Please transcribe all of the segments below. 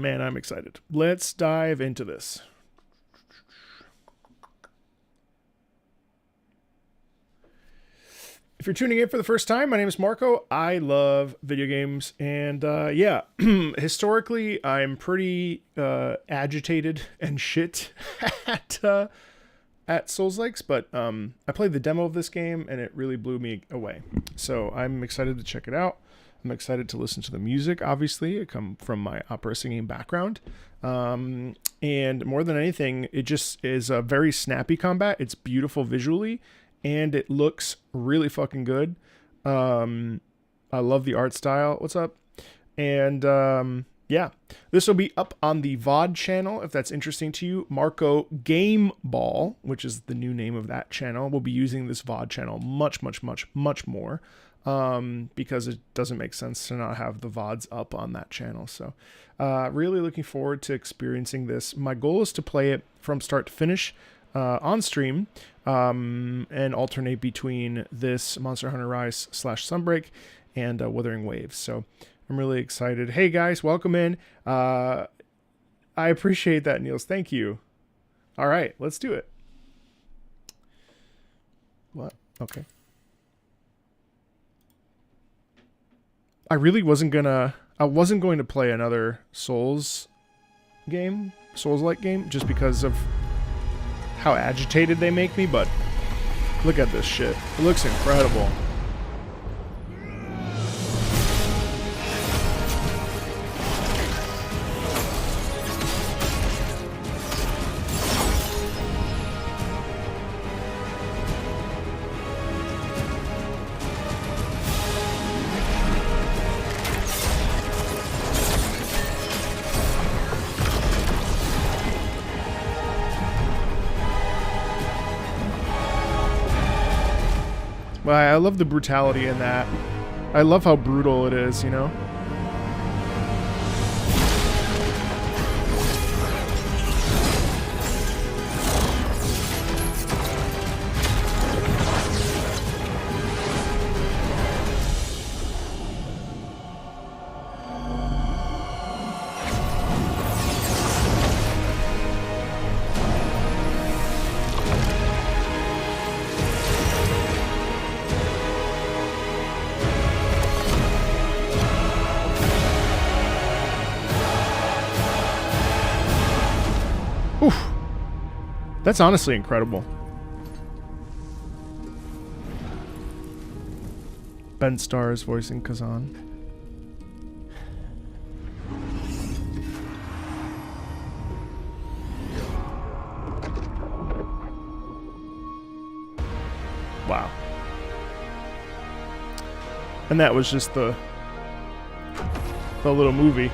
Man, I'm excited. Let's dive into this. If you're tuning in for the first time, my name is Marco. I love video games, and yeah, historically, I'm pretty agitated and shit at Souls-likes, but I played the demo of this game, and it really blew me away. So I'm excited to check it out. I'm excited to listen to the music, obviously. I come from my opera singing background. And more than anything, it just is a very snappy combat. It's beautiful visually, and it looks really fucking good. I love the art style. What's up? And yeah, this will be up on the VOD channel if that's interesting to you. Marco Game Ball, which is the new name of that channel, will be using this VOD channel much more. Because it doesn't make sense to not have the VODs up on that channel. So really looking forward to experiencing this. My goal is to play it from start to finish on stream and alternate between this Monster Hunter Rise / Sunbreak and Wuthering Waves. So I'm really excited. Hey guys, welcome in. I appreciate that, Niels. Thank you. All right, let's do it. What? Okay. I wasn't going to play another Souls-like game, just because of how agitated they make me, but look at this shit. It looks incredible. I love the brutality in that. I love how brutal it is, you know? That's honestly incredible. Ben Starr is voicing Khazan. Wow. And that was just the little movie.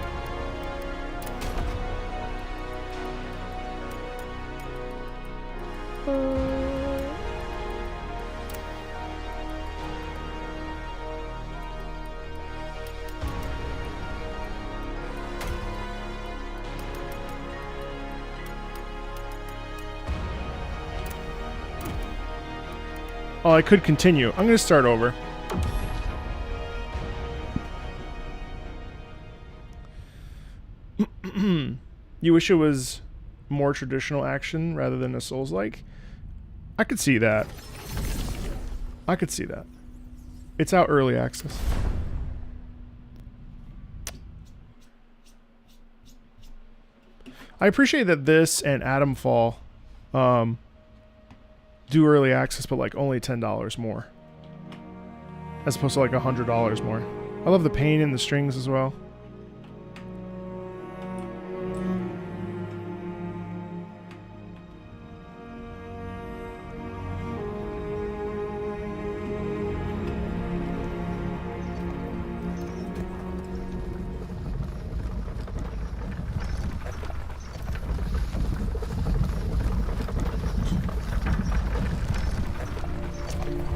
Oh, I could continue. I'm going to start over. You wish it was more traditional action rather than a Souls-like? I could see that. I could see that. It's out early access. I appreciate that this and Atomfall do early access, but like only $10 more, as opposed to like $100 more. I love the paint and the strings as well.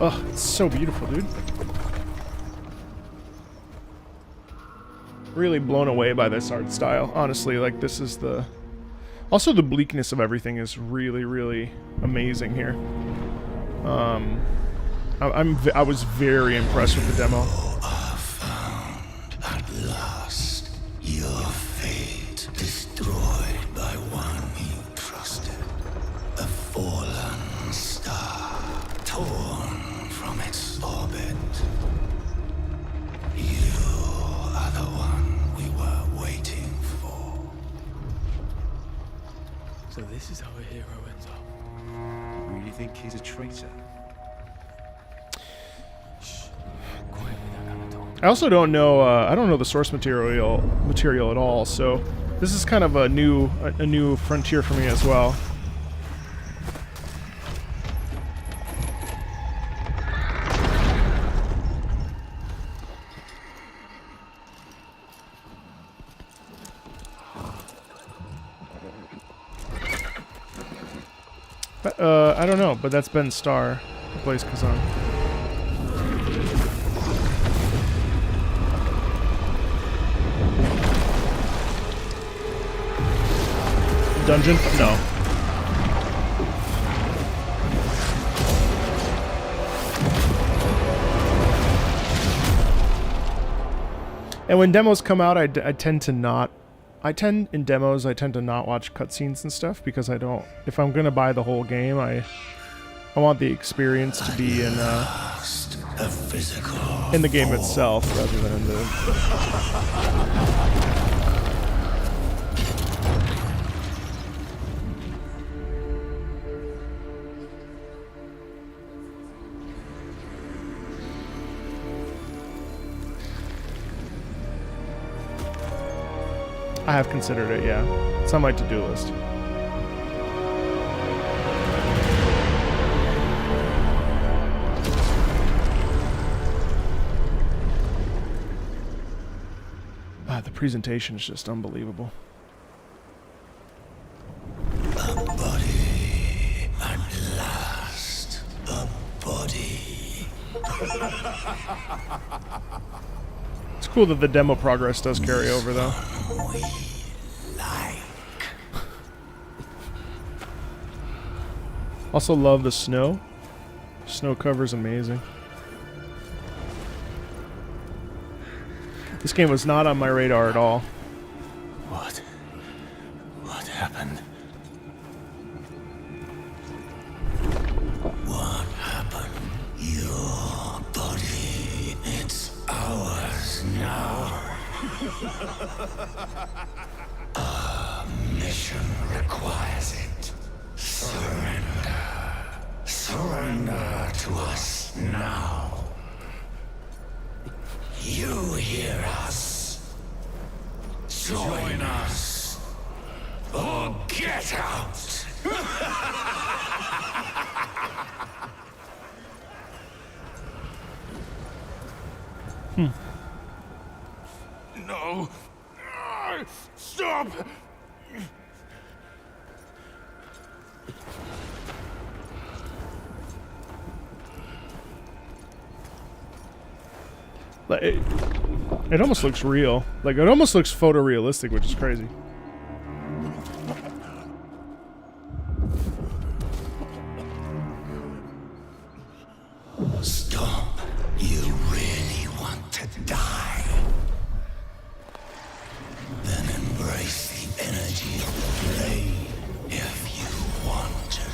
Oh, it's so beautiful, dude. Really blown away by this art style. Honestly, like this is the... Also the bleakness of everything is really, really amazing here. I was very impressed with the demo. You are found at last. Your fate is So this is how a hero ends up. You really think he's a traitor? Shh. Quiet with that kind of talk. I also don't know. I don't know the source material at all. So this is kind of a new frontier for me as well. I don't know, but that's Ben Starr who plays Khazan. Dungeon? No. And when demos come out, I tend to not. In demos, I tend to not watch cutscenes and stuff because I don't. If I'm gonna buy the whole game, I want the experience to be in the game itself rather than in the. I have considered it, yeah. It's on my to-do list. The presentation is just unbelievable. A body, at last, a body. It's cool that the demo progress does carry over, though. We like. Also love the snow. Snow cover's amazing. This game was not on my radar at all. What happened? What happened? Your body, it's ours now. Our mission requires it. Surrender. Surrender to us now. You hear us. Join us. Or get out. No. Stop. It almost looks real. Like, it almost looks photorealistic, which is crazy. Stop. You really want to die? Then embrace the energy of the blade if you want to live.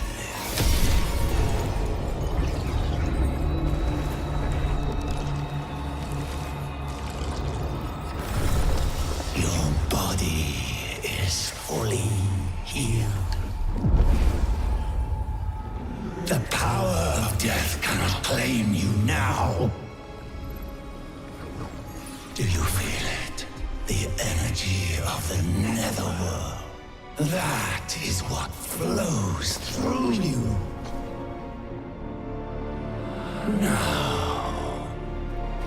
Your body is fully healed. The power of death cannot claim you now. Do you feel it? The energy of the netherworld. That is what flows through you. Now,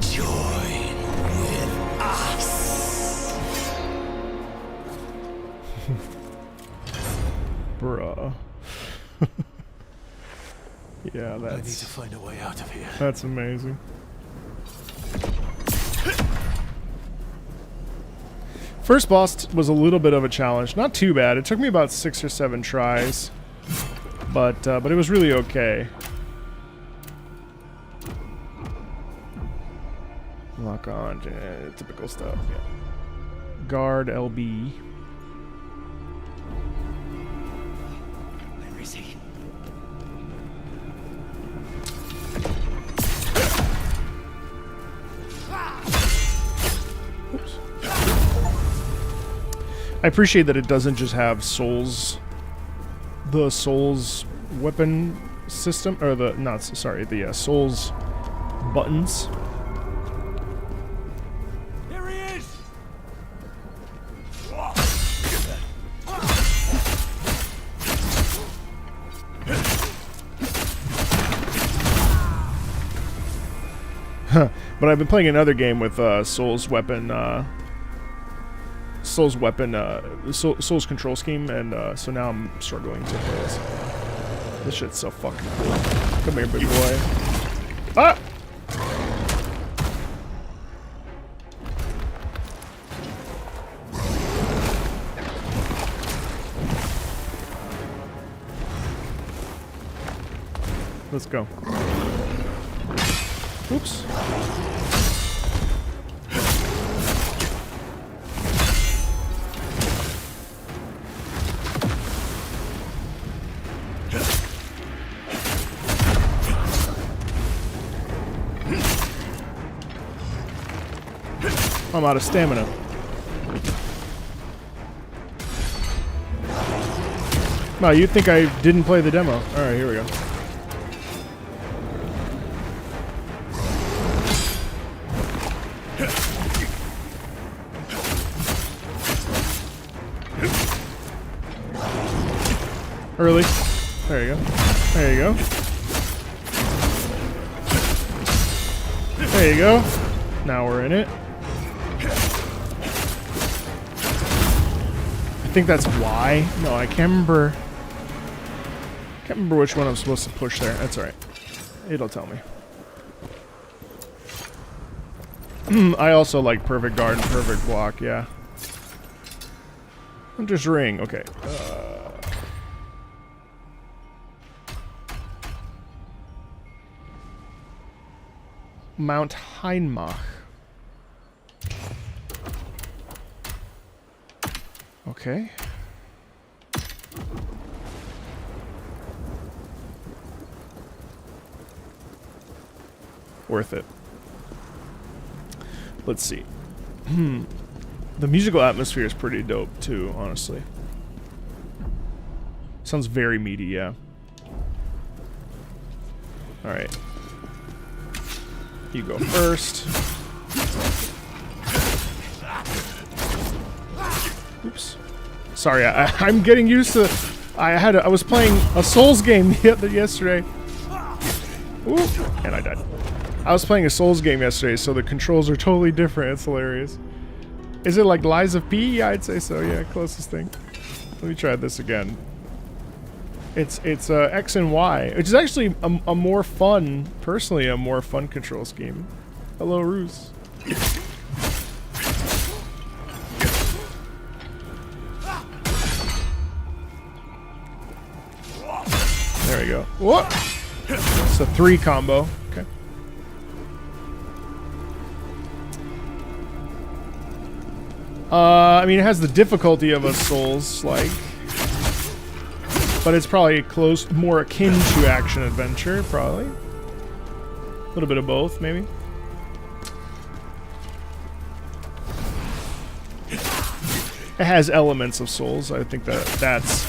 join with us. Bruh. Yeah, I need to that's find a way out of here. that's amazing. First boss was a little bit of a challenge. Not too bad. It took me about 6 or 7 tries, but it was really okay. Lock on, typical stuff. Yeah. Guard LB. Where is he? I appreciate that it doesn't just have souls the Souls weapon system, or the the Souls buttons. Here he is! But I've been playing another game with Souls control scheme, and so now I'm struggling to play this. This shit's so fucking cool. Come here, big boy. Ah! Let's go. Oops. I'm out of stamina. Wow, you'd think I didn't play the demo. Alright, here we go. Early. There you go. There you go. There you go. Now we're in it. I think that's why. No, I can't remember. Can't remember which one I'm supposed to push there. That's alright. It'll tell me. I also like perfect guard and perfect block, yeah. Hunter's ring, okay. Mount Heinmach. Okay. Worth it. Let's see. The musical atmosphere is pretty dope too, honestly. Sounds very meaty, yeah. Alright. You go first. Oops. Sorry, I'm getting used to... I was playing a Souls game yesterday. Ooh, and I died. I was playing a Souls game yesterday, so the controls are totally different. It's hilarious. Is it like Lies of P? Yeah, I'd say so. Yeah, closest thing. Let me try this again. It's X and Y, which is actually a more fun, personally, a more fun control scheme. Hello, Roos. There we go. Whoa! It's a 3 combo. Okay. I mean, it has the difficulty of a Souls-like, but it's probably more akin to action-adventure, probably. A little bit of both, maybe. It has elements of Souls. I think that's...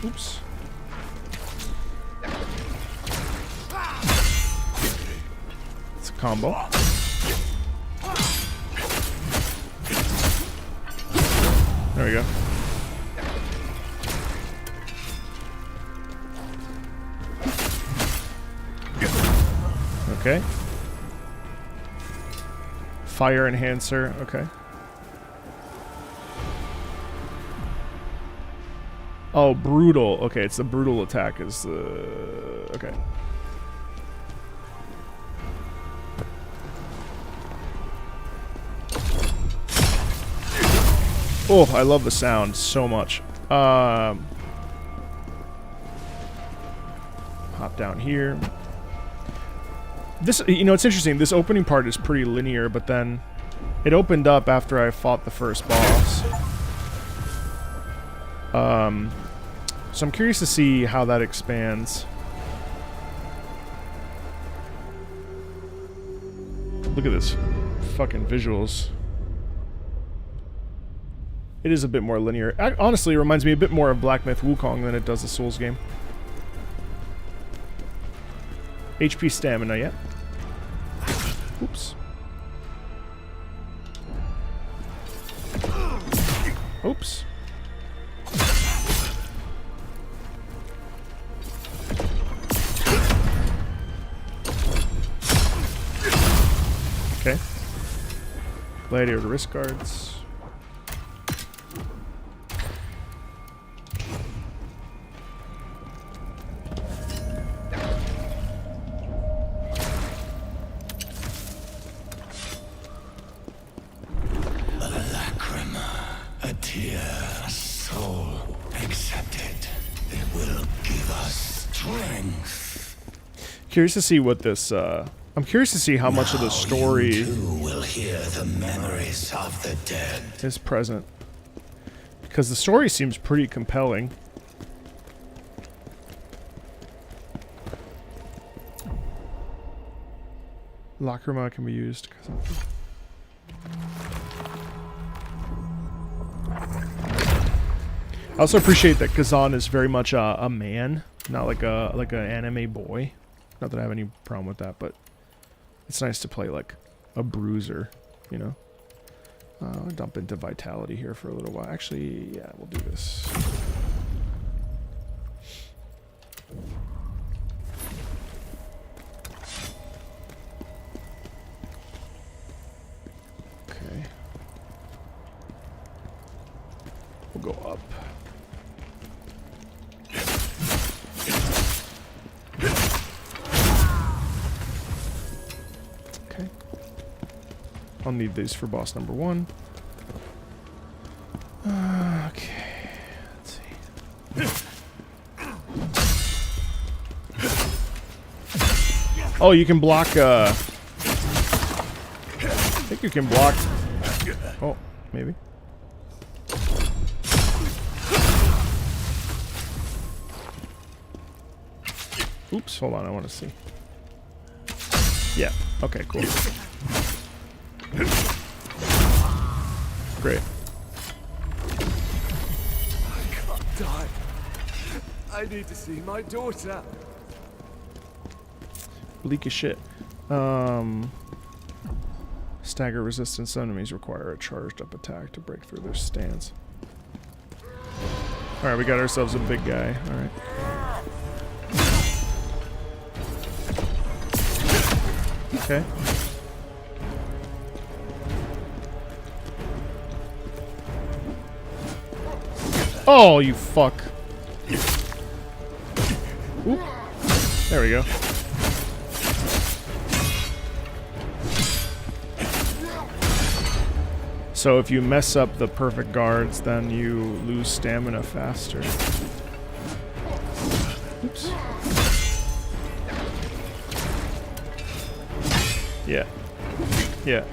Oops. It's a combo. There we go. Okay. Fire enhancer, okay. Oh, brutal. Okay, it's the brutal attack is the... Okay. Oh, I love the sound so much. Hop down here. This, you know, it's interesting. This opening part is pretty linear, but then it opened up after I fought the first boss. So I'm curious to see how that expands. Look at this fucking visuals. It is a bit more linear. Honestly, it reminds me a bit more of Black Myth Wukong than it does the Souls game. HP stamina, yeah. Oops. Oops. Okay. Gladiator wrist guards. Curious to see what this, I'm curious to see how much of the story You too will hear the memories of the dead. is present. Because the story seems pretty compelling. Lacrima can be used. I also appreciate that Khazan is very much a man, not like an anime boy. Not that I have any problem with that, but it's nice to play like a bruiser, you know. I'll dump into vitality here for a little while. Actually, yeah, we'll do this. Okay. We'll go up. I'll need these for boss number 1. Okay, let's see. Oh, you can block, I think you can block... Oh, maybe. Oops, hold on, I want to see. Yeah, okay, cool. Great. I can't die. I need to see my daughter. Bleak as shit. Stagger resistance enemies require a charged up attack to break through their stance. Alright, we got ourselves a big guy. Alright. Okay. Oh, you fuck. Oop. There we go. So if you mess up the perfect guards, then you lose stamina faster. Oops. Yeah. Yeah.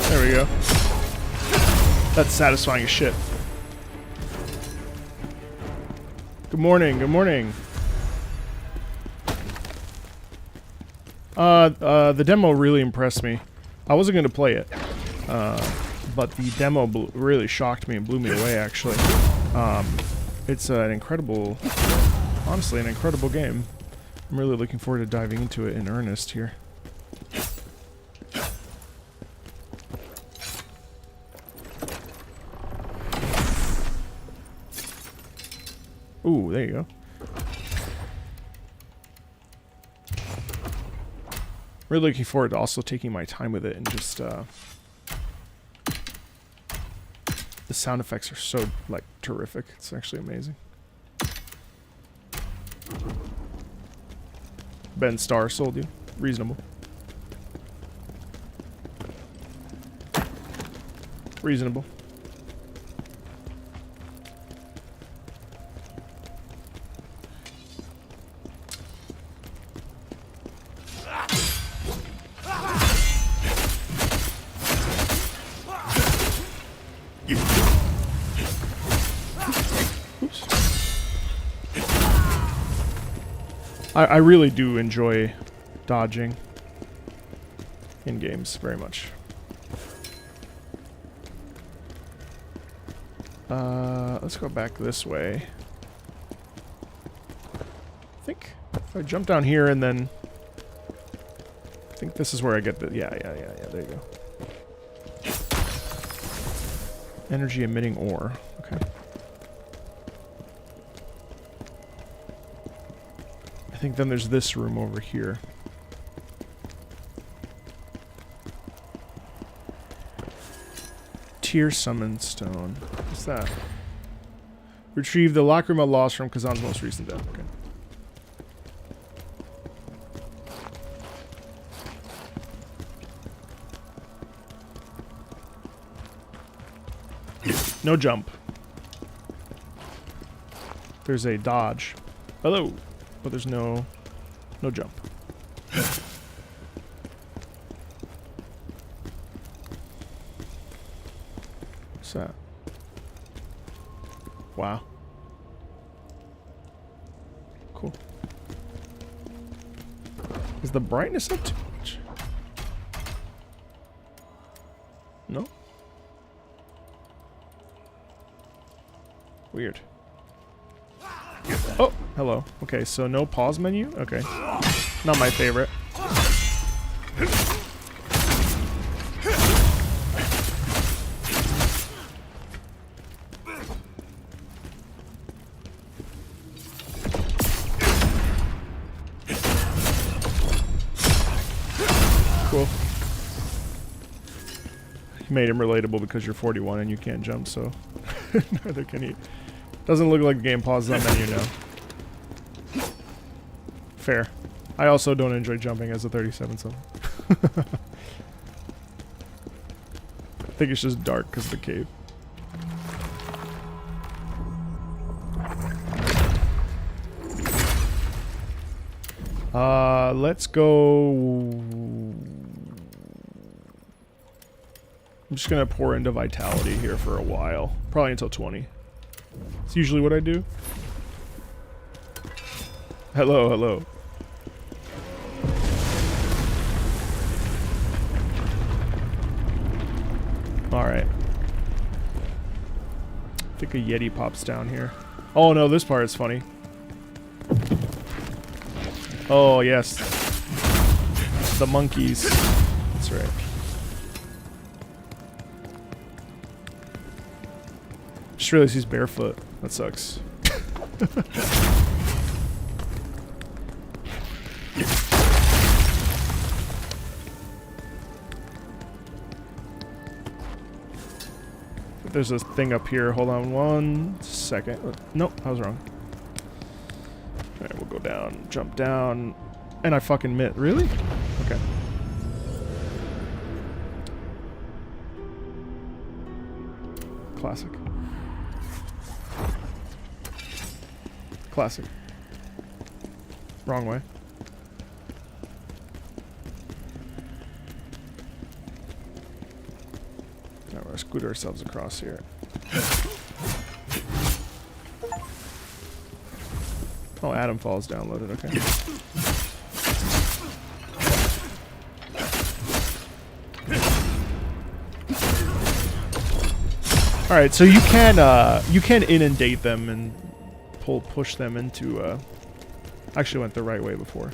There we go. That's satisfying as shit. Good morning, good morning. The demo really impressed me. I wasn't going to play it, but the demo really shocked me and blew me away, actually. It's an incredible, honestly, an incredible game. I'm really looking forward to diving into it in earnest here. Ooh, there you go. Really looking forward to also taking my time with it and just, the sound effects are so, like, terrific. It's actually amazing. Ben Starr sold you. Reasonable. I really do enjoy dodging in games very much. Let's go back this way. I think if I jump down here and then... I think this is where I get the... Yeah, there you go. Energy emitting ore. Okay. I think then there's this room over here. Tear summon stone. What's that? Retrieve the lacrima lost from Khazan's most recent death. Okay. No jump. There's a dodge. Hello. But there's no jump. What's that? Wow. Cool. Is the brightness up too much? No? Weird. Oh, hello. Okay, so no pause menu? Okay. Not my favorite. Cool. You made him relatable because you're 41 and you can't jump, so neither can he. Doesn't look like the game pauses on menu now. Fair. I also don't enjoy jumping as a 37 something. I think it's just dark because of the cave. Let's go. I'm just gonna pour into vitality here for a while. Probably until 20. It's usually what I do. Hello, hello. Alright. I think a Yeti pops down here. Oh no, this part is funny. Oh yes. The monkeys. That's right. Just realized he's barefoot. That sucks. There's a thing up here. Hold on one second. Nope, I was wrong. Alright, we'll go down, jump down, and I fucking missed. Really? Okay. Classic. Classic. Wrong way. Now we're gonna scoot ourselves across here. Oh, Adam Falls downloaded, okay. Alright, so you can inundate them and push them into actually went the right way before.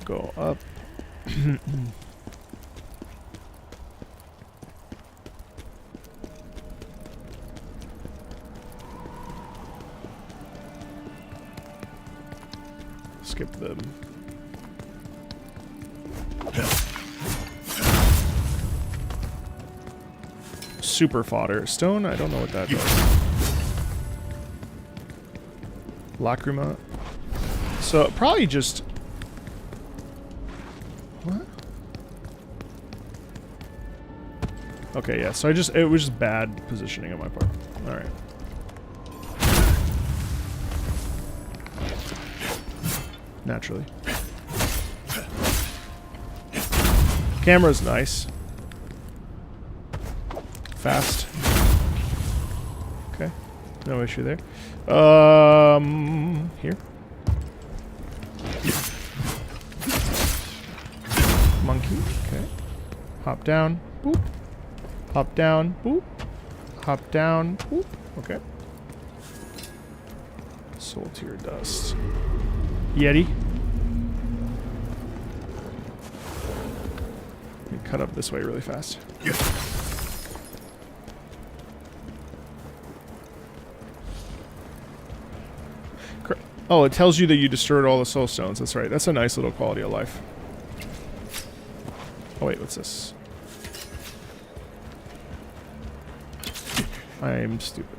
Go up. Skip them. Super fodder. Stone? I don't know what that does. Lacrima. So, probably just... What? Okay, yeah. So it was just bad positioning on my part. Alright. Naturally. Camera's nice. Fast. No issue there. Here. Monkey. Okay. Hop down. Boop. Hop down. Boop. Hop down. Boop. Okay. Soul Tear Dust. Yeti. Let me cut up this way really fast. Oh, it tells you that you destroyed all the soul stones. That's right. That's a nice little quality of life. Oh wait, what's this? I'm stupid.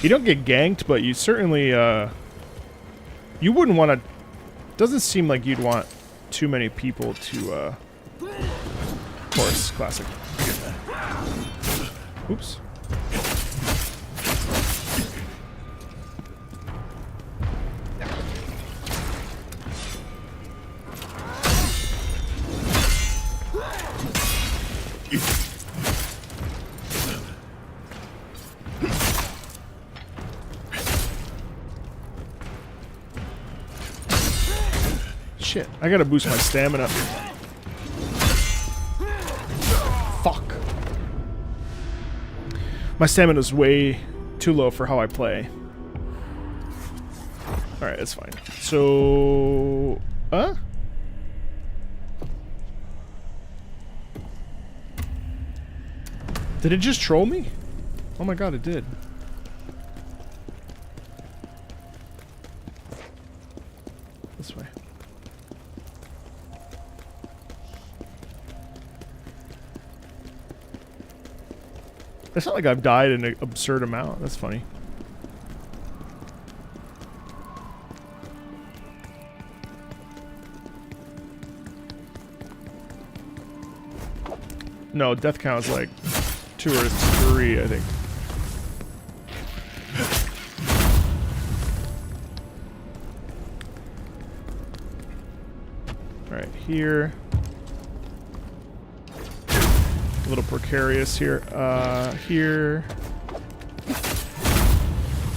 You don't get ganked, but you certainly, you wouldn't want to, doesn't seem like you'd want too many people to, of course, classic. Oops. Shit, I gotta boost my stamina. Fuck. My stamina's way too low for how I play. Alright, that's fine. So... Did it just troll me? Oh my god, it did. This way. It's not like I've died an absurd amount. That's funny. No, death count is like 2 or 3, I think. Alright, here. A little precarious here. Here.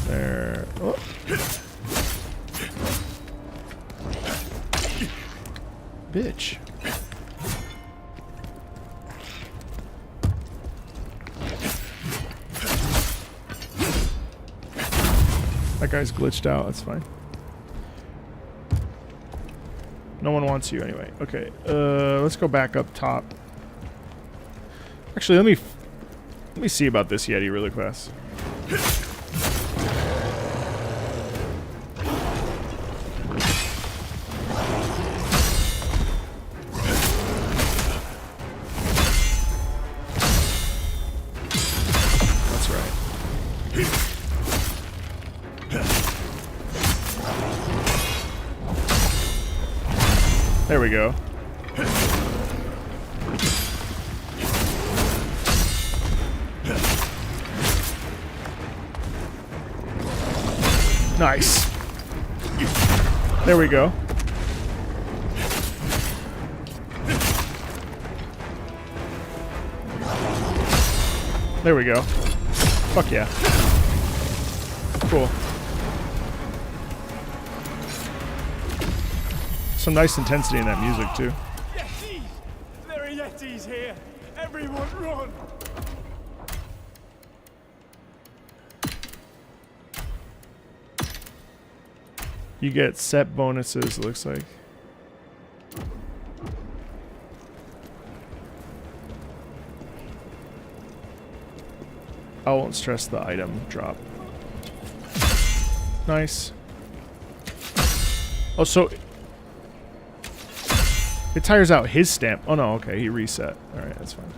There. Oh. Bitch. That guy's glitched out. That's fine. No one wants you anyway. Okay. Let's go back up top. Actually, let me see about this Yeti really fast. That's right. There we go. Nice. There we go. There we go. Fuck yeah. Cool. Some nice intensity in that music too. Yetis! There are Yetis here! Everyone run! You get set bonuses, it looks like. I won't stress the item drop. Nice. Oh, so it tires out his stamp. Oh no, okay, he reset. Alright, that's fine.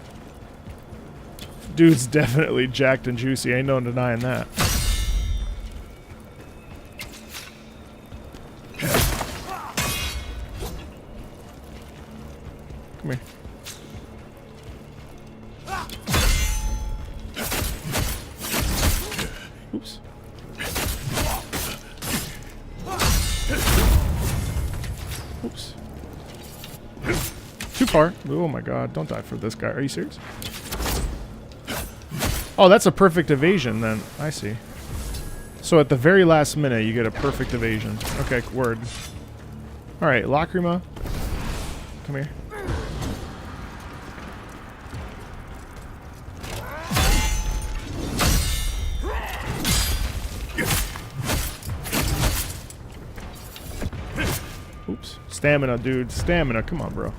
Dude's definitely jacked and juicy. Ain't no denying that. Come here. far. Oh my god, don't die for this guy. Are you serious? Oh, that's a perfect evasion then. I see. So at the very last minute, you get a perfect evasion. Okay, word. Alright, Lacrima. Come here. Oops. Stamina, dude. Stamina. Come on, bro.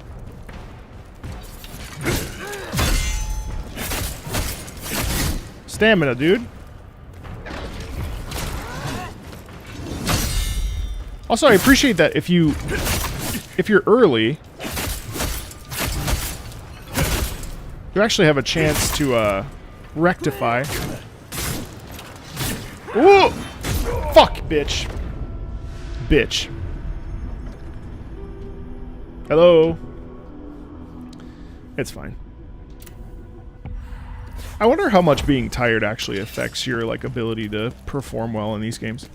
Stamina, dude. Also, I appreciate that if you're early, you actually have a chance to rectify. Ooh! Fuck, bitch. Bitch. Hello. It's fine. I wonder how much being tired actually affects your like ability to perform well in these games.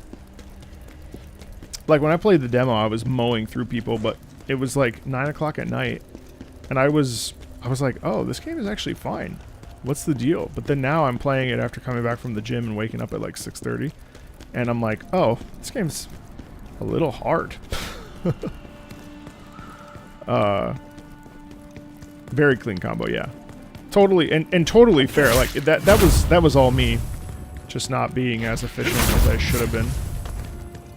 Like when I played the demo, I was mowing through people, but it was like 9 o'clock at night, and I was like, oh, this game is actually fine. What's the deal? But then now I'm playing it after coming back from the gym and waking up at like 6:30, and I'm like, oh, this game's a little hard. Very clean combo, yeah. Totally and totally fair. Like that was all me, just not being as efficient as I should have been.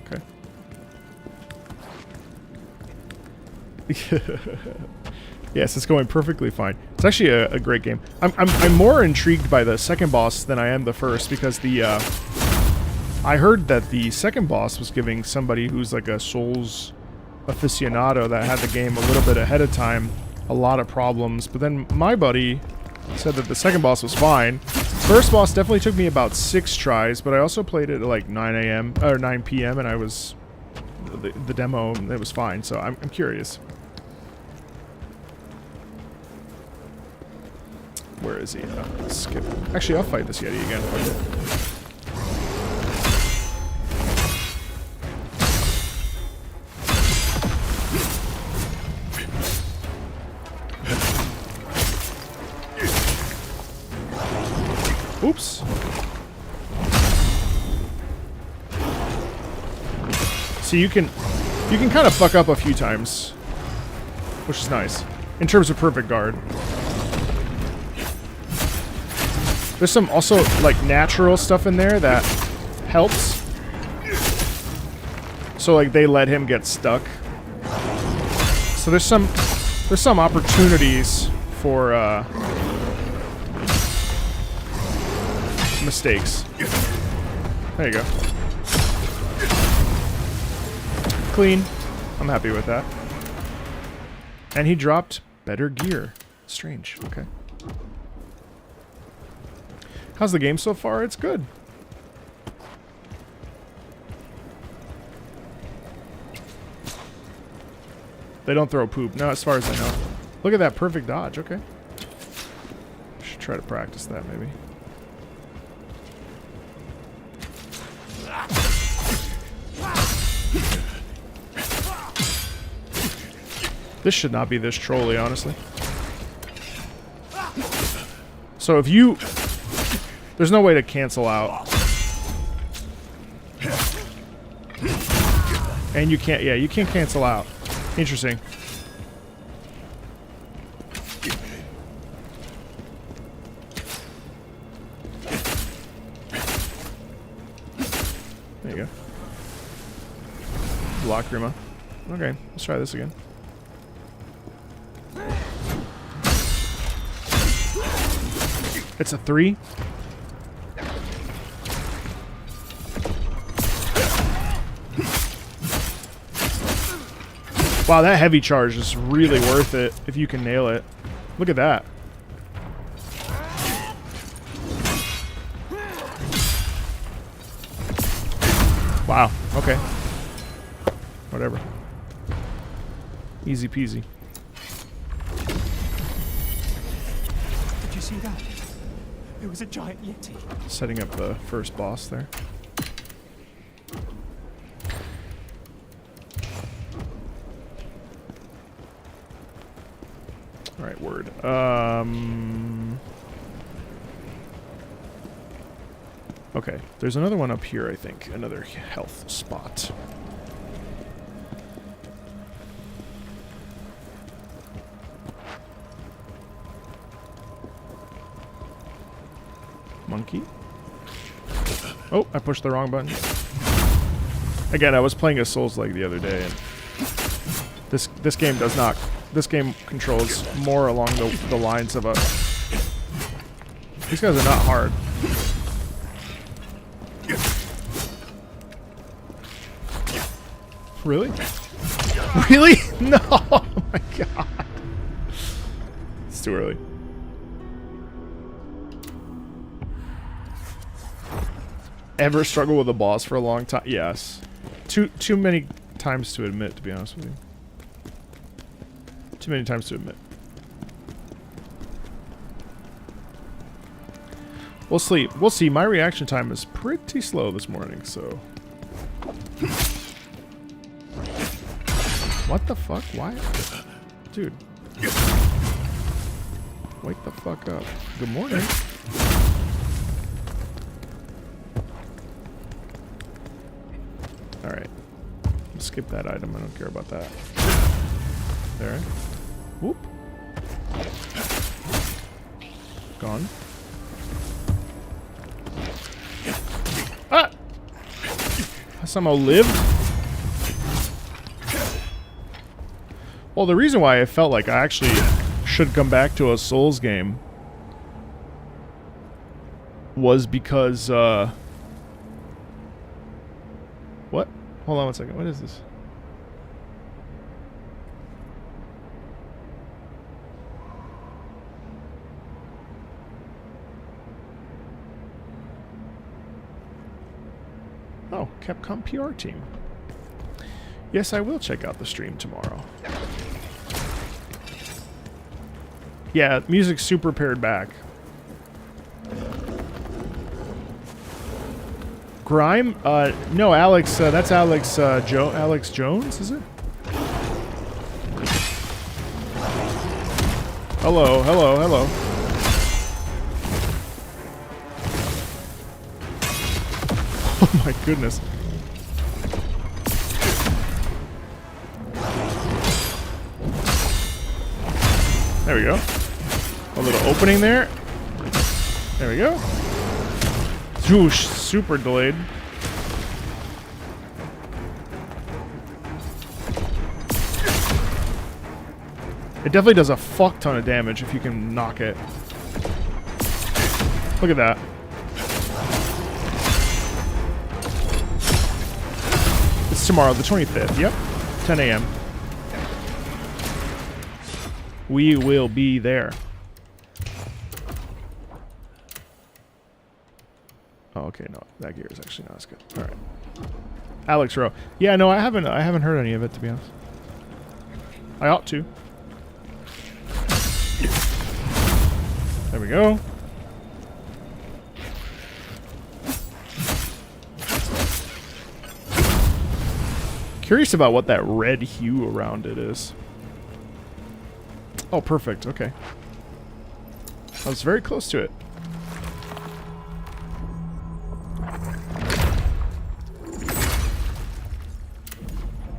Okay. Yes, it's going perfectly fine. It's actually a great game. I'm more intrigued by the second boss than I am the first, because the I heard that the second boss was giving somebody who's like a Souls aficionado that had the game a little bit ahead of time a lot of problems, but then my buddy said that the second boss was fine. First boss definitely took me about 6 tries, but I also played it at like 9 a.m. or 9 p.m. and I was the demo, it was fine, so I'm curious. Where is he? Skip. Actually, I'll fight this Yeti again. Oops. So you can kind of fuck up a few times, which is nice in terms of perfect guard. There's some also like natural stuff in there that helps. So like they let him get stuck. So there's some opportunities for mistakes. There you go. Clean. I'm happy with that. And he dropped better gear. Strange. Okay. How's the game so far? It's good. They don't throw poop. No, as far as I know. Look at that perfect dodge. Okay. Should try to practice that maybe. This should not be this trolly, honestly. So if you... There's no way to cancel out. And you can't... Yeah, you can't cancel out. Interesting. There you go. Block Rima. Okay, let's try this again. It's a 3. Wow, that heavy charge is really worth it if you can nail it. Look at that. Wow, okay. Whatever. Easy peasy. Did you see that? It was a giant yeti. Setting up the first boss there. Right word. Okay, there's another one up here, I think. Another health spot. Monkey. Oh, I pushed the wrong button. Again, I was playing a Souls-like the other day, and this game does not. This game controls more along the lines of a. These guys are not hard. Really? Really? No! Oh my god. It's too early. Ever struggle with a boss for a long time? Yes. Too many times to admit, to be honest with you. Too many times to admit. We'll see. We'll see. My reaction time is pretty slow this morning, so. What the fuck? Why? Dude. Wake the fuck up. Good morning. Alright. Skip that item. I don't care about that. There. Whoop. Gone. Ah! I somehow lived. Well, the reason why I felt like I actually should come back to a Souls game was because, what? Hold on one second. What is this? Oh, Capcom PR team. Yes, I will check out the stream tomorrow. Yeah, music's super pared back. Grime? No, Alex, that's Alex, Alex Jones, is it? Hello, hello, hello. Oh my goodness. There we go. A little opening there. There we go. Whoosh, super delayed. It definitely does a fuck ton of damage if you can knock it. Look at that. It's tomorrow, the 25th. Yep. 10 a.m. We will be there. Oh, okay, no, that gear is actually not as good. All right, Alex Rowe. Yeah, no, I haven't heard any of it, to be honest. I ought to. There we go. Curious about what that red hue around it is. Oh, perfect. Okay. I was very close to it.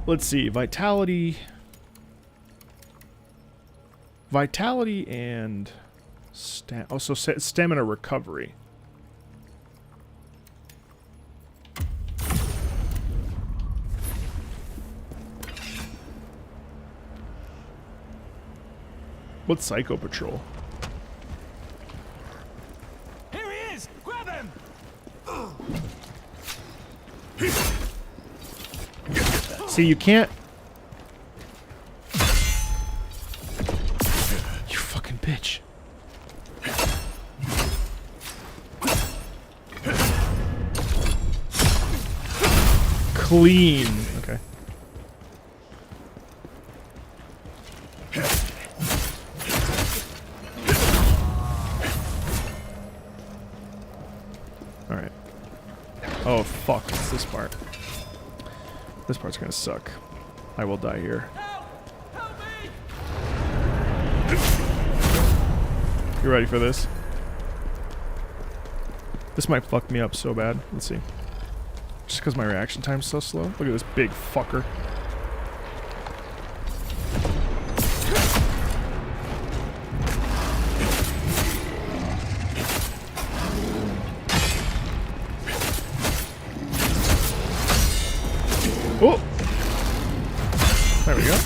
Let's see. Vitality. Vitality and... stamina recovery. What's Psycho Patrol? Here he is! Grab him! See, you can't... You fucking bitch. Clean. Okay. Alright. Oh, fuck. It's this part. This part's gonna suck. I will die here. Help! Help me! You ready for this? This might fuck me up so bad. Let's see. Just because my reaction time's so slow. Look at this big fucker. Oh! There we go.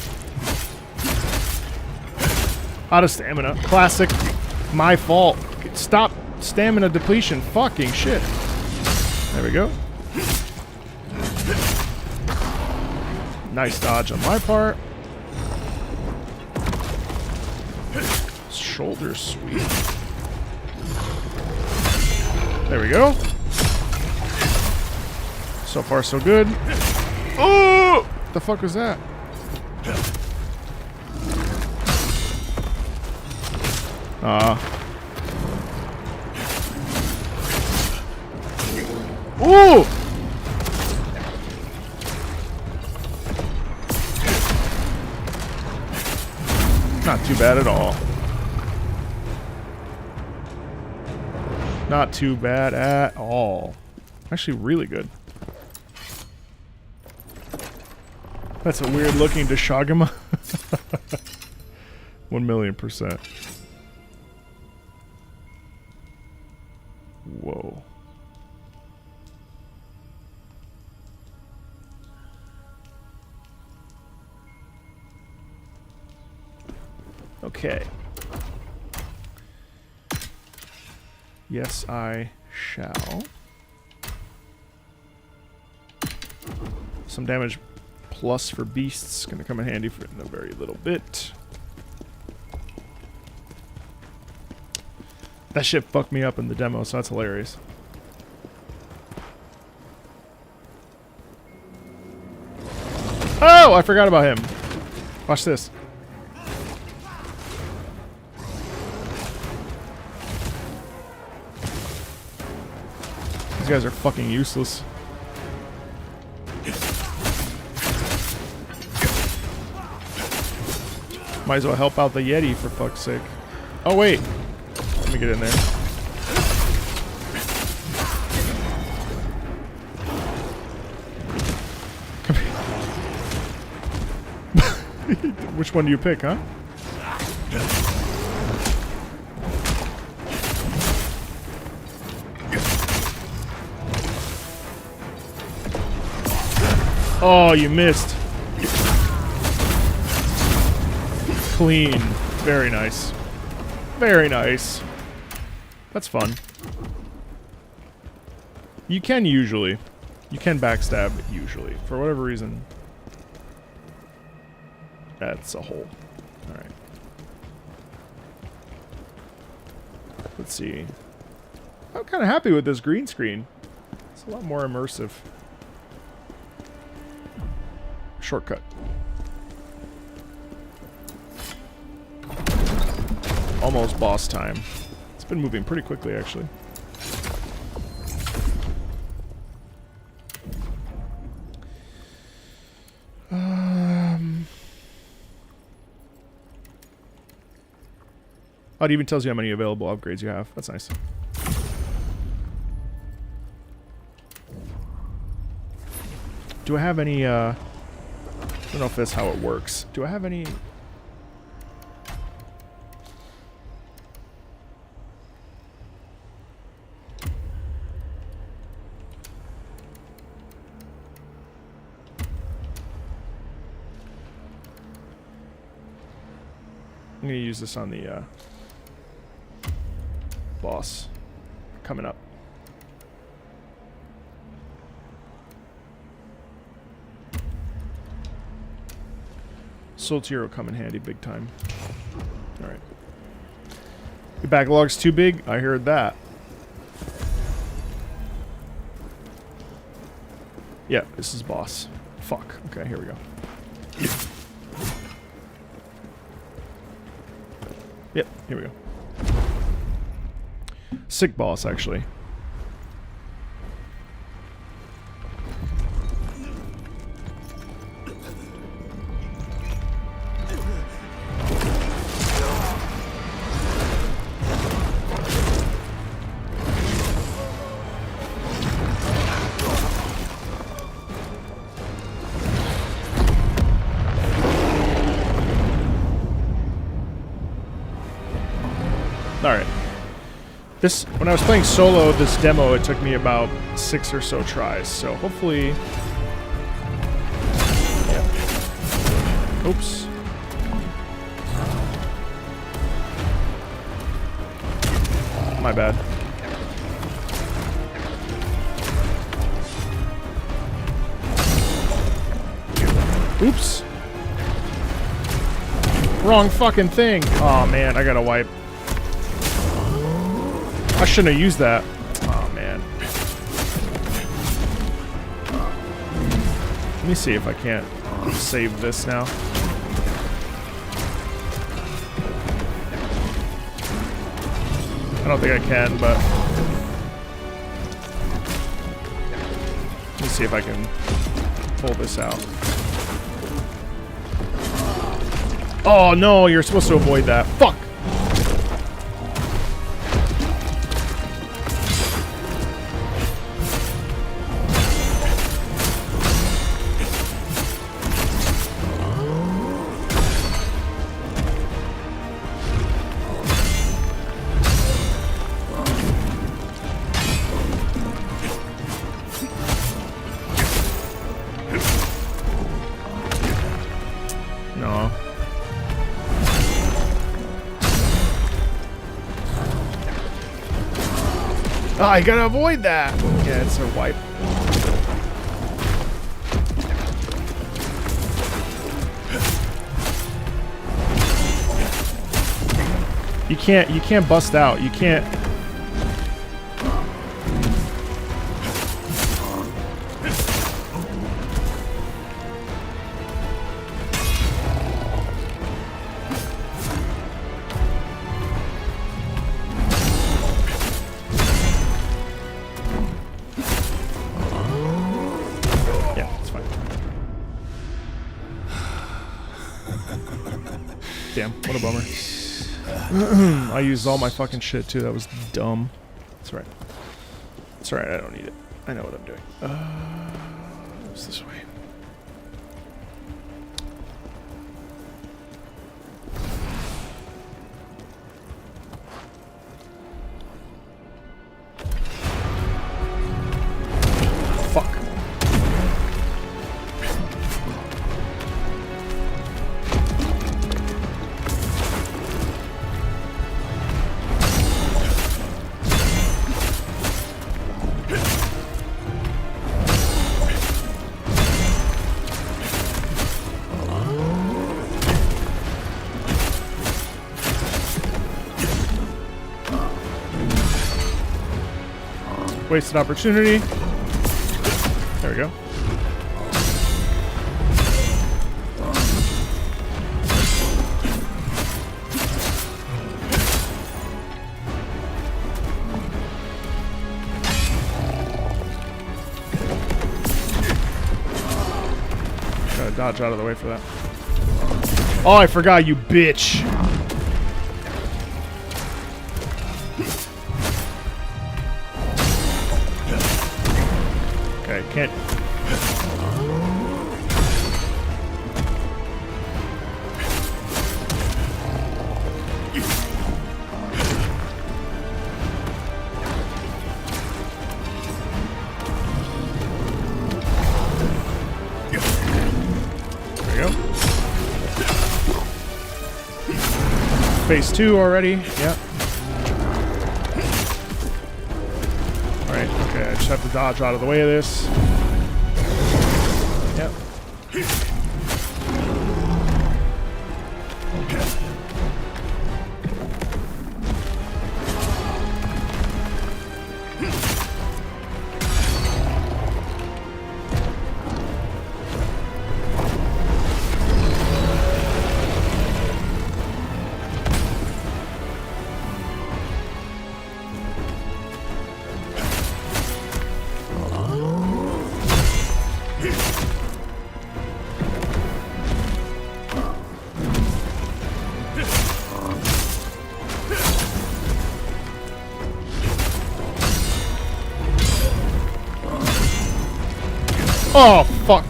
Out of stamina. Classic. My fault. Stop stamina depletion. Fucking shit. There we go. Nice dodge on my part. Shoulder sweep. There we go. So far, so good. Oh! What the fuck was that? Ooh! Not too bad at all. Not too bad at all. Actually, really good. That's a weird looking Deshagama. 1,000,000%. Whoa. Okay. Yes, I shall. Some damage plus for beasts. Gonna come in handy for in a very little bit. That shit fucked me up in the demo, so that's hilarious. Oh, I forgot about him. Watch this. These guys are fucking useless. Might as well help out the Yeti for fuck's sake. Oh wait. Let me get in there. Come here. Which one do you pick, huh? Oh, you missed. Clean. Very nice. Very nice. That's fun. You can usually. You can backstab usually. For whatever reason. That's a hole. Alright. Let's see. I'm kind of happy with this green screen. It's a lot more immersive. Shortcut. Almost boss time. It's been moving pretty quickly, actually. Oh, it even tells you how many available upgrades you have. That's nice. Do I have any, I don't know if that's how it works. Do I have any... I'm going to use this on the boss coming up. Soul Tier will come in handy big time. Alright. Your backlog's too big? I heard that. Yeah, this is boss. Fuck. Okay, here we go. Yep, here we go. Sick boss, actually. Alright. This, when I was playing solo, this demo, it took me about 6 or so tries, so hopefully... Yeah. Oops. My bad. Oops. Wrong fucking thing. Oh man, I gotta wipe. I shouldn't have used that. Oh man. Let me see if I can't save this now. I don't think I can, but let me see if I can pull this out. Oh no, you're supposed to avoid that. Fuck! No. Ah, you gotta avoid that! Yeah, it's a wipe. You can't bust out. You can't... Damn, what a bummer. I used all my fucking shit too, that was dumb. That's right. It's alright, I don't need it. I know what I'm doing. It's this way. Fuck. Wasted opportunity. There we go. Gotta dodge out of the way for that. Oh, I forgot, you bitch. Okay, can't. There we go. Phase 2 already. Yep. Alright, okay, I just have to dodge out of the way of this. Yep. Oh, fuck.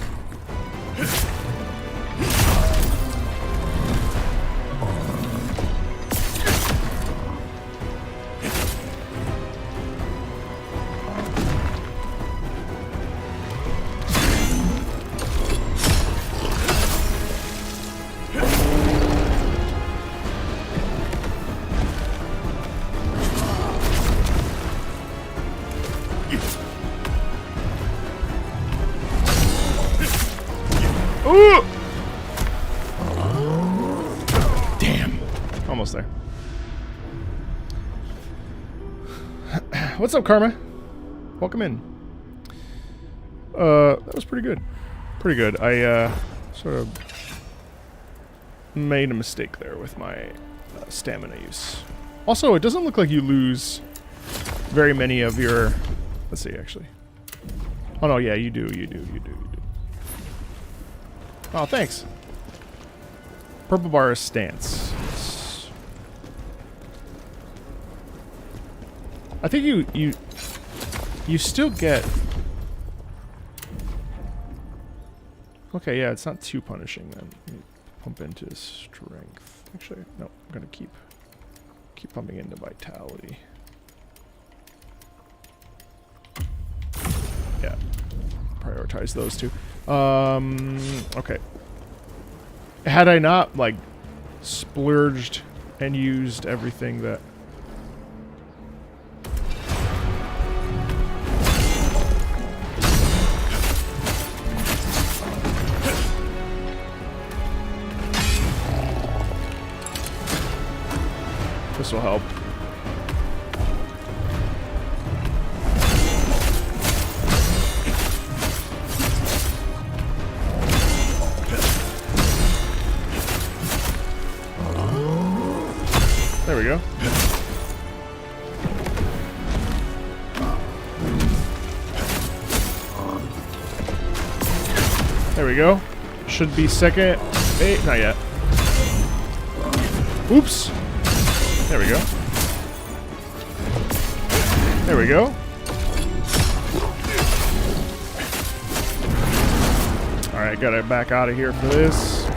Almost there. What's up, Karma? Welcome in. That was pretty good. Pretty good. I sort of made a mistake there with my stamina use. Also, it doesn't look like you lose very many of your... Let's see, actually. Oh, no, yeah, you do. Oh, thanks. Purple bar is stance. Yes. I think you still get... Okay, yeah, it's not too punishing then. Let me pump into strength. Actually, no, I'm gonna keep pumping into vitality. Yeah, prioritize those two. Okay. Had I not like splurged and used everything that. This will help. There we go. There we go. Should be second. Hey, not yet. Oops. There we go. There we go. Alright, gotta back out of here for this.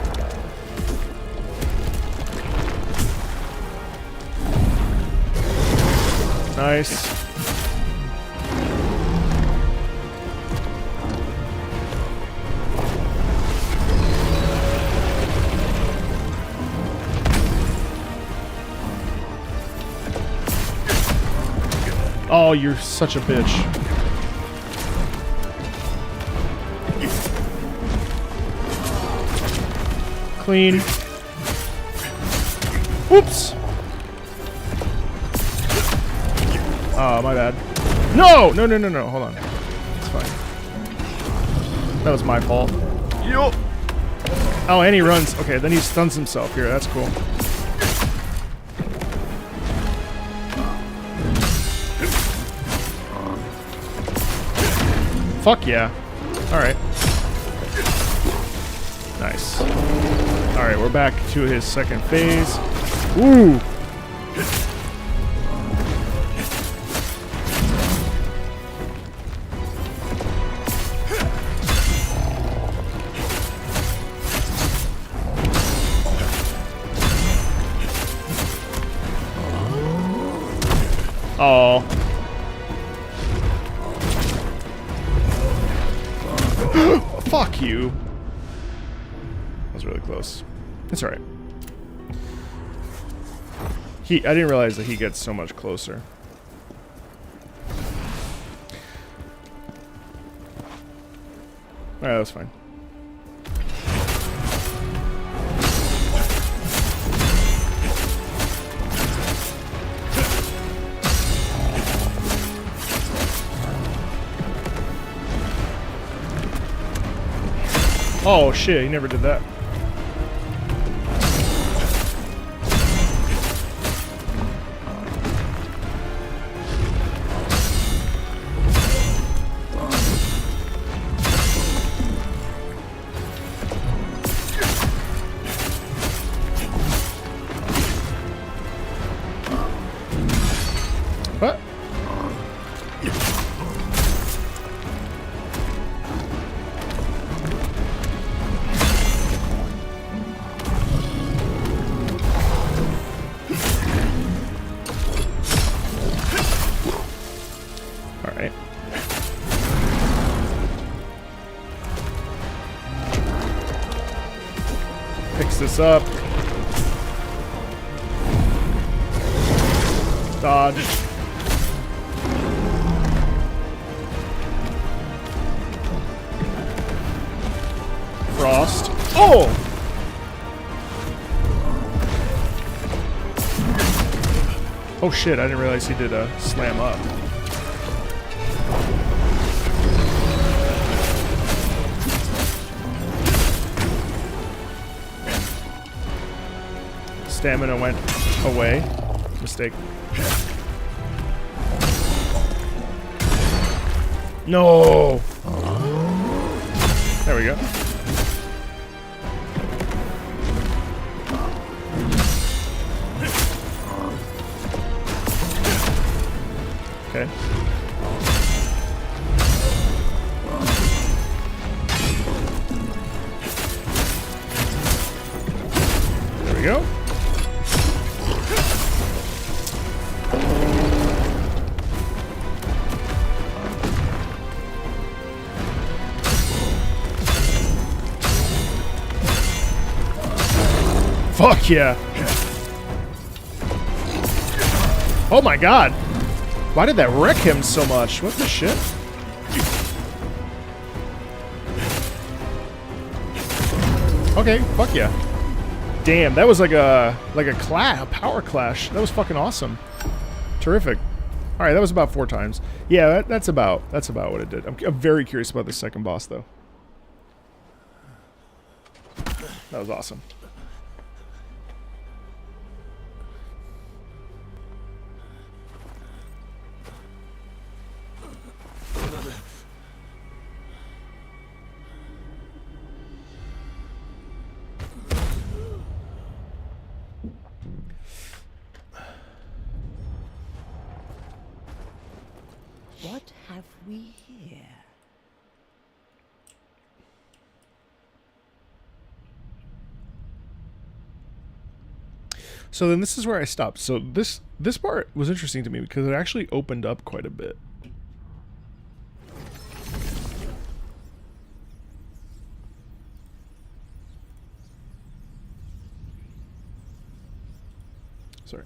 Nice. Oh, you're such a bitch. Clean. Oops. Oh, my bad. No! No, hold on. It's fine. That was my fault. Yo! Oh, and he runs. Okay, then he stuns himself here. That's cool. Fuck yeah. Alright. Nice. Alright, we're back to his second phase. Ooh! Oh. Fuck you. That was really close. It's alright. I didn't realize that he gets so much closer. Alright, that was fine. Oh shit, he never did that. What? Alright. Fix this up. Dodge. Frost. Oh! Oh shit, I didn't realize he did a slam up. Stamina went away. Mistake. No! There we go. Okay. There we go. Fuck yeah. Oh my god. Why did that wreck him so much? What the shit? Okay, fuck yeah. Damn, that was like a power clash. That was fucking awesome. Terrific. All right, that was about 4 times. Yeah, that's about what it did. I'm very curious about the second boss though. That was awesome. What have we here? So then this is where I stopped. So this part was interesting to me because it actually opened up quite a bit. Sorry.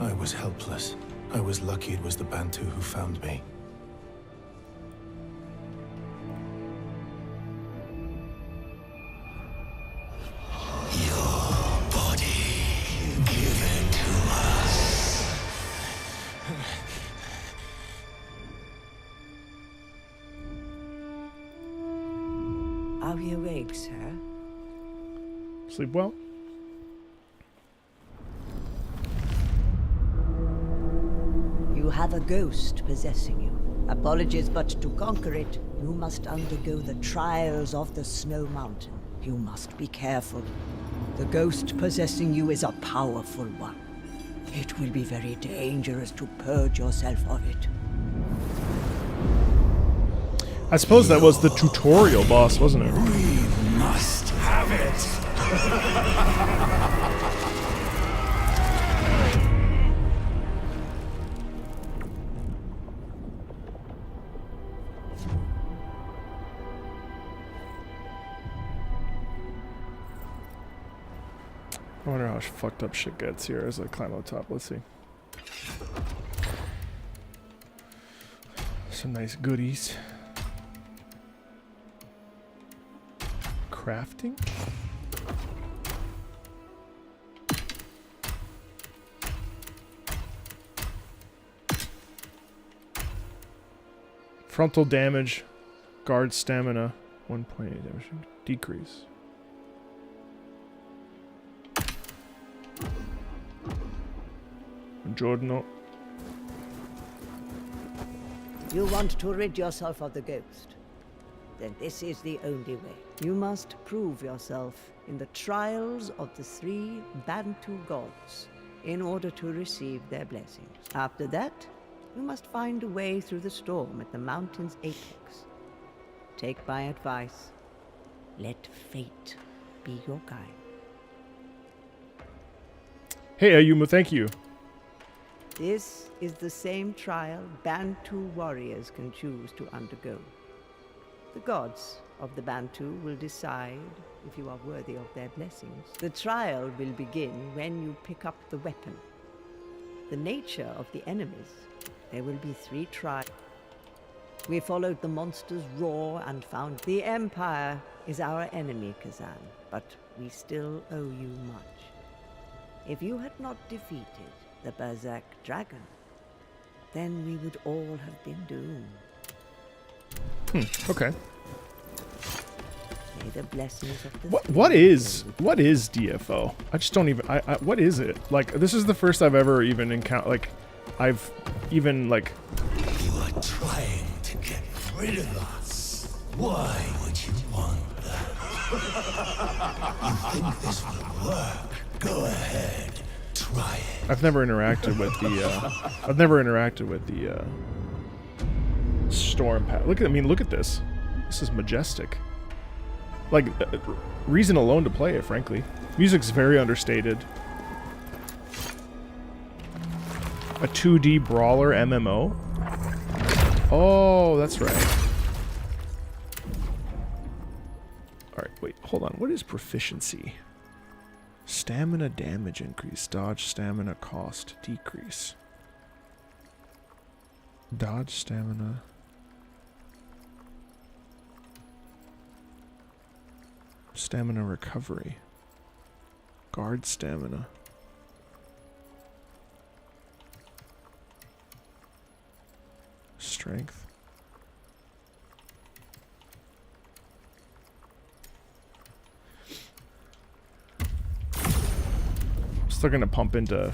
I was helpless. I was lucky it was the Bantu who found me. Your body, give it to us. Are we awake, sir? Sleep well? You have a ghost possessing you. Apologies, but to conquer it, you must undergo the trials of the Snow Mountain. You must be careful. The ghost possessing you is a powerful one. It will be very dangerous to purge yourself of it. I suppose that was the tutorial boss, wasn't it? We must have it. I wonder how fucked up shit gets here as I climb on top. Let's see. Some nice goodies. Crafting? Frontal damage. Guard stamina. 1.8 damage. Decrease. Giorno. You want to rid yourself of the ghost? Then this is the only way. You must prove yourself in the trials of the 3 Bantu gods in order to receive their blessings. After that, you must find a way through the storm at the mountain's apex. Take my advice. Let fate be your guide. Hey, Ayumu, thank you. This is the same trial Bantu warriors can choose to undergo. The gods of the Bantu will decide if you are worthy of their blessings. The trial will begin when you pick up the weapon. The nature of the enemies. There will be 3 trials. We followed the monster's roar and found the Empire is our enemy, Khazan, but we still owe you much. If you had not defeated the Berserk dragon, then we would all have been doomed. Okay. May the blessings of the What is DFO? I just don't even. What is it? Like, this is the first I've ever even encountered. Like, I've even like. You are trying to get rid of us. Why would you want that? You think this will work? Go ahead, try it. I've never interacted with the. I've never interacted with the storm path. Look at this. This is majestic. Like, reason alone to play it, frankly. Music's very understated. A 2D brawler MMO? Oh, that's right. Alright, wait, hold on. What is proficiency? Stamina damage increase. Dodge stamina cost decrease. Dodge stamina. Stamina recovery. Guard stamina. Strength. Still gonna pump into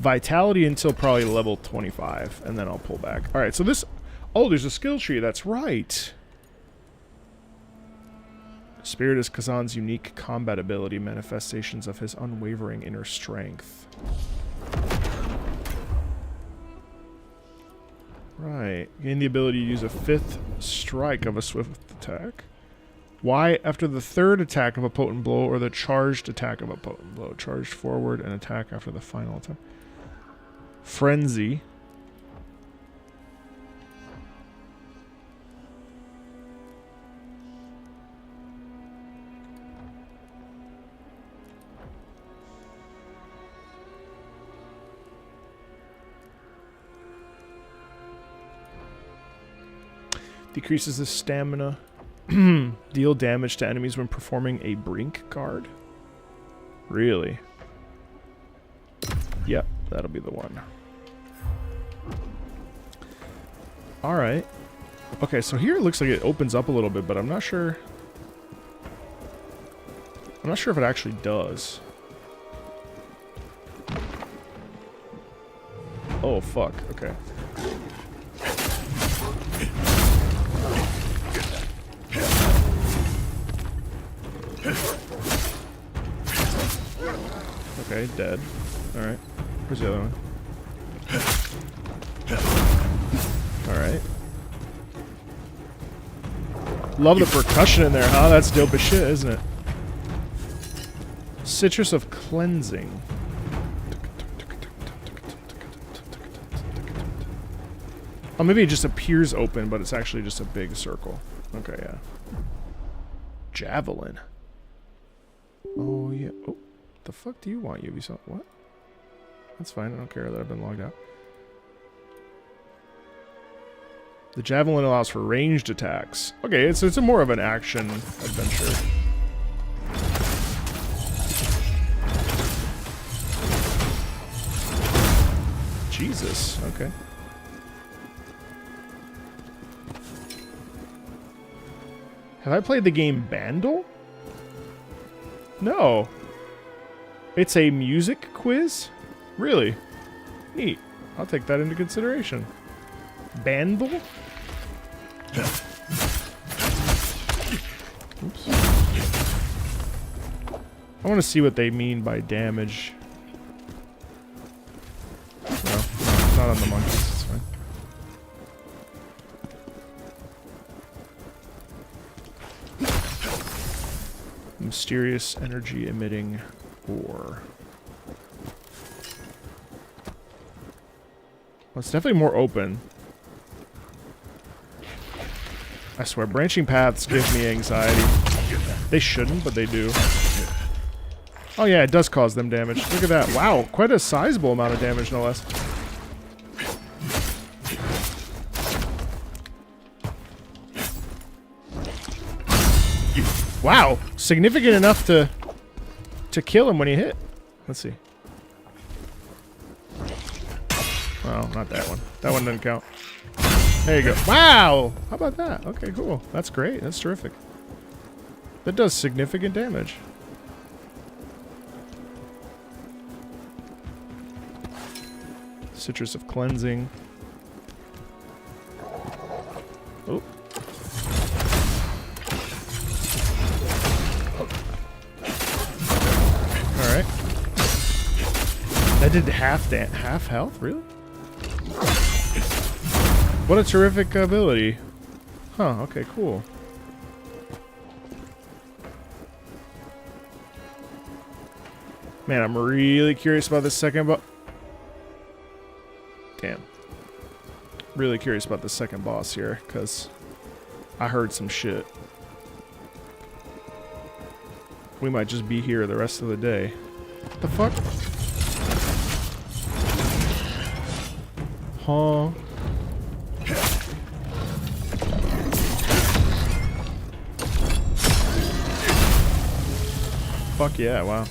vitality until probably level 25, and then I'll pull back. Alright, so this... Oh, there's a skill tree, that's right! Spirit is Khazan's unique combat ability, manifestations of his unwavering inner strength. Right. Gain the ability to use a 5th strike of a swift attack. Y after the 3rd attack of a potent blow or the charged attack of a potent blow. Charged forward and attack after the final attack. Frenzy. Decreases the stamina. Deal damage to enemies when performing a brink guard. Really? Yep, that'll be the one. Alright. Okay, so here it looks like it opens up a little bit, but I'm not sure. I'm not sure if it actually does. Oh, fuck. Okay. Okay, dead. Alright. Where's the other one? Alright. Love the percussion in there, huh? That's dope as shit, isn't it? Citrus of Cleansing. Oh, maybe it just appears open, but it's actually just a big circle. Okay, yeah. Javelin. Oh, yeah. Oh. The fuck do you want, Ubisoft? What? That's fine. I don't care that I've been logged out. The javelin allows for ranged attacks. Okay, it's a more of an action adventure. Jesus. Okay. Have I played the game Bandle? No. It's a music quiz? Really? Neat. I'll take that into consideration. Bandle? Oops. I want to see what they mean by damage. No, not on the monkeys. It's fine. Mysterious energy emitting ore. Well, it's definitely more open. I swear, branching paths give me anxiety. They shouldn't, but they do. Oh yeah, it does cause them damage. Look at that. Wow, quite a sizable amount of damage, no less. Wow, significant enough to kill him when he hit. Let's see. Oh, not that one. That one doesn't count. There you go. Wow! How about that? Okay, cool. That's great. That's terrific. That does significant damage. Citrus of cleansing. Oh. Alright. That did half health? Really? What a terrific ability. Huh, okay, cool. Man, I'm really curious about this second Damn. Really curious about the second boss here, because I heard some shit. We might just be here the rest of the day. What the fuck? Huh? Fuck yeah, wow.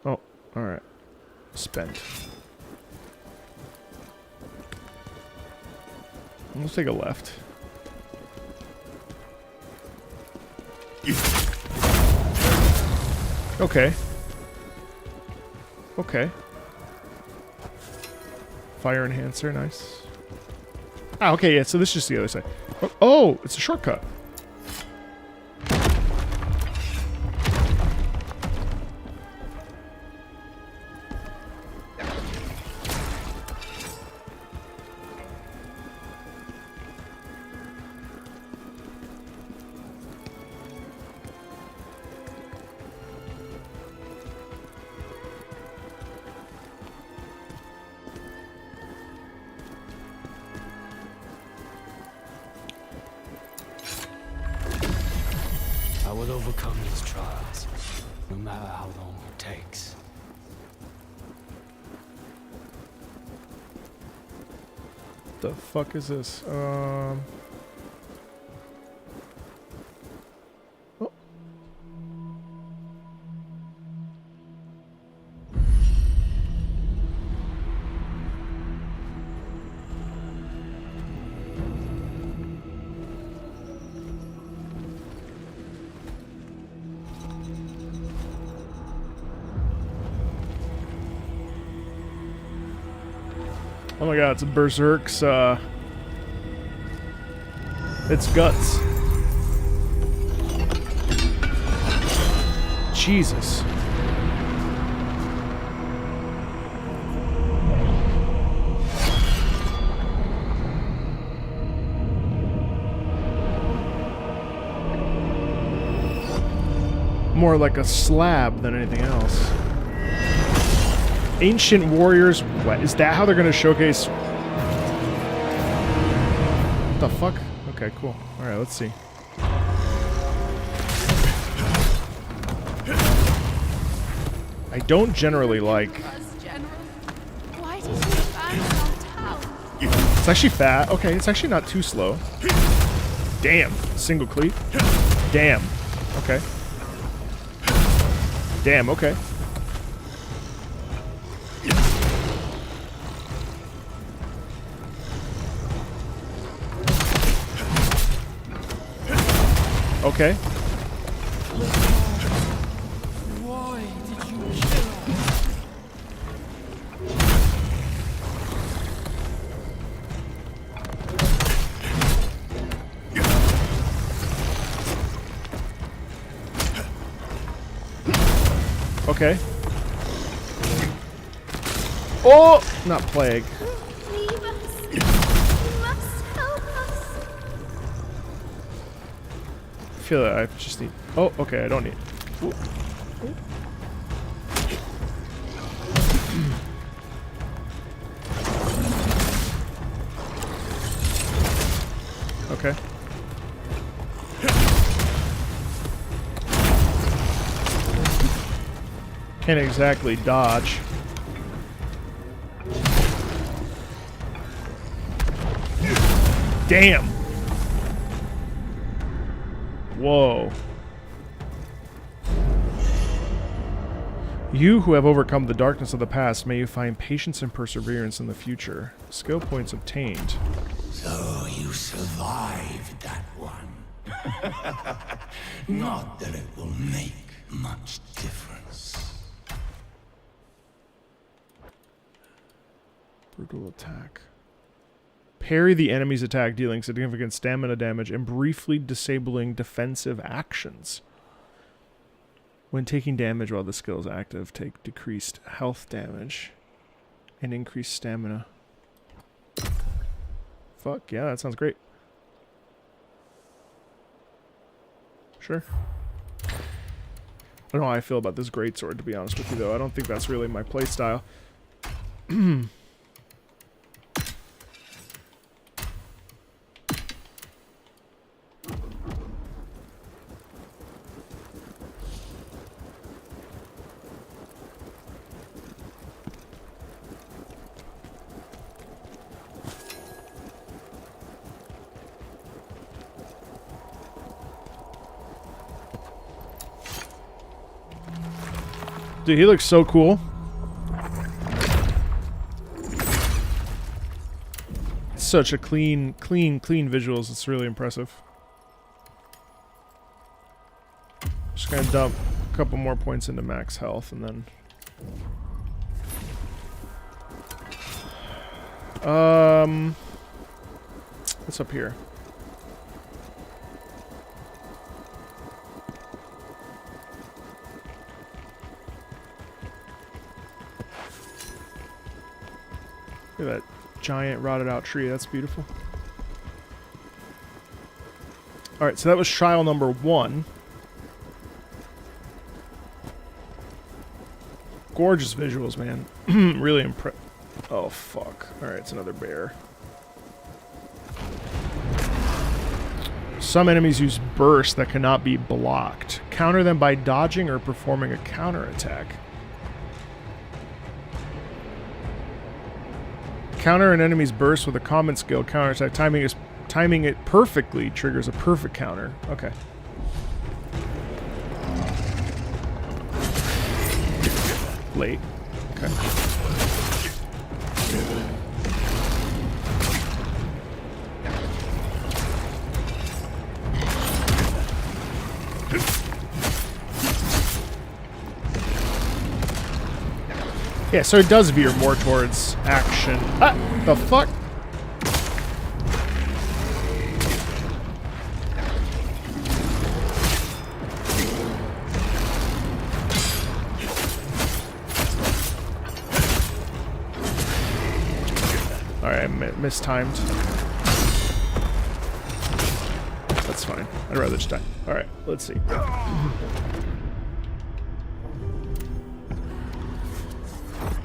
Oh, alright. Spent. Let's take a left. Okay. Okay. Fire enhancer, nice. Ah, okay, yeah, so this is just the other side. Oh, it's a shortcut. I will overcome these trials, no matter how long it takes. The fuck is this? Oh. Oh my god, it's a Berserk's, it's guts. Jesus. More like a slab than anything else. Ancient warriors. What is that? How they're gonna showcase? What the fuck? Okay, cool. All right, let's see. I don't generally like. Why did you abandon our town? It's actually fat. Okay, it's actually not too slow. Damn. Single cleat. Damn. Okay. Damn. Okay. Okay. Why did you kill us? Okay. Oh! Not plague. Leave us. You must help us. I feel that I just need. Oh, okay, I don't need. Ooh. Ooh. Okay. Can't exactly dodge. Damn. Whoa. You who have overcome the darkness of the past, may you find patience and perseverance in the future. Skill points obtained. So you survived that one. Not that it will make much difference. Brutal attack. Parry the enemy's attack, dealing significant stamina damage and briefly disabling defensive actions. When taking damage while the skill is active, take decreased health damage and increased stamina. Fuck, yeah, that sounds great. Sure. I don't know how I feel about this greatsword, to be honest with you, though. I don't think that's really my playstyle. Dude, he looks so cool. Such a clean visuals. It's really impressive. Just gonna dump a couple more points into max health and then... what's up here? Look at that giant rotted out tree. That's beautiful. Alright, so that was trial number 1. Gorgeous visuals, man. Really impressed. Oh, fuck. Alright, it's another bear. Some enemies use bursts that cannot be blocked. Counter them by dodging or performing a counterattack. Counter an enemy's burst with a common skill, counterattack. Timing it perfectly triggers a perfect counter. Okay. Late. Okay. Yeah, so it does veer more towards action. Ah, the fuck? Alright, I mistimed. That's fine. I'd rather just die. Alright, let's see.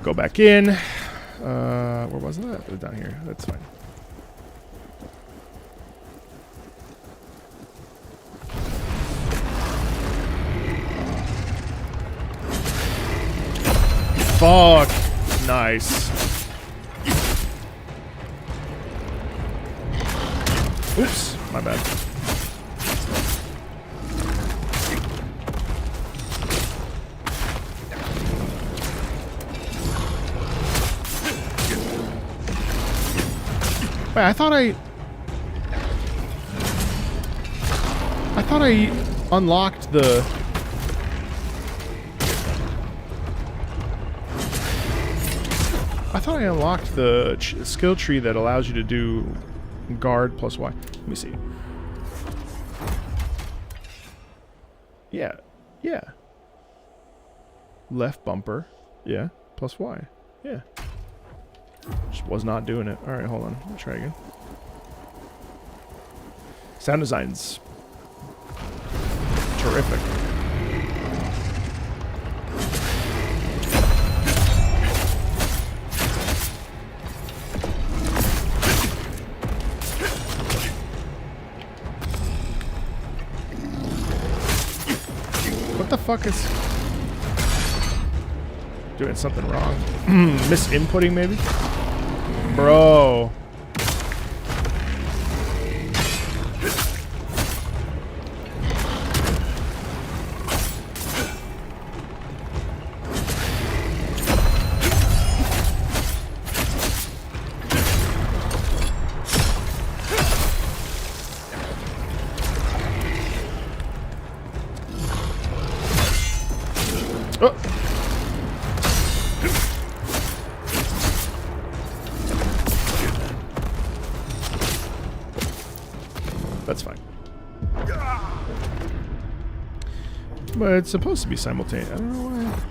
Go back in. Where was that? Down here. That's fine. Fuck. Nice. Oops. My bad. Wait, I thought I unlocked the... I thought I unlocked the skill tree that allows you to do guard plus Y. Let me see. Yeah. Yeah. Left bumper. Yeah. Plus Y. Yeah. Just was not doing it. Alright, hold on. Let me try again. Sound design's terrific. What the fuck is... doing something wrong? Misinputting maybe? Bro. That's fine. But it's supposed to be simultaneous. I don't know why.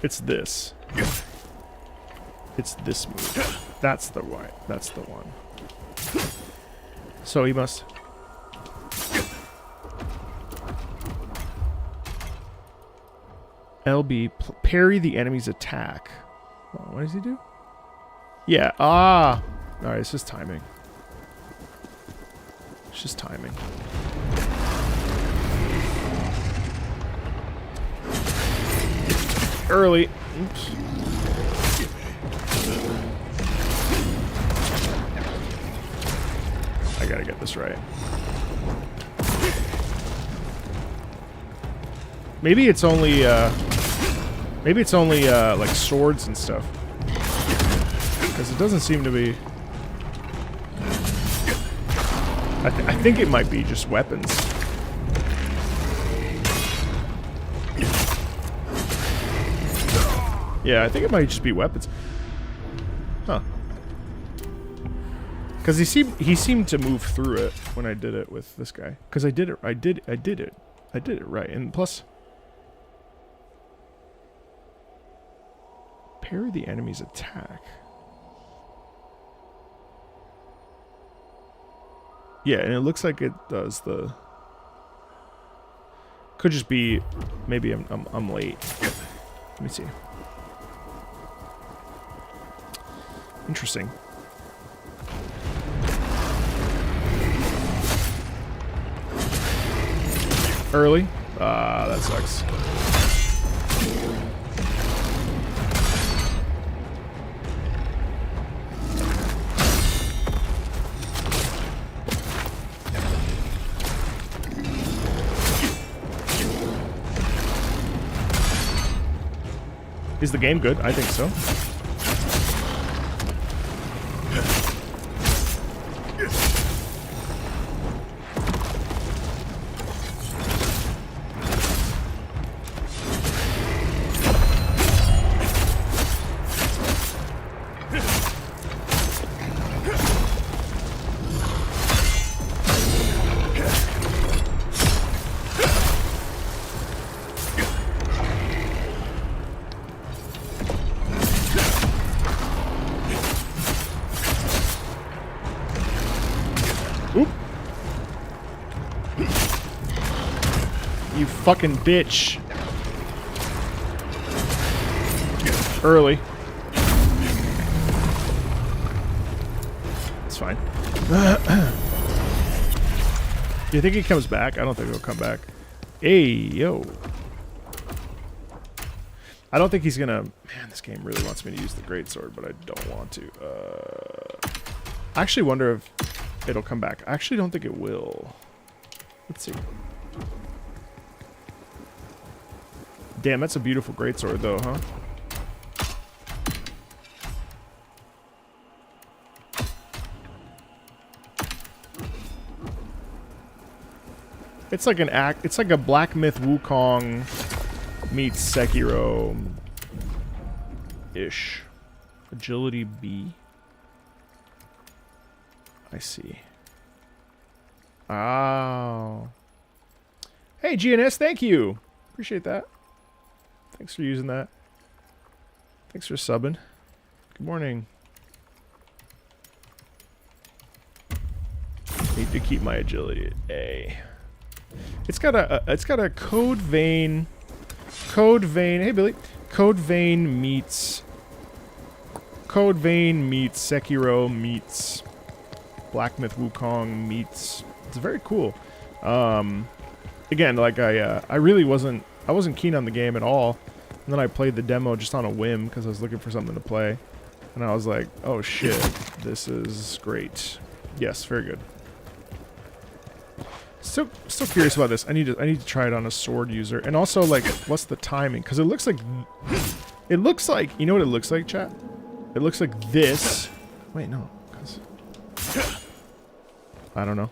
It's this. It's this move. That's the one. That's the one. So he must... LB, parry the enemy's attack. Oh, what does he do? Yeah, Alright, it's just timing. It's just timing. Early. Oops. I gotta get this right. Maybe it's only like swords and stuff. Because it doesn't seem to be... I think it might be just weapons. Yeah, I think it might just be weapons. Huh. Because he seemed to move through it when I did it with this guy. Because I did it right. And plus... Parry the enemy's attack. Yeah, and it looks like it does the... Could just be... Maybe I'm late. Let me see. Interesting. Early? That sucks. Is the game good? I think so. You fucking bitch. Early. It's fine. Do you think he comes back? I don't think he'll come back. Hey, yo. I don't think he's gonna... Man, this game really wants me to use the greatsword, but I don't want to. I actually wonder if it'll come back. I actually don't think it will. Let's see. Damn, that's a beautiful greatsword, though, huh? It's like an act. It's like a Black Myth Wukong meets Sekiro ish. Agility B. I see. Oh. Hey, GNS, thank you. Appreciate that. Thanks for using that. Thanks for subbing. Good morning. Need to keep my agility at A. It's got a Code Vein. Hey Billy. Code Vein meets Sekiro meets Black Myth Wukong meets. It's very cool. Again, like I really wasn't keen on the game at all. And then I played the demo just on a whim because I was looking for something to play. And I was like, oh shit, this is great. Yes, very good. Still curious about this. I need to try it on a sword user. And also, like, what's the timing? Because it looks like, you know what it looks like, chat? It looks like this. Wait, no. I don't know.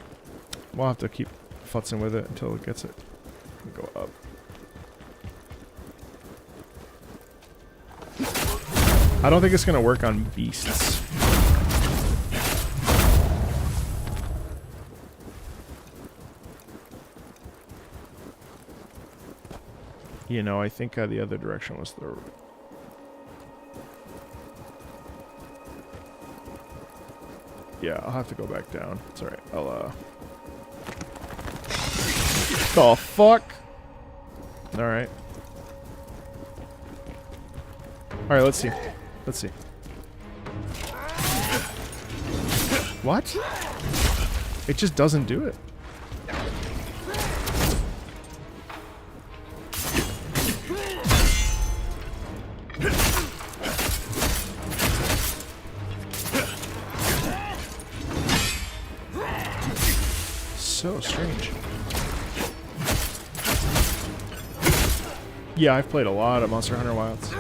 We'll have to keep futzing with it until it gets it. Go up. I don't think it's gonna work on beasts. You know, I think the other direction was the... Yeah, I'll have to go back down. It's alright. I'll, The fuck? Alright. Alright, let's see. Let's see. What? It just doesn't do it. So strange. Yeah, I've played a lot of Monster Hunter Wilds.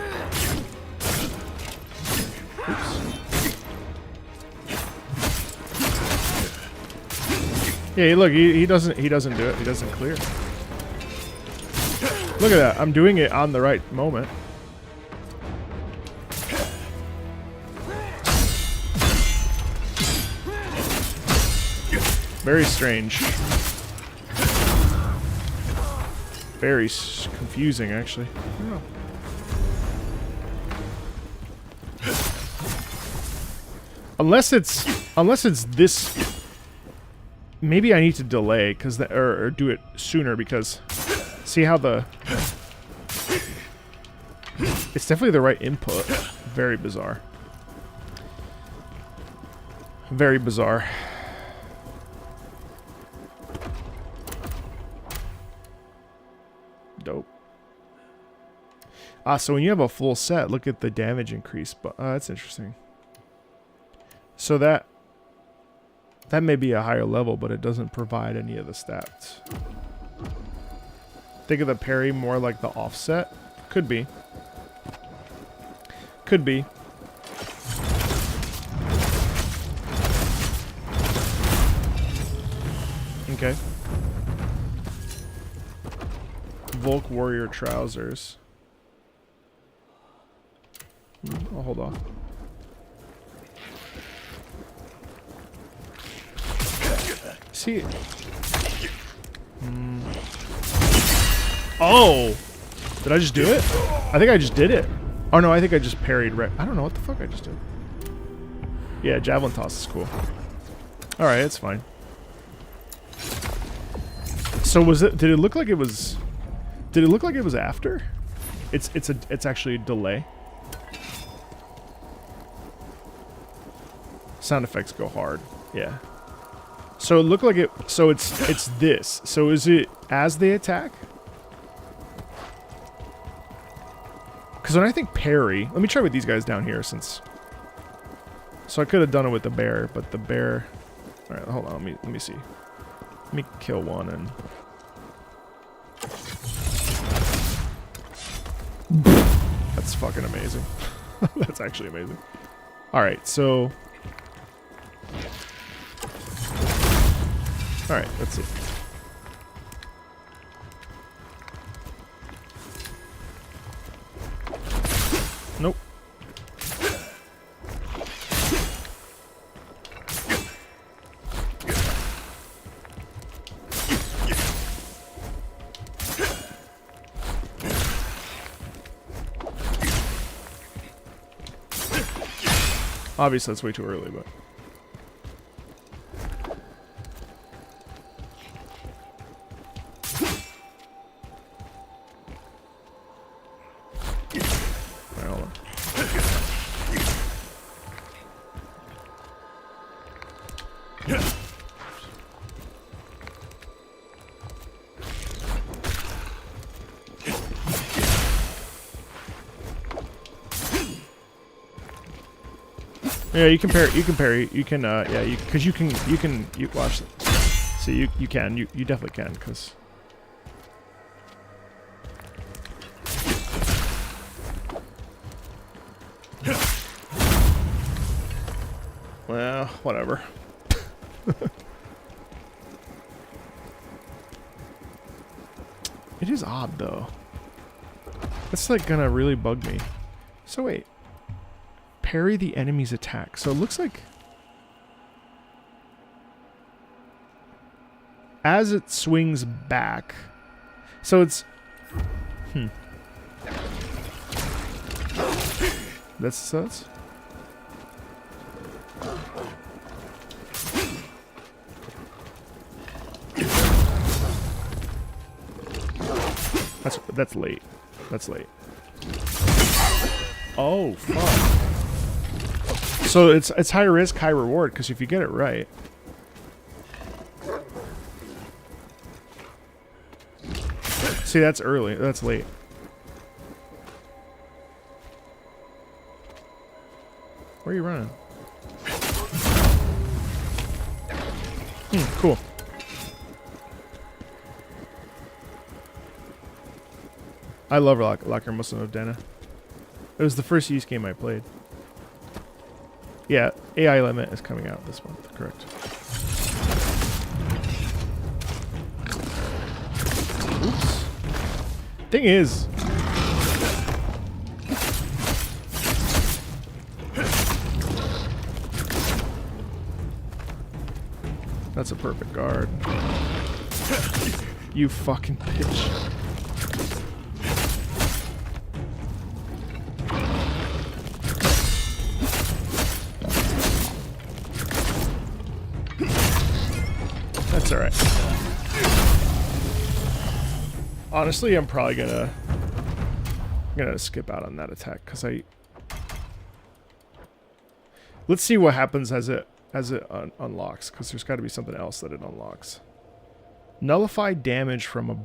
Oops. Yeah, look, he doesn't do it. He doesn't clear. Look at that. I'm doing it on the right moment. Very strange. Very confusing, actually. Unless it's this. Maybe I need to delay or do it sooner because see how it's definitely the right input. Very bizarre. Very bizarre. Dope. So when you have a full set, look at the damage increase. But that's interesting. So that may be a higher level, but it doesn't provide any of the stats. Think of the parry more like the offset. Could be. Could be. Okay. Volk Warrior Trousers. I'll hold off. See it. Oh! Did I just do it? I think I just did it. Oh no, I think I just parried right. I don't know what the fuck I just did. Yeah, javelin toss is cool. Alright, it's fine. So was it, did it look like it was after? It's actually a delay. Sound effects go hard. Yeah. So it looked like it, so it's this. So is it as they attack? Because when I think parry, let me try with these guys down here since. So I could have done it with the bear, but the bear. All right, hold on. Let me see. Let me kill one and. That's fucking amazing. That's actually amazing. All right, so. All right, let's see. Nope. Obviously, that's way too early, but. Yeah, you can parry. You can, yeah, because you can watch it. See, you can. You definitely can, because. Well, whatever. It is odd, though. That's like gonna really bug me. So wait. parry the enemy's attack. So it looks like as it swings back. So it's That's that's late. That's late. Oh fuck. So it's high risk, high reward, because if you get it right. See, that's early. That's late. Where are you running? Cool. I love Lacrimosa of Dana. It was the first Ys game I played. Yeah, AI Limit is coming out this month, correct. Oops. Thing is... That's a perfect guard. You fucking bitch. That's alright. Honestly, I'm probably gonna skip out on that attack because let's see what happens as it unlocks, because there's got to be something else that it unlocks. Nullify damage from a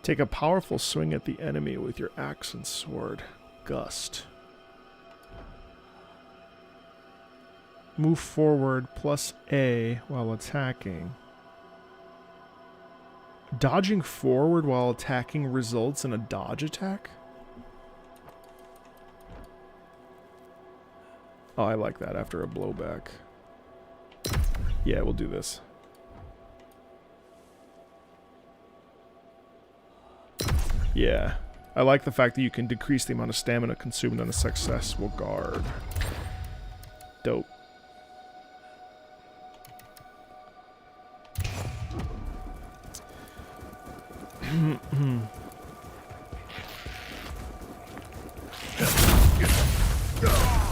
Take a powerful swing at the enemy with your axe and sword. Gust. Move forward plus A while attacking. Dodging forward while attacking results in a dodge attack? Oh, I like that after a blowback. Yeah, we'll do this. Yeah. I like the fact that you can decrease the amount of stamina consumed on a successful guard. Dope.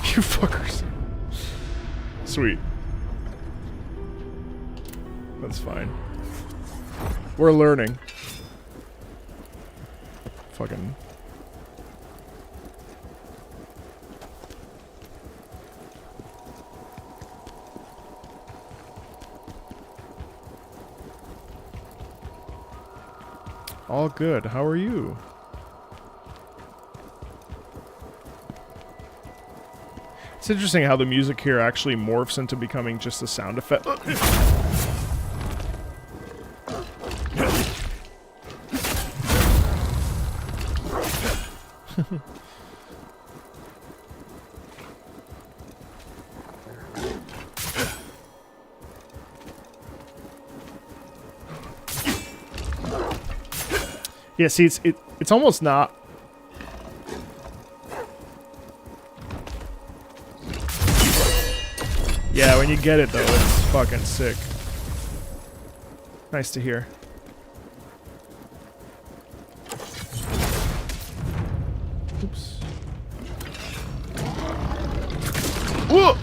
You fuckers. Sweet. That's fine. We're learning. Fucking... All good. How are you? It's interesting how the music here actually morphs into becoming just a sound effect. Yeah, see, it's almost not. Yeah, when you get it though, it's fucking sick. Nice to hear. Oops. Whoa!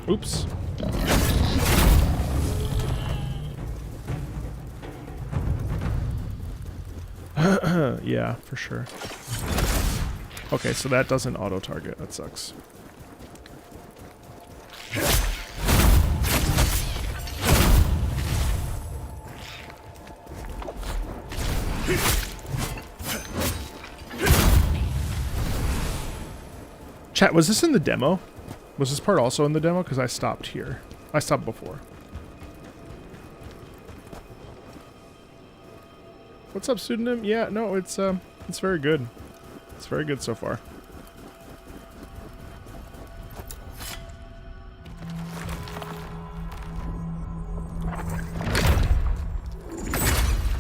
Oops. Yeah, for sure. Okay, so that doesn't auto-target. That sucks. Chat, was this in the demo? Was this part also in the demo? Because I stopped here. I stopped before. What's up, pseudonym? Yeah, no, it's very good. It's very good so far.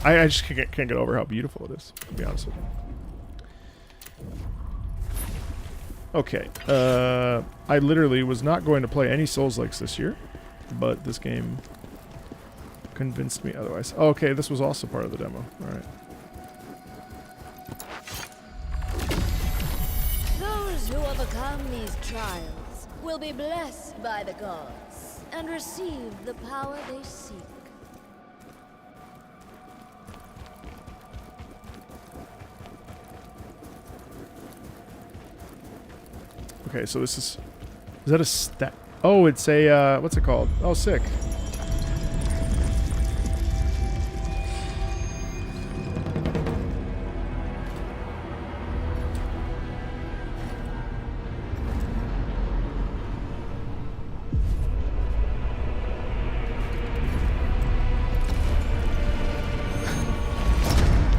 I just can't get over how beautiful it is, to be honest with you. Okay, I literally was not going to play any Souls-likes this year, but this game convinced me otherwise. Oh, okay, this was also part of the demo. Alright. Those who overcome these trials will be blessed by the gods and receive the power they seek. Okay, so this is that a stat? Oh, it's a, what's it called? Oh, sick.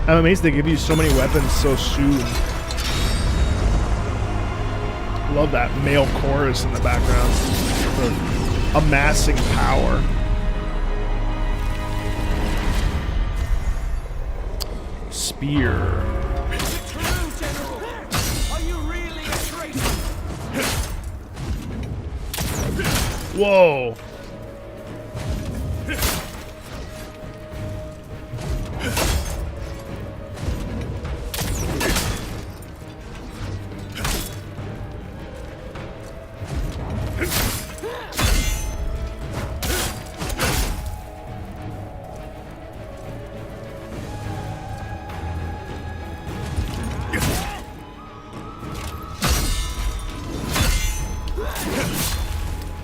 I'm amazed they give you so many weapons so soon. Love that male chorus in the background. The amassing power. Spear. Are you really a traitor? Whoa.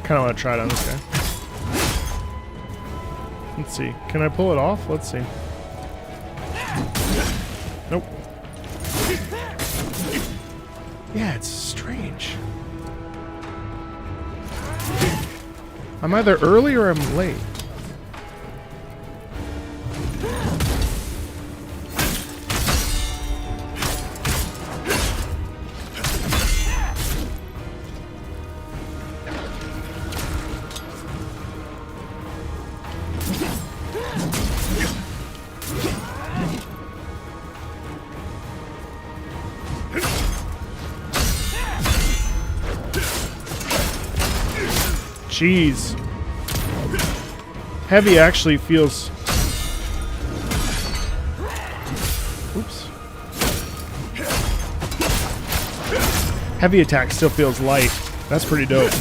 I kind of want to try it on this guy. Let's see. Can I pull it off? Let's see. Nope. Yeah, it's strange. I'm either early or I'm late. Jeez. Heavy actually feels... Oops. Heavy attack still feels light. That's pretty dope.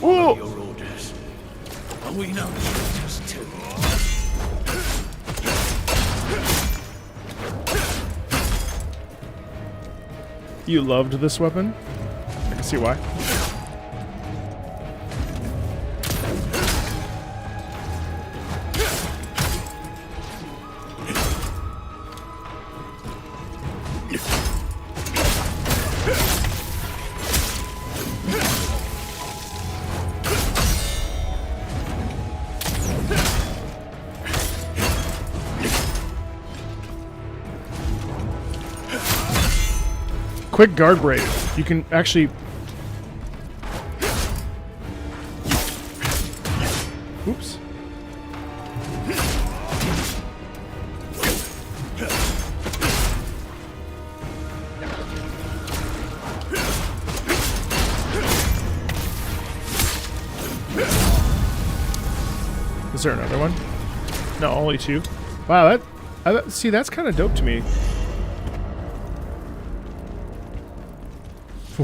Whoa! Your orders. Are we not traitors too? You loved this weapon? I can see why. Quick guard break. You can actually... Oops. there another one? No, only 2. Wow, see, that's kind of dope to me.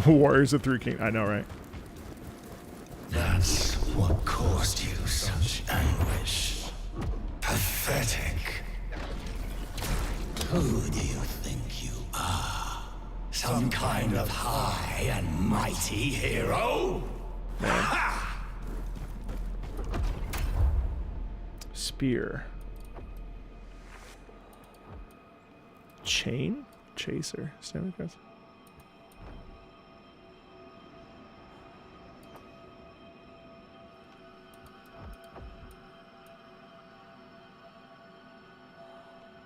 Warriors of 3 Kingdoms. I know, right? That's what caused you such anguish. Pathetic. Who do you think you are? Some kind of high and mighty hero? Spear. Chain? Chaser. Stamina cards.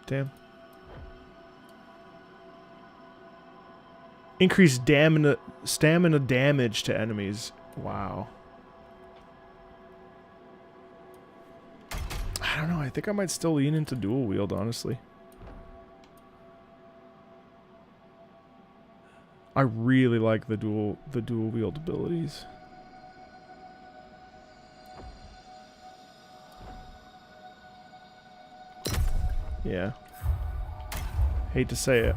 Damn. Increase stamina damage to enemies. Wow. I don't know. I think I might still lean into dual wield, honestly. I really like the dual wield abilities. Yeah. Hate to say it.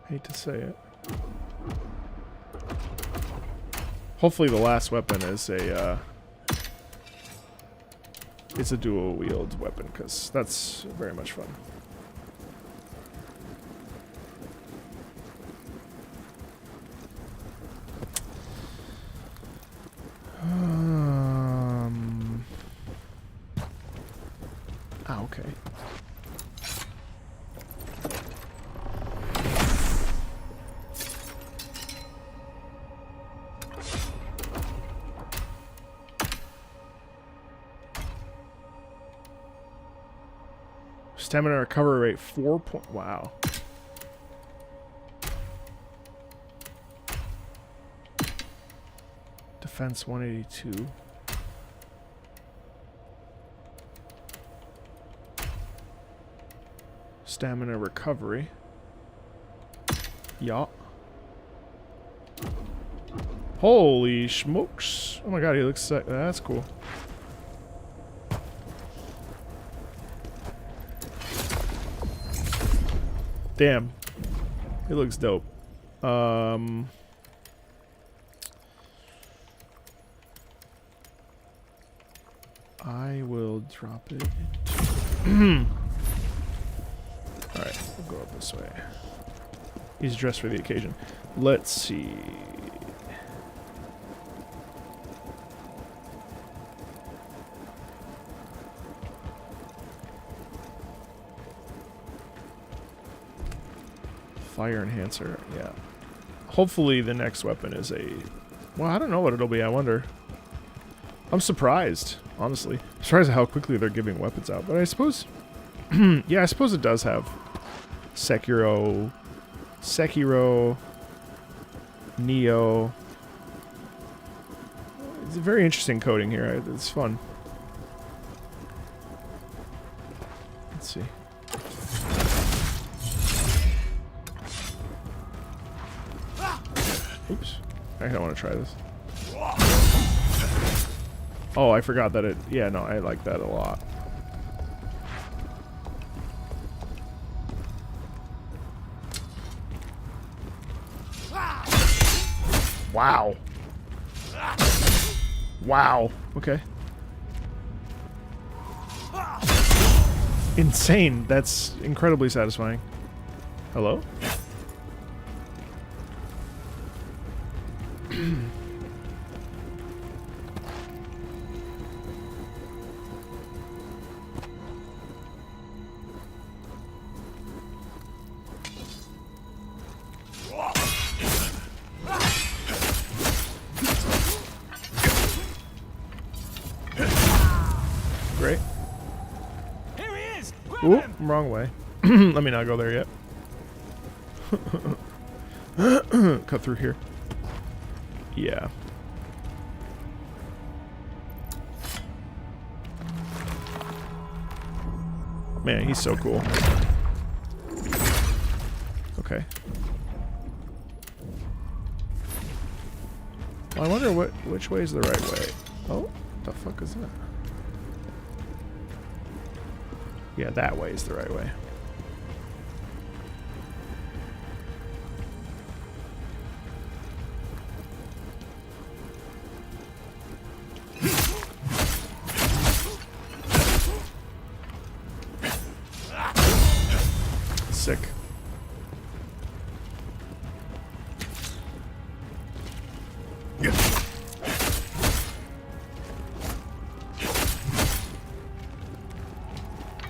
Hate to say it. Hopefully the last weapon is a it's a dual wield weapon, because that's very much fun. Okay. Stamina recovery rate 4 point. Wow. Defense 182. Stamina recovery. Yeah. Holy smokes. Oh my god, he looks sick. That's cool. Damn. He looks dope. I will drop it. Alright, we'll go up this way. He's dressed for the occasion. Let's see. Fire enhancer, yeah. Hopefully the next weapon is a... Well, I don't know what it'll be, I wonder. I'm surprised, honestly. Surprised at how quickly they're giving weapons out. But I suppose... yeah, I suppose it does have Sekiro, Neo. It's a very interesting coding here. It's fun. Let's see. Oops. I don't want to try this. Oh, I forgot that it... Yeah, no, I like that a lot. Wow. Wow. Okay. Insane. That's incredibly satisfying. Hello? Great. Here he is. Ooh, wrong way. Let me not go there yet. Cut through here. Yeah. Man, he's so cool. Okay. Well, I wonder which way is the right way. Oh, the fuck is that? Yeah, that way is the right way. Sick.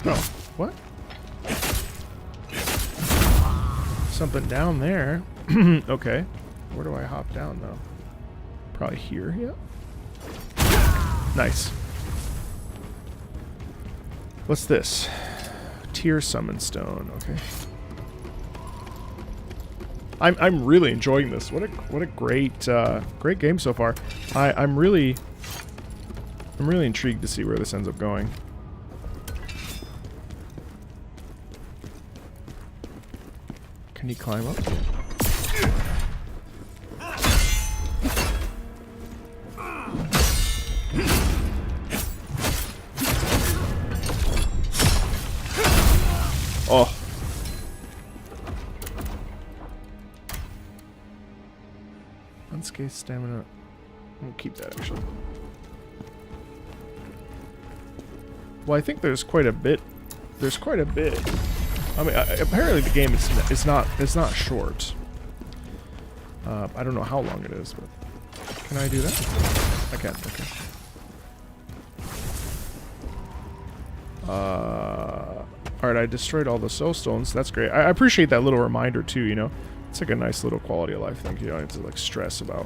Oh, what? Something down there. Okay. Where do I hop down, though? Probably here, yeah. Nice. What's this? Tier Summon Stone, okay. I'm really enjoying this. What a great great game so far. I'm really intrigued to see where this ends up going. Can he climb up? Oh. Unscathed stamina. I'm gonna keep that actually. Well, I think there's quite a bit. There's quite a bit. I mean, apparently the game is not short. I don't know how long it is, but can I do that? I can. Okay. Alright, I destroyed all the soul stones. That's great. I appreciate that little reminder too, you know. It's like a nice little quality of life thing. You don't have to like stress about.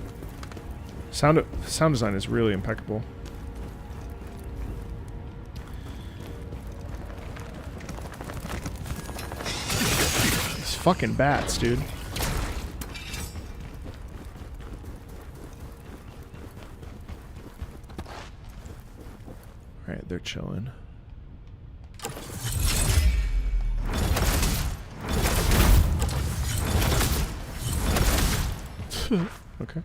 Sound design is really impeccable. These fucking bats, dude. Alright, they're chilling. Okay.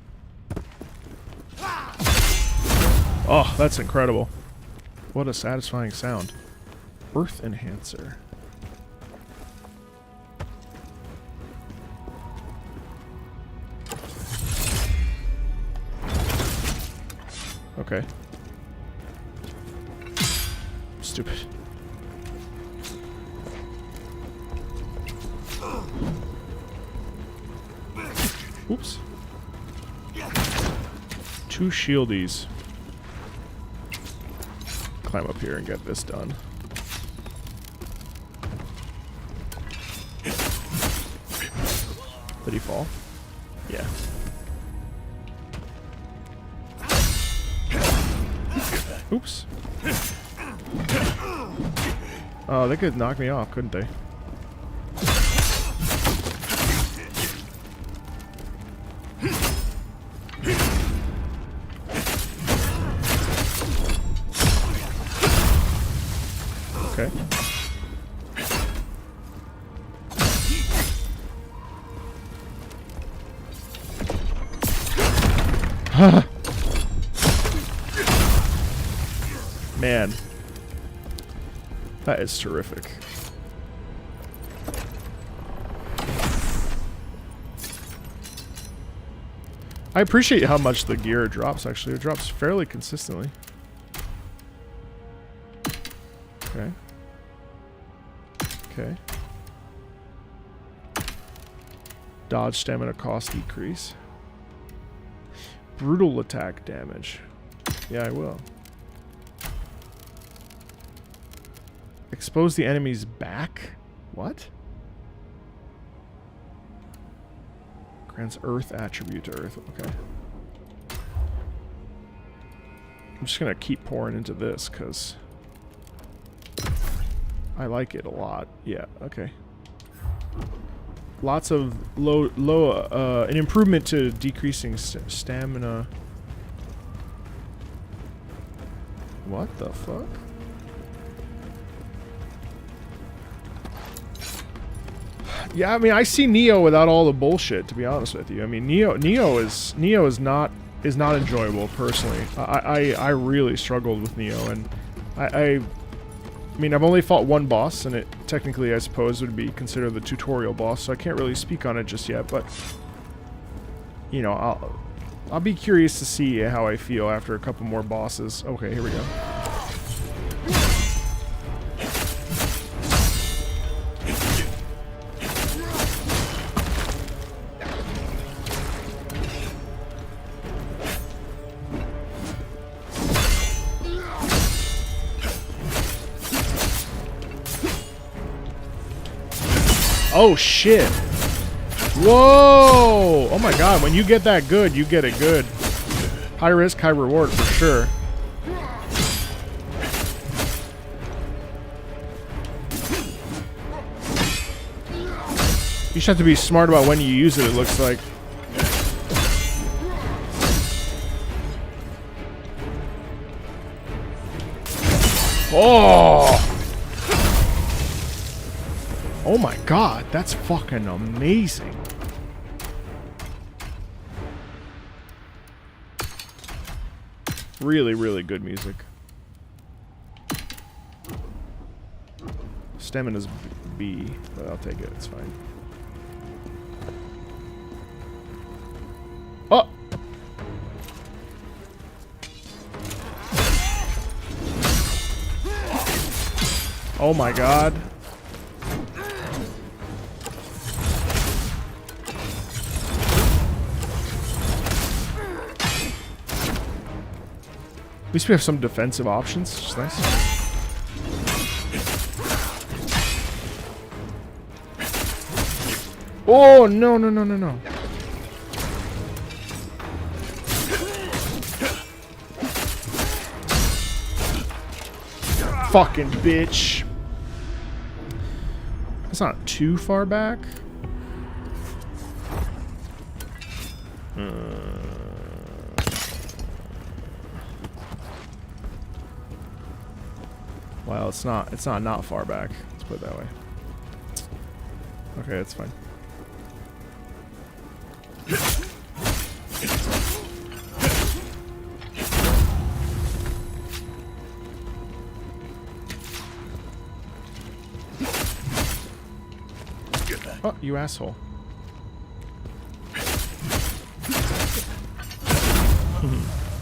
Oh, that's incredible. What a satisfying sound. Earth Enhancer. Okay. Stupid. Oops. 2 shieldies. Climb up here and get this done. Did he fall? Yeah. Oops. Oh, they could knock me off, couldn't they? Okay. Man. That is terrific. I appreciate how much the gear drops, actually. It drops fairly consistently. Okay. Okay. Dodge stamina cost decrease. Brutal attack damage. Yeah, I will. Expose the enemy's back? What? Grants Earth attribute to Earth. Okay. I'm just gonna keep pouring into this because I like it a lot. Yeah, okay. Lots of an improvement to decreasing stamina. What the fuck? Yeah, I mean, I see Neo without all the bullshit, to be honest with you. I mean, Neo is not is not enjoyable personally. I really struggled with Neo, and I mean, I've only fought one boss, and it technically, I suppose, would be considered the tutorial boss, so I can't really speak on it just yet, but, you know, I'll be curious to see how I feel after a couple more bosses. Okay, here we go. Oh shit! Whoa! Oh my god, when you get that good, you get it good. High risk, high reward for sure. You just have to be smart about when you use it, it looks like. Oh! Oh my god, that's fucking amazing. Really, really good music. Stamina's B, but I'll take it, it's fine. Oh! Oh my god. At least we have some defensive options, which is nice. Oh, no, no, no, no, no. Fucking bitch. That's not too far back. Well, it's not far back. Let's put it that way. Okay, that's fine. Oh, you asshole.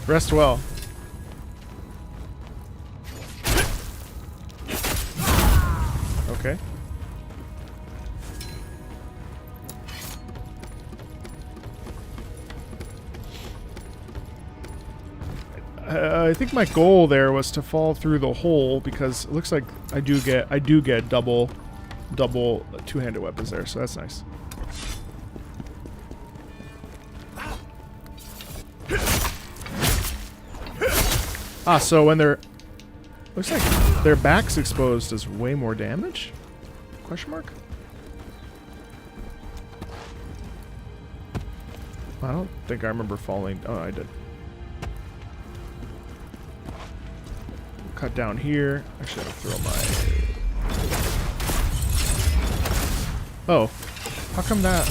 Rest well. Okay. I think my goal there was to fall through the hole because it looks like I do get double two-handed weapons there, so that's nice. Ah, so when they're looks like their back's exposed does way more damage? Question mark? I don't think I remember falling. Oh, I did. Cut down here. Actually, I'll throw my... Oh. How come that...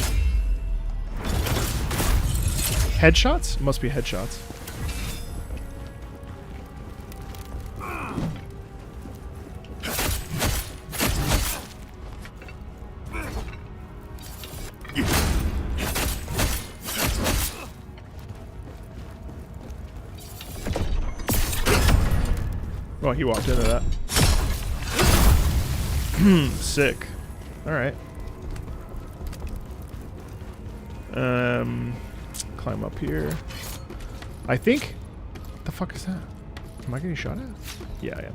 Headshots? Must be headshots. Oh, he walked into that. Sick. Alright. Climb up here. I think... What the fuck is that? Am I getting shot at? Yeah, I am.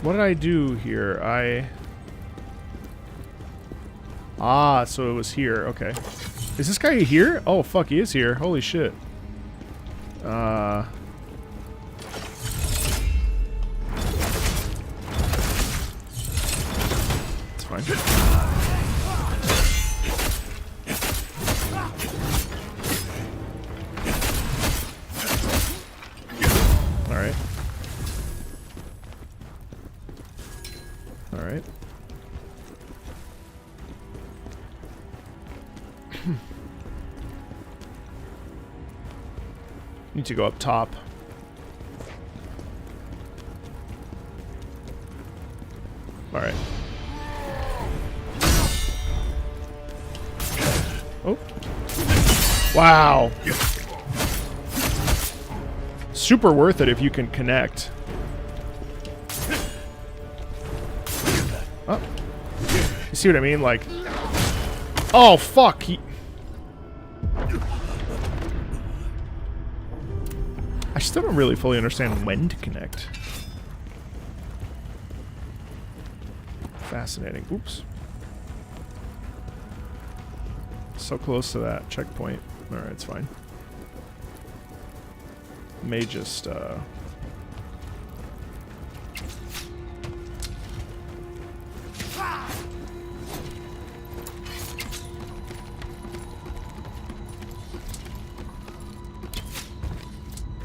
What did I do here? Ah, so it was here. Okay. Is this guy here? Oh, fuck, he is here. Holy shit. It's fine. Need to go up top. Alright. Oh. Wow. Super worth it if you can connect. Oh. You see what I mean? Like... Oh, fuck! I still don't really fully understand when to connect. Fascinating. Oops. So close to that checkpoint. Alright, it's fine. May just,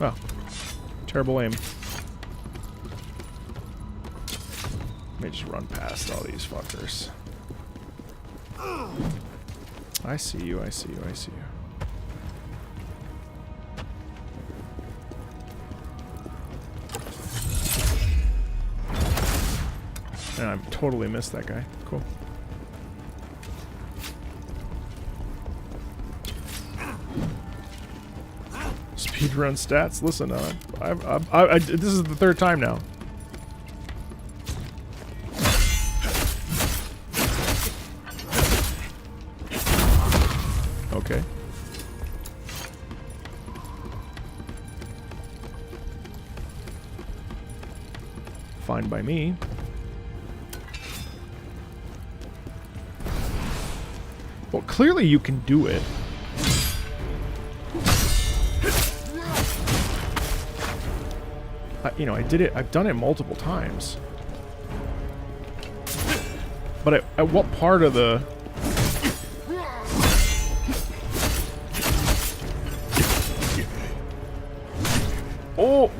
Oh. Terrible aim. Let me just run past all these fuckers. I see you, I see you, I see you. And I totally missed that guy. Cool. Speedrun stats. Listen, this is the third time now. Okay. Fine by me. Well, clearly you can do it. You know, I did it. I've done it multiple times. But at what part of the... Oh!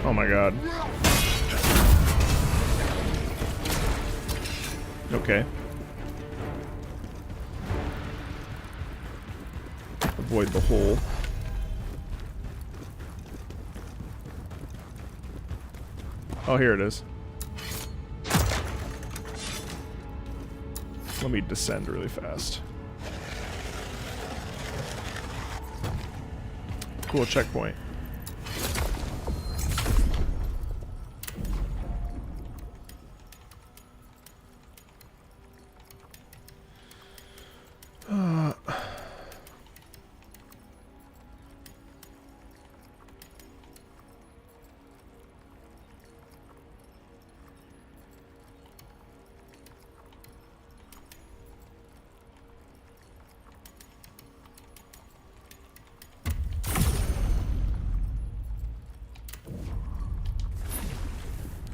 Oh my god. Okay. Avoid the hole. Oh, here it is. Let me descend really fast. Cool checkpoint.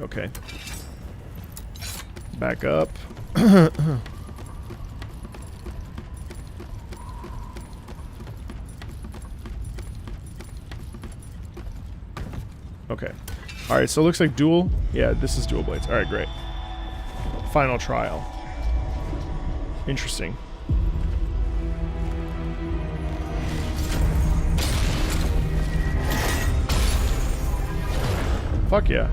Okay. Back up. Okay. Alright, so it looks like dual. Yeah, this is dual blades. Alright, great. Final trial. Interesting. Fuck yeah.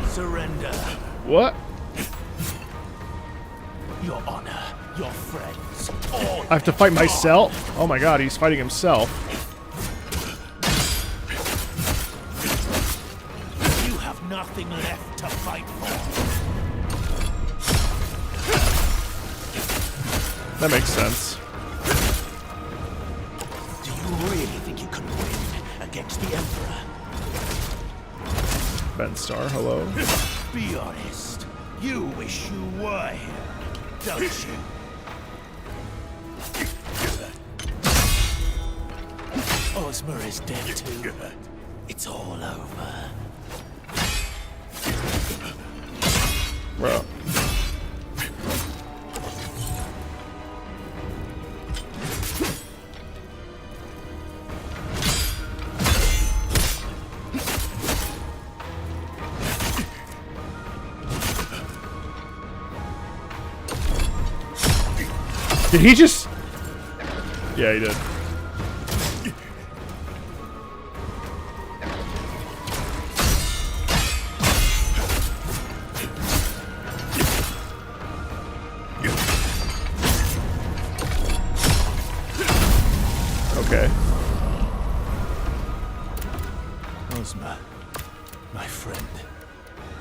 Surrender. What? Your honor, your friends, all I have to fight myself? Oh my god, he's fighting himself. you have nothing left to fight for. That makes sense. Do you really think you can win against the Emperor? Ben Star, hello. Be honest. You wish you were here, don't you? Ozma is dead too. It's all over. Bro. Did he just... Yeah, he did. Okay. Ozma, my friend,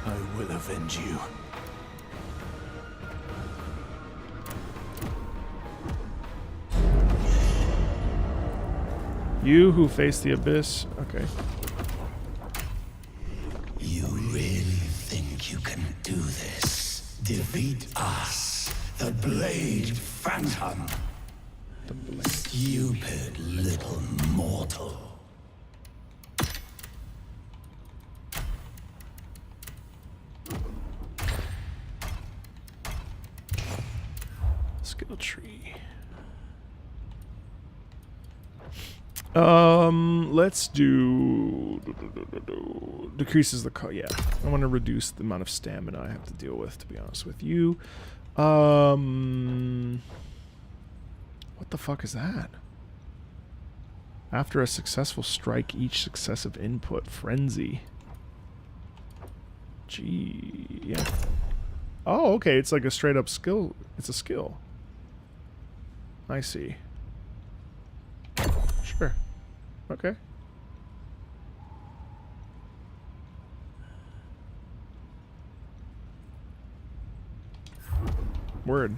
I will avenge you. You who face the abyss. Okay. You really think you can do this? Defeat us, the Blade Phantom. Stupid little mortal. Skill tree. Let's do decreases the cost. Yeah, I want to reduce the amount of stamina I have to deal with. To be honest with you, what the fuck is that? After a successful strike, each successive input frenzy. Gee, yeah. Oh, okay. It's like a straight up skill. It's a skill. I see. Sure. Okay. Word.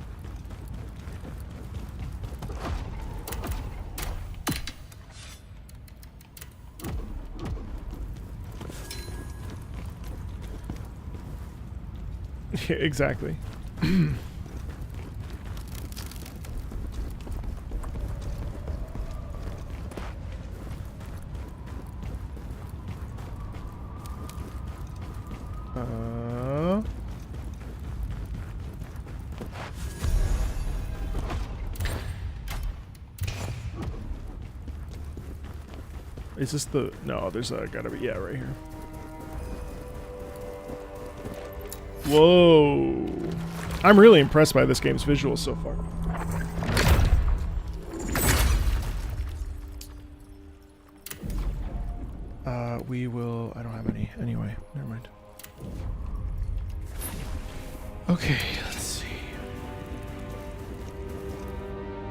Yeah, exactly. Is this the... No, there's gotta be... Yeah, right here. Whoa. I'm really impressed by this game's visuals so far. We will... I don't have any. Anyway, never mind. Okay, let's see.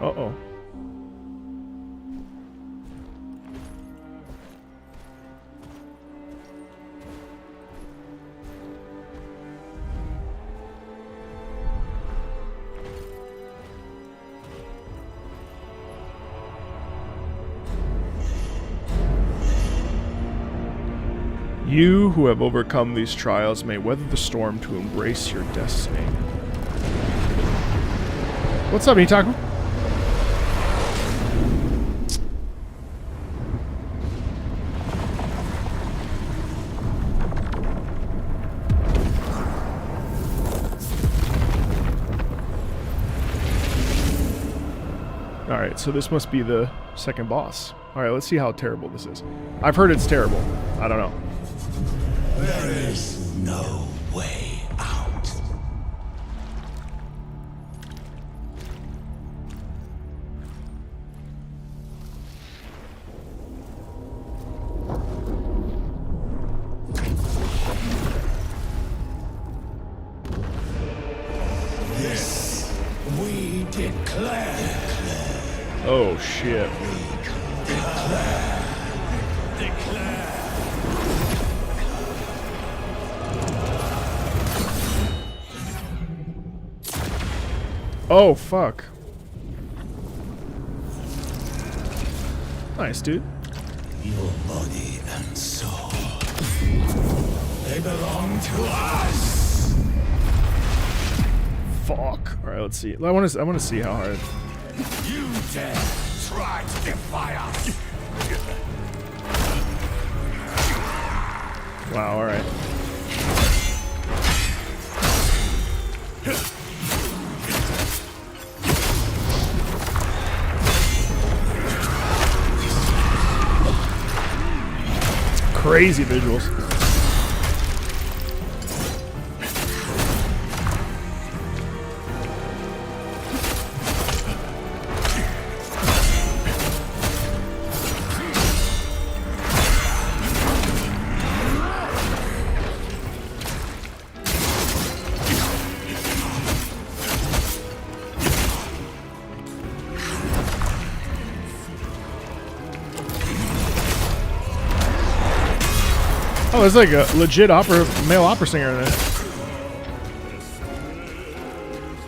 Uh-oh. You who have overcome these trials may weather the storm to embrace your destiny. What's up, Itaku? Alright, so this must be the second boss. Alright, let's see how terrible this is. I've heard it's terrible. I don't know. There is no way out. This we declare. Oh shit. Declare. Oh, fuck. Nice, dude. Your body and soul They belong to us. Fuck. All right, let's see. I want to see how hard. You dare try to defy us. Wow. All right. Crazy visuals. Oh, there's like a legit male opera singer in it.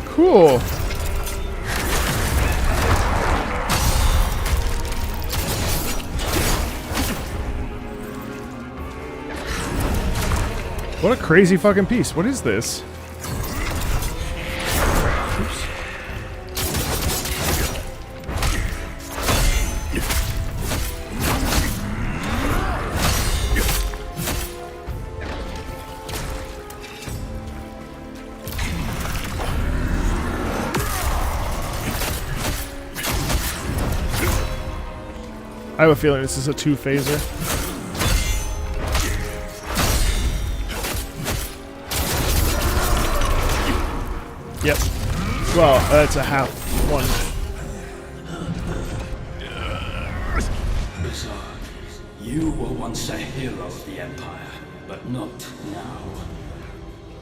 Cool. What a crazy fucking piece. What is this? Oops. I have a feeling this is a two-phaser. Yep. Well, it's a half one. Berserker, you were once a hero of the Empire, but not now.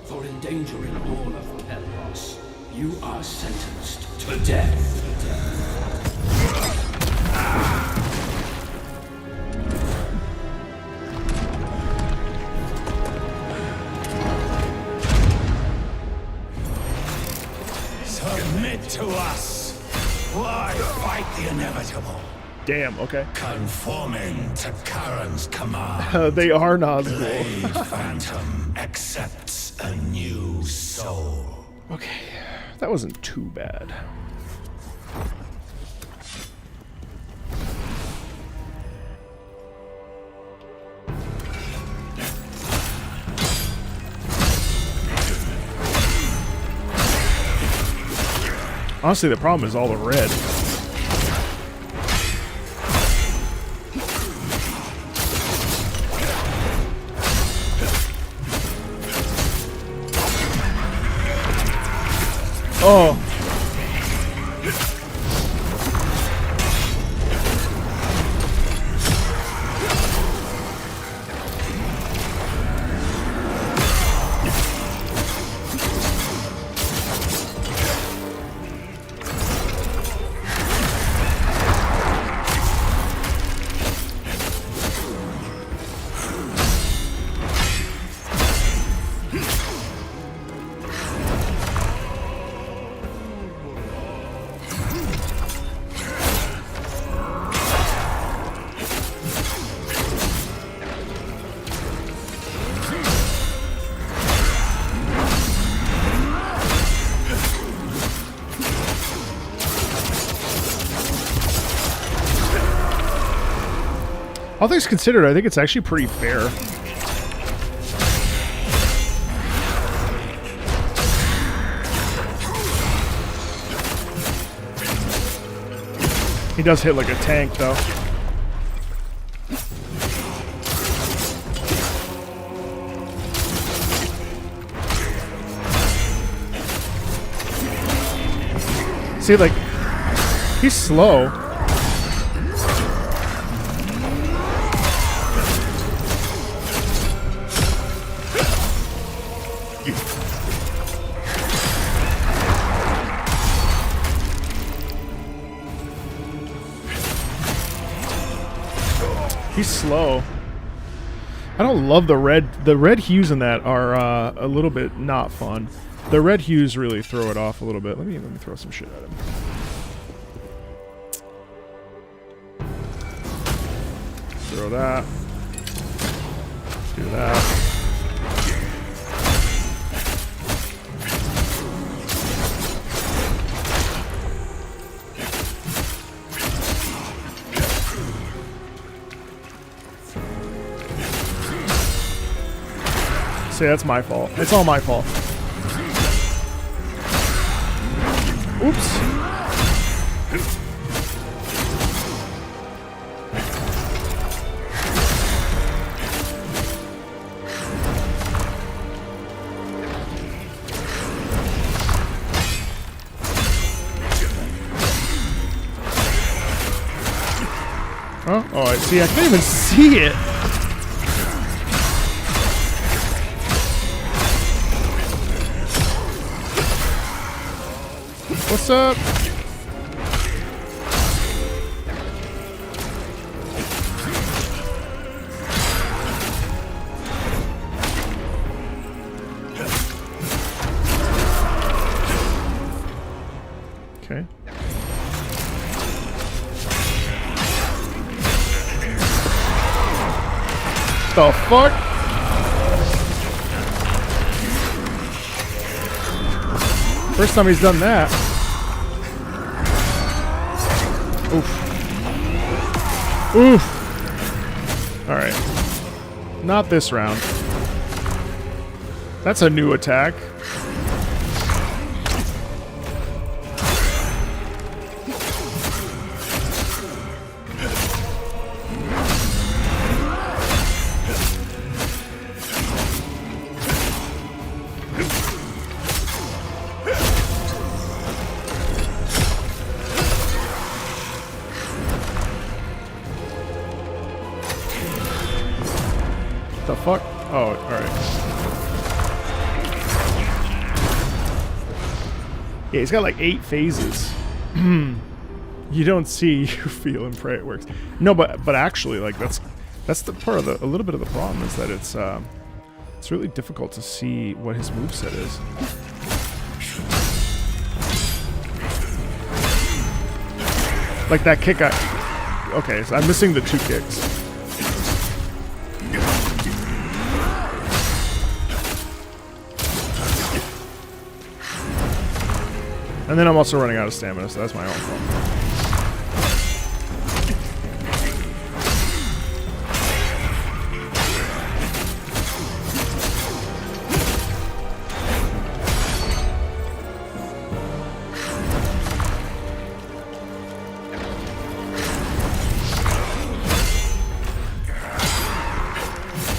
For endangering all of Pelros, you are sentenced to death. Submit to us. Why fight the inevitable? Damn, okay. Conforming to Karen's command. They are Nazgul. Blade Phantom accepts a new soul. Okay, that wasn't too bad. Honestly, the problem is all the red. Oh. All things considered, I think it's actually pretty fair. He does hit like a tank, though. See, like, he's slow. He's slow. I don't love the red. The red hues in that are a little bit not fun. The red hues really throw it off a little bit. Let me throw some shit at him. Throw that. Do that. See, that's my fault. It's all my fault. Oops. Huh? Oh, I see. I can't even see it. What's up? Okay. The fuck? First time he's done that. Oof. Oof. Alright. Not this round. That's a new attack. The fuck? Oh, alright. Yeah, he's got like 8 phases. You don't see, you feel, and pray it works. No, but actually, like that's the part of a little bit of the problem is that it's really difficult to see what his moveset is. Like that kick okay, so I'm missing the 2 kicks. And then I'm also running out of stamina, so that's my own fault.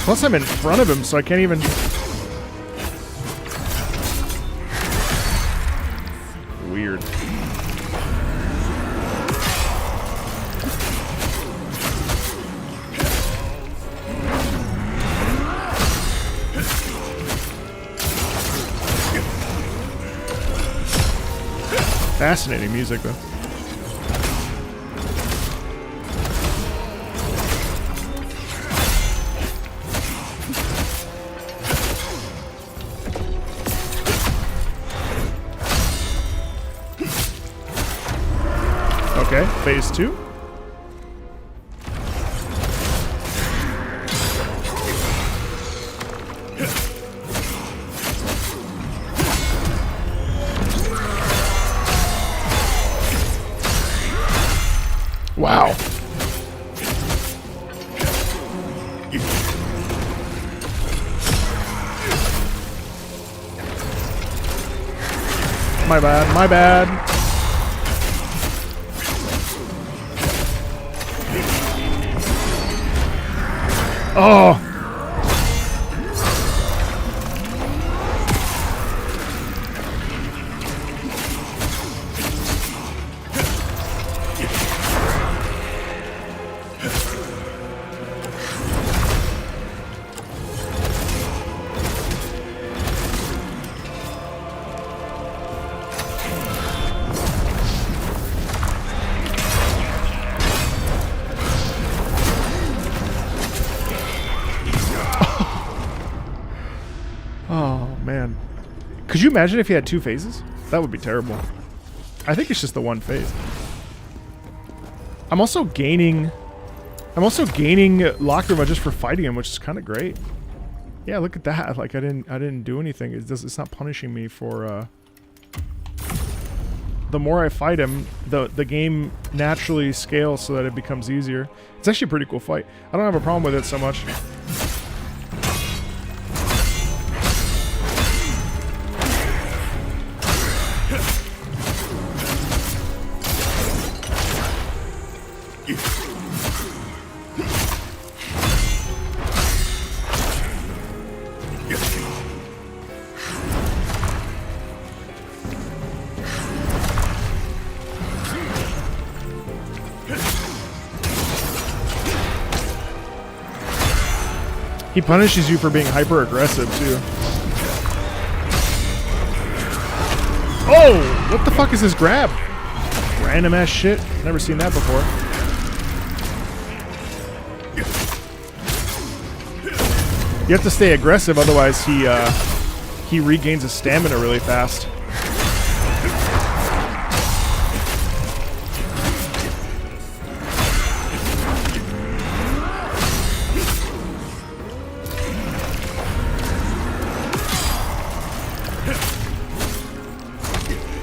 Plus I'm in front of him, so I can't even... Weird. Fascinating music, though. Okay, phase 2. Wow. My bad, my bad. Oh! Oh, man. Could you imagine if he had 2 phases? That would be terrible. I think it's just the 1 phase. I'm also gaining Lacrima just for fighting him, which is kind of great. Yeah, look at that. Like I didn't do anything. It's not punishing me for the more I fight him, the game naturally scales so that it becomes easier. It's actually a pretty cool fight. I don't have a problem with it so much. He punishes you for being hyper aggressive too. Oh, what the fuck is this grab? Random ass shit. Never seen that before. You have to stay aggressive, otherwise he regains his stamina really fast.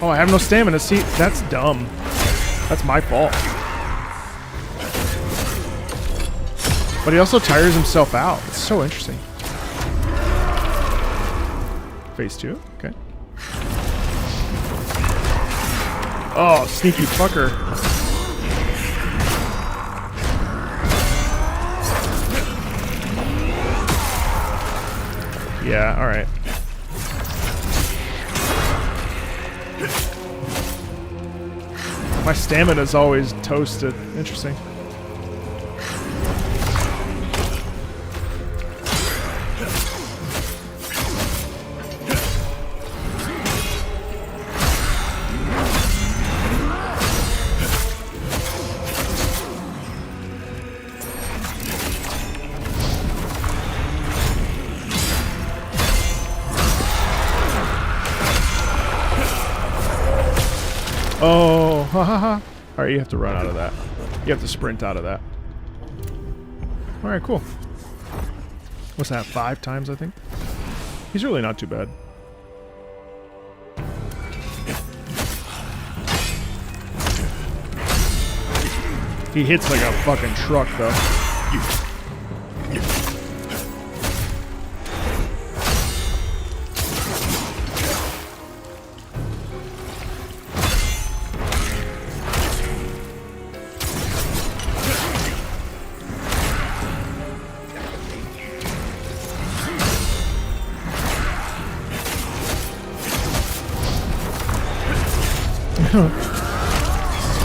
Oh, I have no stamina. See, that's dumb. That's my fault. But he also tires himself out. It's so interesting. Phase 2? Okay. Oh, sneaky fucker. Yeah, alright. My stamina's always toasted. Interesting. Oh, ha ha ha. Alright, you have to run out of that. You have to sprint out of that. Alright, cool. What's that, 5 times, I think? He's really not too bad. He hits like a fucking truck, though.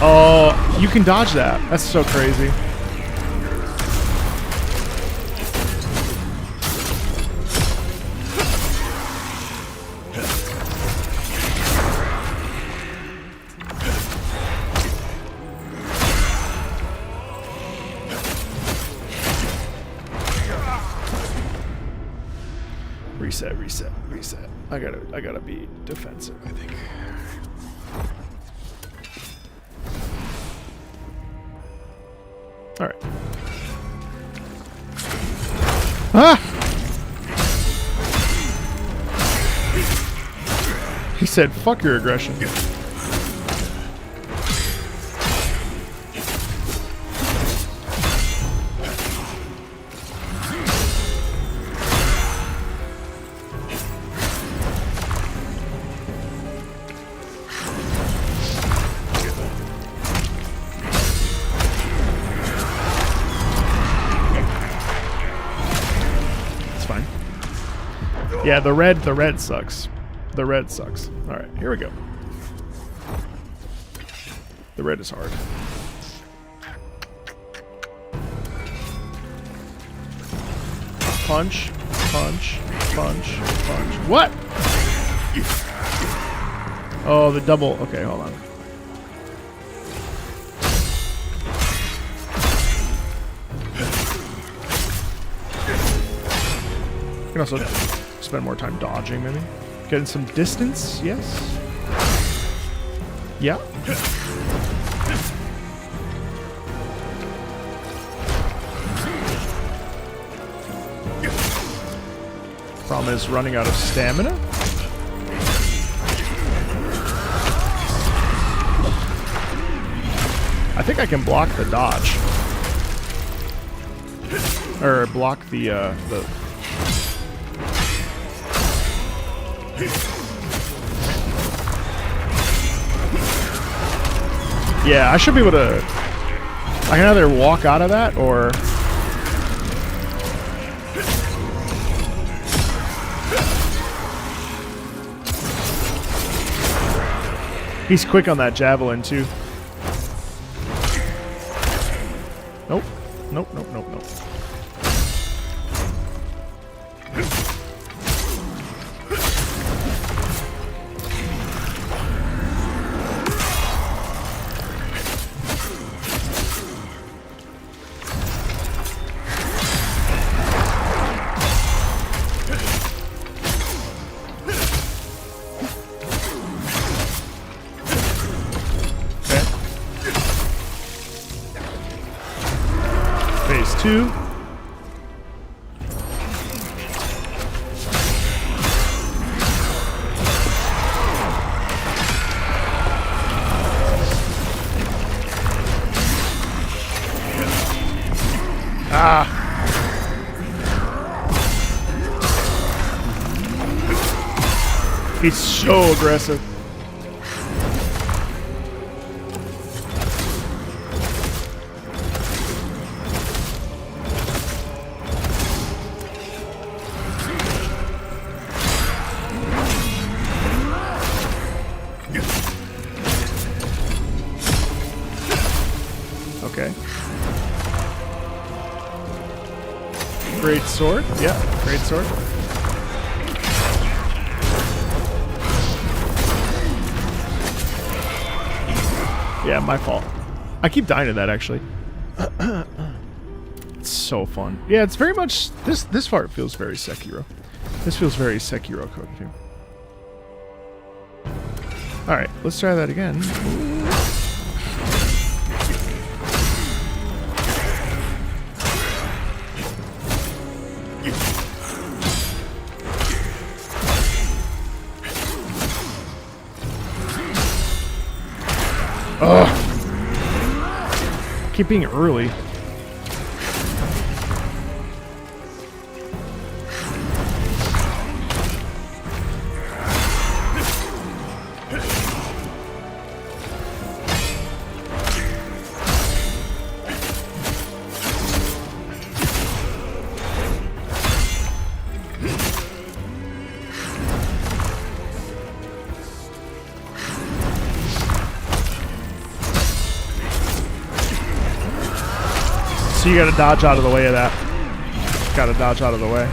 Oh, you can dodge that. That's so crazy. Reset, reset, reset. I gotta be defensive, I think. All right. Ah! He said, "Fuck your aggression." Yeah, the red sucks. The red sucks. All right, here we go. The red is hard. Punch, punch, punch, punch. What? Oh, the double. Okay, hold on. You can also spend more time dodging, maybe. Getting some distance, yes. Yeah. Problem is running out of stamina. I think I can block the dodge. Or block the yeah, I should be able to I can either walk out of that or... He's quick on that javelin too. Nope. Nope, nope, nope, nope. Phase 2. Ah. He's so aggressive. Okay. Great sword. Yeah, great sword. Yeah, my fault. I keep dying to that actually. It's so fun. Yeah, it's very much this part feels very Sekiro. This feels very Sekiro code too. All right, let's try that again. Ugh. Keep being early. So you gotta dodge out of the way of that. Gotta dodge out of the way.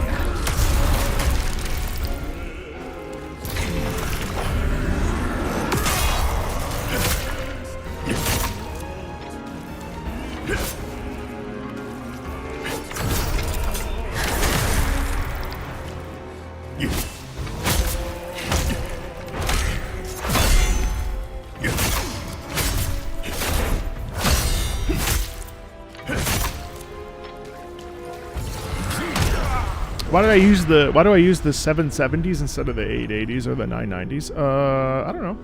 Why do I use the 770s instead of the 880s or the 990s? I don't know.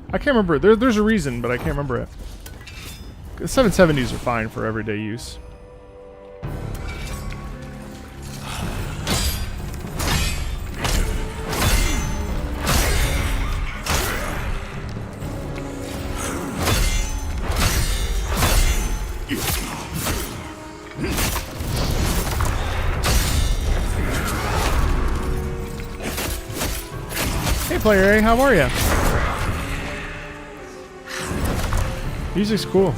I can't remember. There's a reason, but I can't remember it. The 770s are fine for everyday use. Hey Player A, how are ya? Music's cool.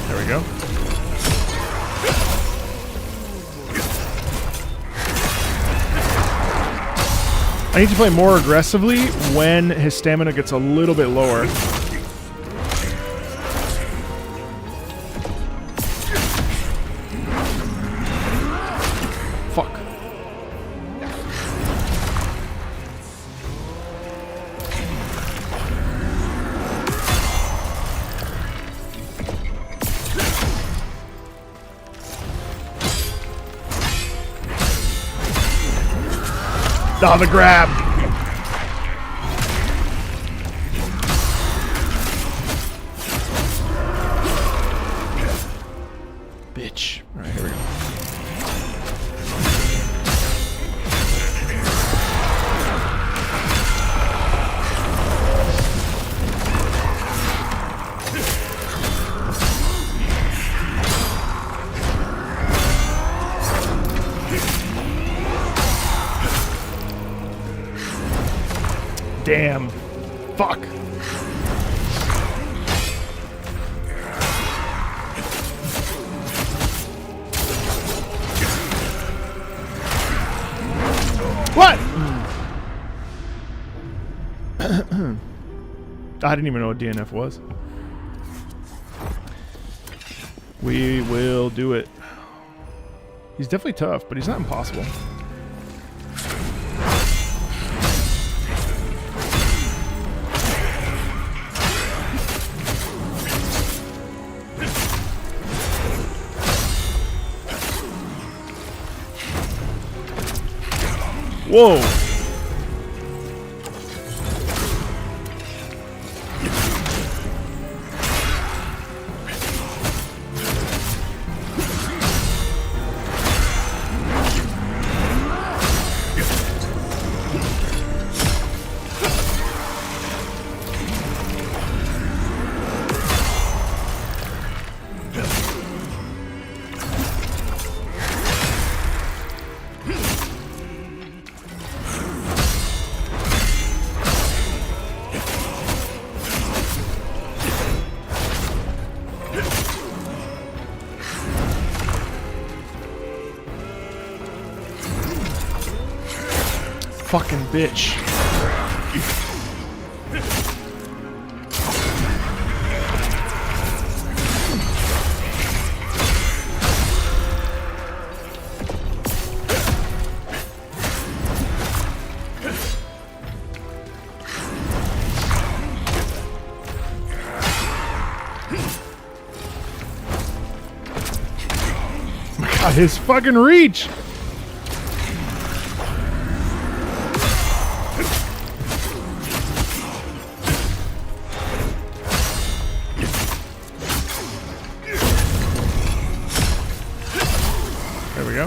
There we go. I need to play more aggressively when his stamina gets a little bit lower. Fuck. Oh, the grab. Damn. Fuck. What? I didn't even know what DNF was. We will do it. He's definitely tough, but he's not impossible. Whoa. Fucking bitch. Oh my God, his fucking reach. There we go.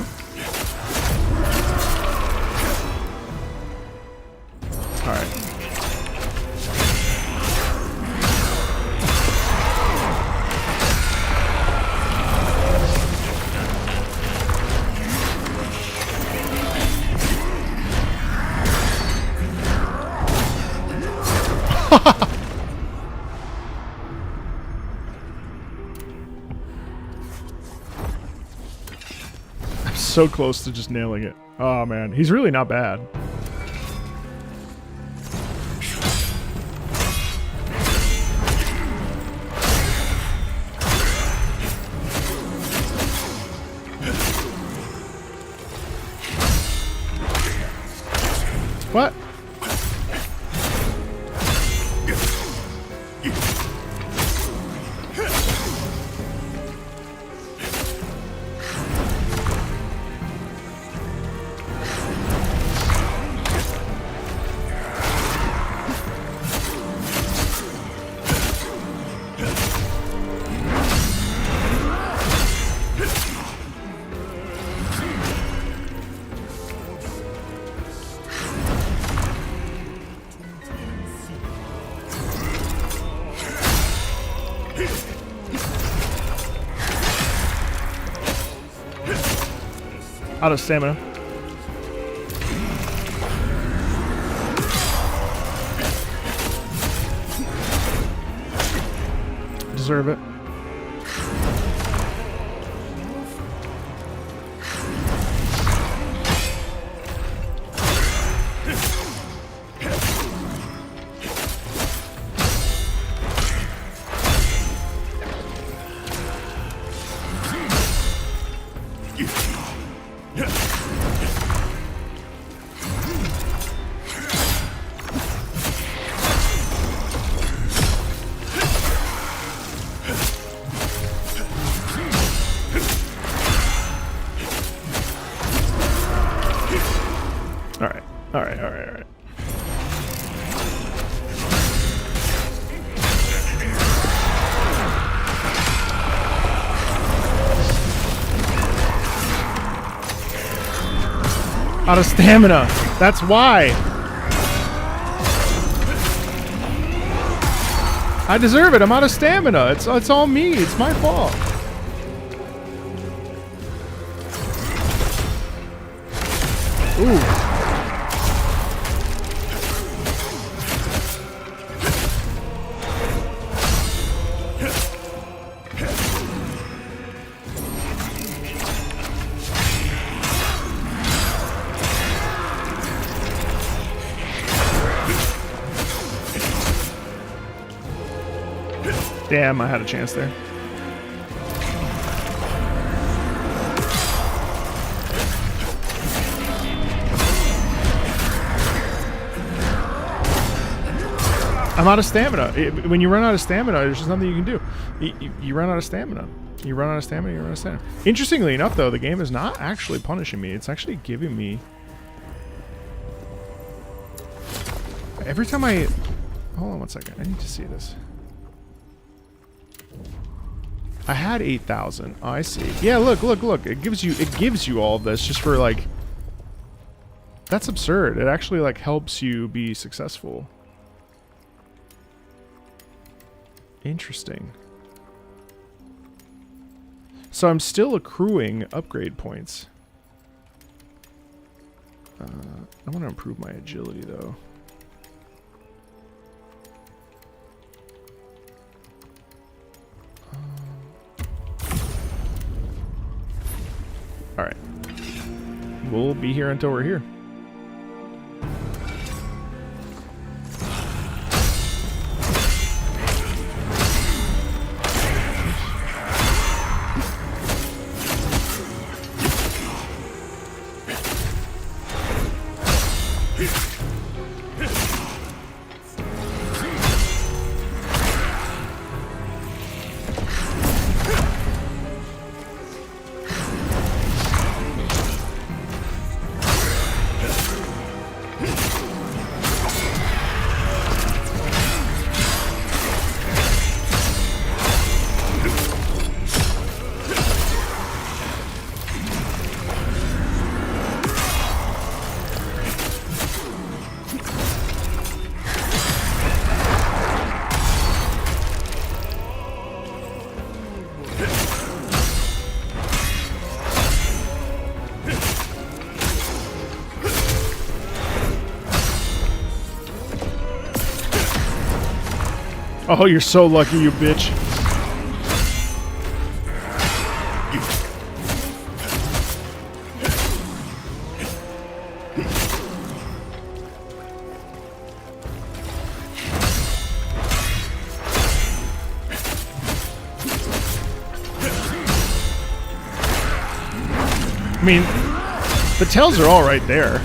All right. So close to just nailing it. Oh man, he's really not bad. What? Out of stamina. Deserve it. All right. Out of stamina. That's why. I deserve it. I'm out of stamina. It's all me. It's my fault. Ooh. Damn, I had a chance there. I'm out of stamina. When you run out of stamina, there's just nothing you can do. You run out of stamina. You run out of stamina, you run out of stamina. Interestingly enough, though, the game is not actually punishing me. It's actually giving me... Every time I... Hold on one second. I need to see this. I had 8,000. Oh, I see. Yeah, look. It gives you all of this just for, like... That's absurd. It actually, like, helps you be successful. Interesting. So I'm still accruing upgrade points. I want to improve my agility, though. Alright. We'll be here until we're here. Oh, you're so lucky, you bitch. I mean, the tails are all right there.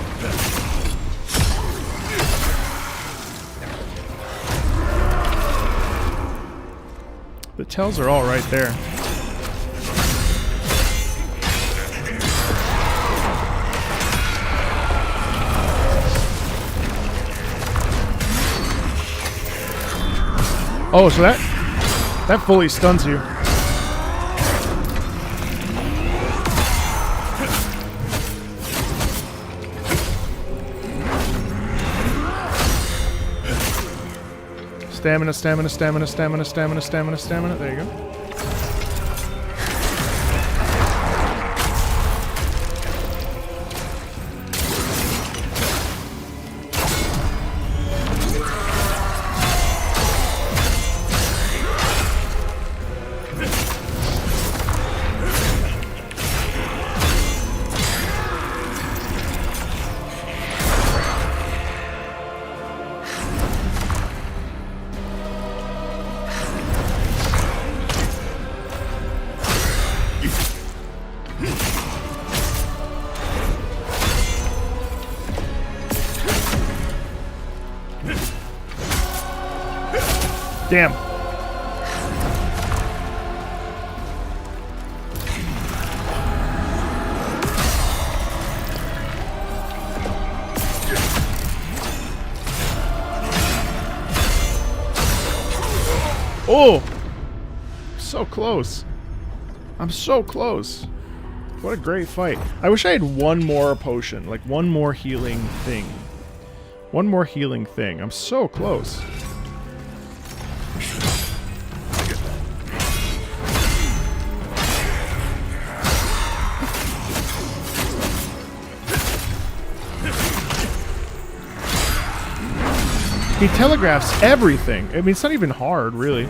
The tails are all right there. Oh, so that fully stuns you. Stamina, stamina, stamina, stamina, stamina, stamina, stamina. There you go. Damn. Oh! So close. I'm so close. What a great fight. I wish I had one more potion, like one more healing thing. One more healing thing. I'm so close. He telegraphs everything. I mean, it's not even hard, really.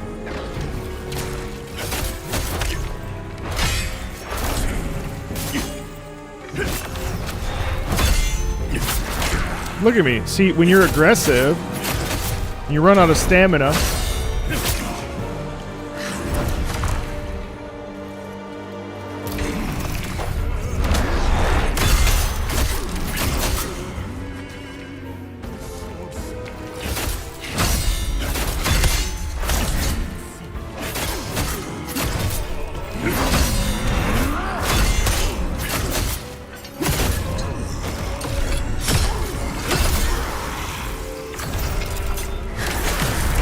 Look at me. See, when you're aggressive, you run out of stamina.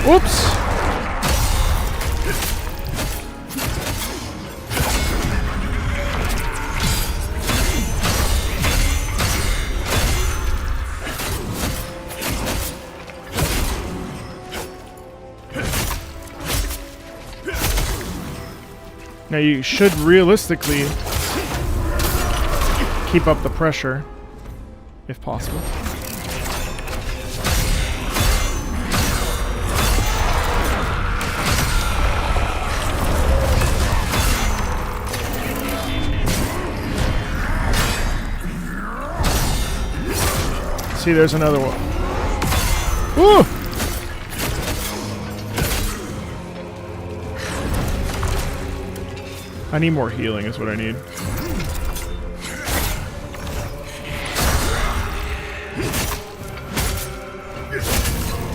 Whoops! Now you should realistically keep up the pressure, if possible. See, there's another one. Woo! I need more healing is what I need.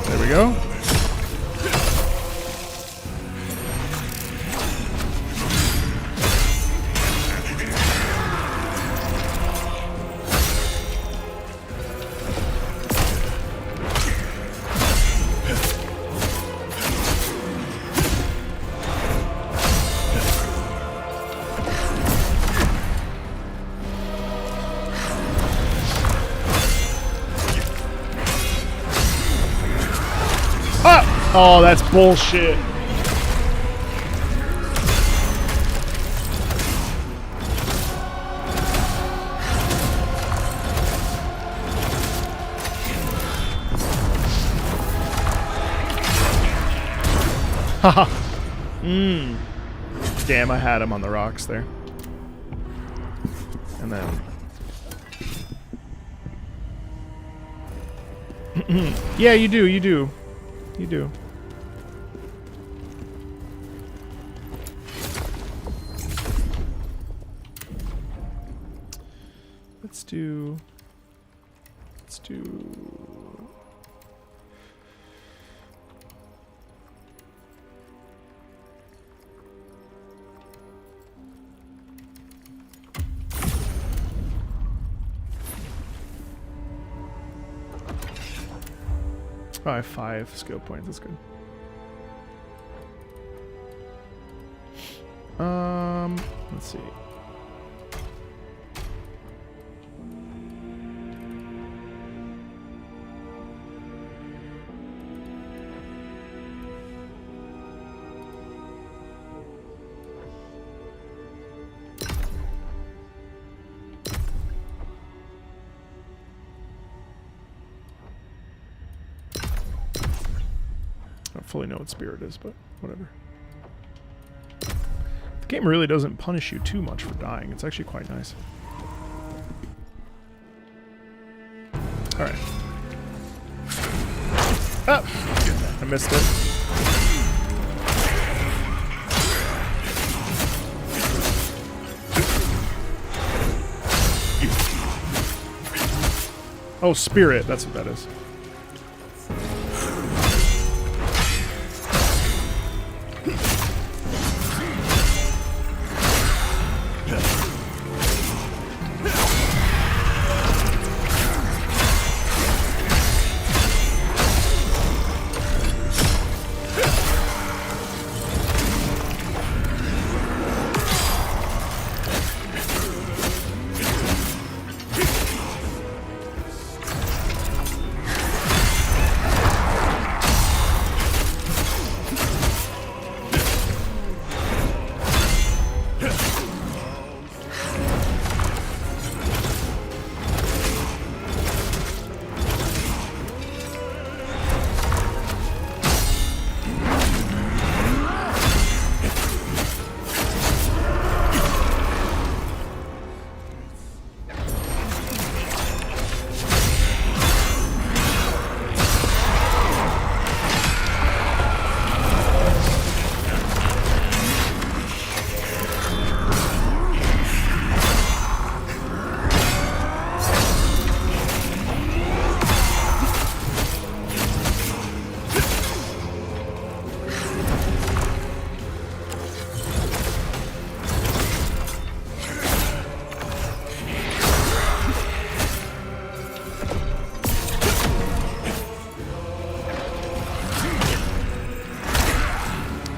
There we go. Oh, that's bullshit. Haha. Damn, I had him on the rocks there. And then... yeah, you do, you do. You do. Let's do... Oh, I have 5 skill points. That's good. Let's see. I don't fully know what spirit is, but whatever. The game really doesn't punish you too much for dying. It's actually quite nice. Alright. Oh! I missed it. Oh, spirit. That's what that is.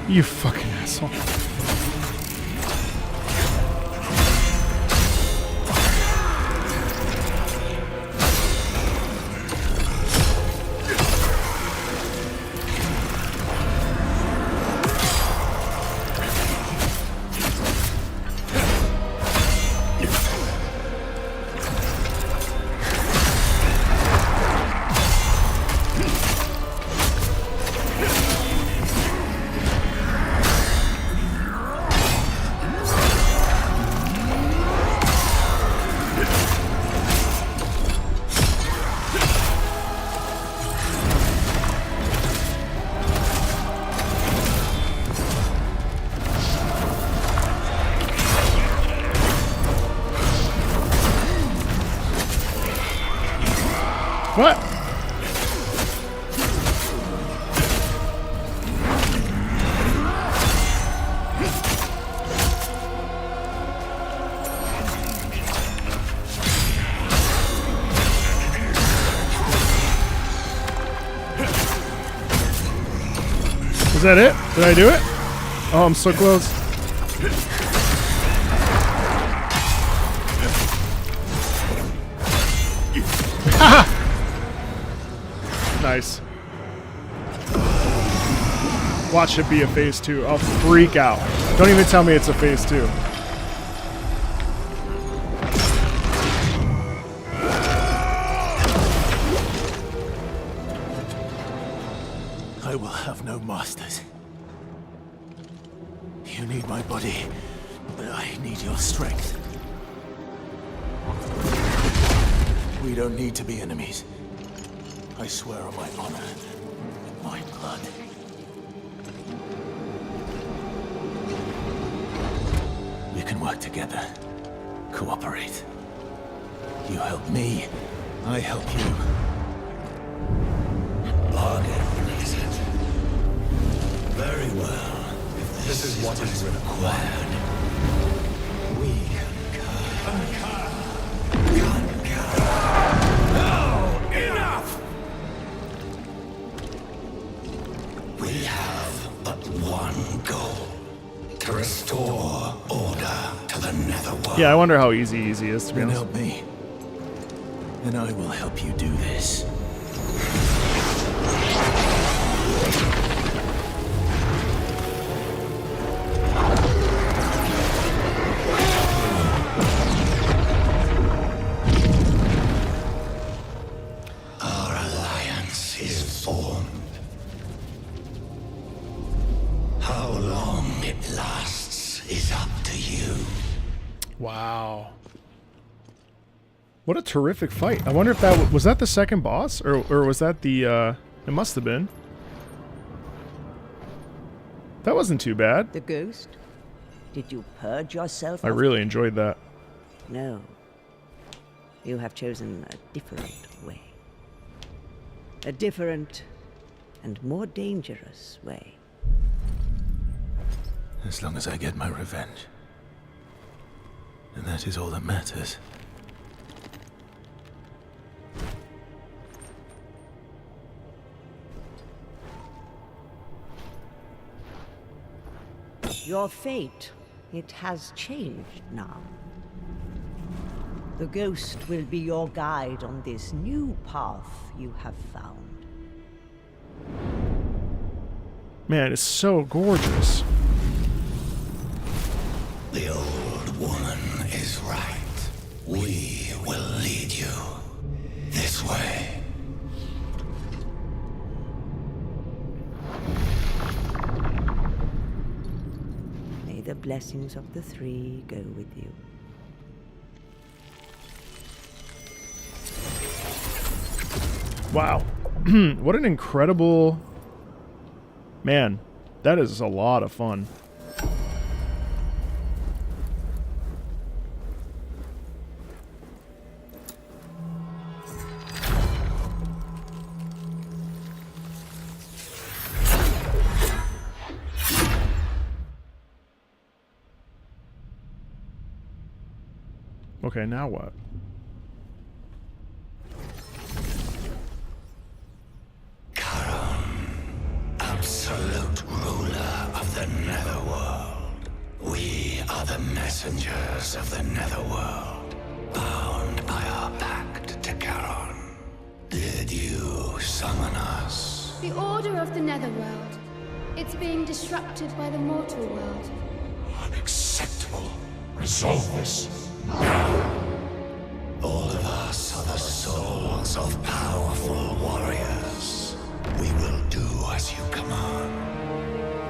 You fucking asshole. What? Is that it? Did I do it? Oh, I'm so close. Nice. Watch it be a phase 2. I'll freak out. Don't even tell me it's a phase 2. I will have no masters. You need my body, but I need your strength. We don't need to be enemies. I swear on my honor and my blood. We can work together. Cooperate. You help me, I help you. Bargain, is it? Very well. If this is what is required, we concur. No! Enough! We have but one goal. To restore order to the netherworld. Yeah, I wonder how easy is, to be Then honest. help me, and I will help you do this. Our alliance is formed. How long it lasts is up to you. Wow. What a terrific fight. I wonder if that was that the second boss, or was that the it must have been. That wasn't too bad. The ghost? Did you purge yourself? I really enjoyed that. No. You have chosen a different way. A different and more dangerous way. As long as I get my revenge. And that is all that matters. Your fate, it has changed now. The ghost will be your guide on this new path you have found. Man, it's so gorgeous. The old woman is right. We will lead you this way. May the blessings of the three go with you. Wow. What an incredible... Man, that is a lot of fun. Okay, now what? Khazan, absolute ruler of the Netherworld. We are the messengers of the Netherworld, bound by our pact to Charon. Did you summon us? The order of the Netherworld. It's being disrupted by the mortal world. Unacceptable. Resolve this now. All of us are the souls of powerful warriors. We will do as you command.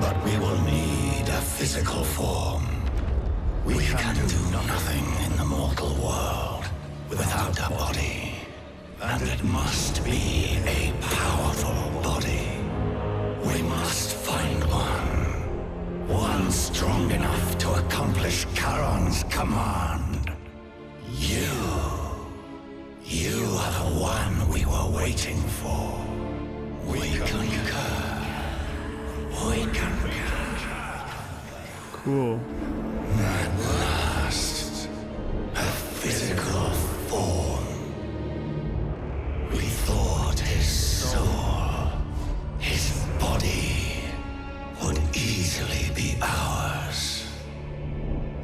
But we will need a physical form. We can do nothing in the mortal world without a body. And it must be a powerful body. We must find one. One strong enough to accomplish Charon's command. You are the one we were waiting for. We concur. We concur. Cool. At last, a physical form. We thought his soul, his body, would easily be ours.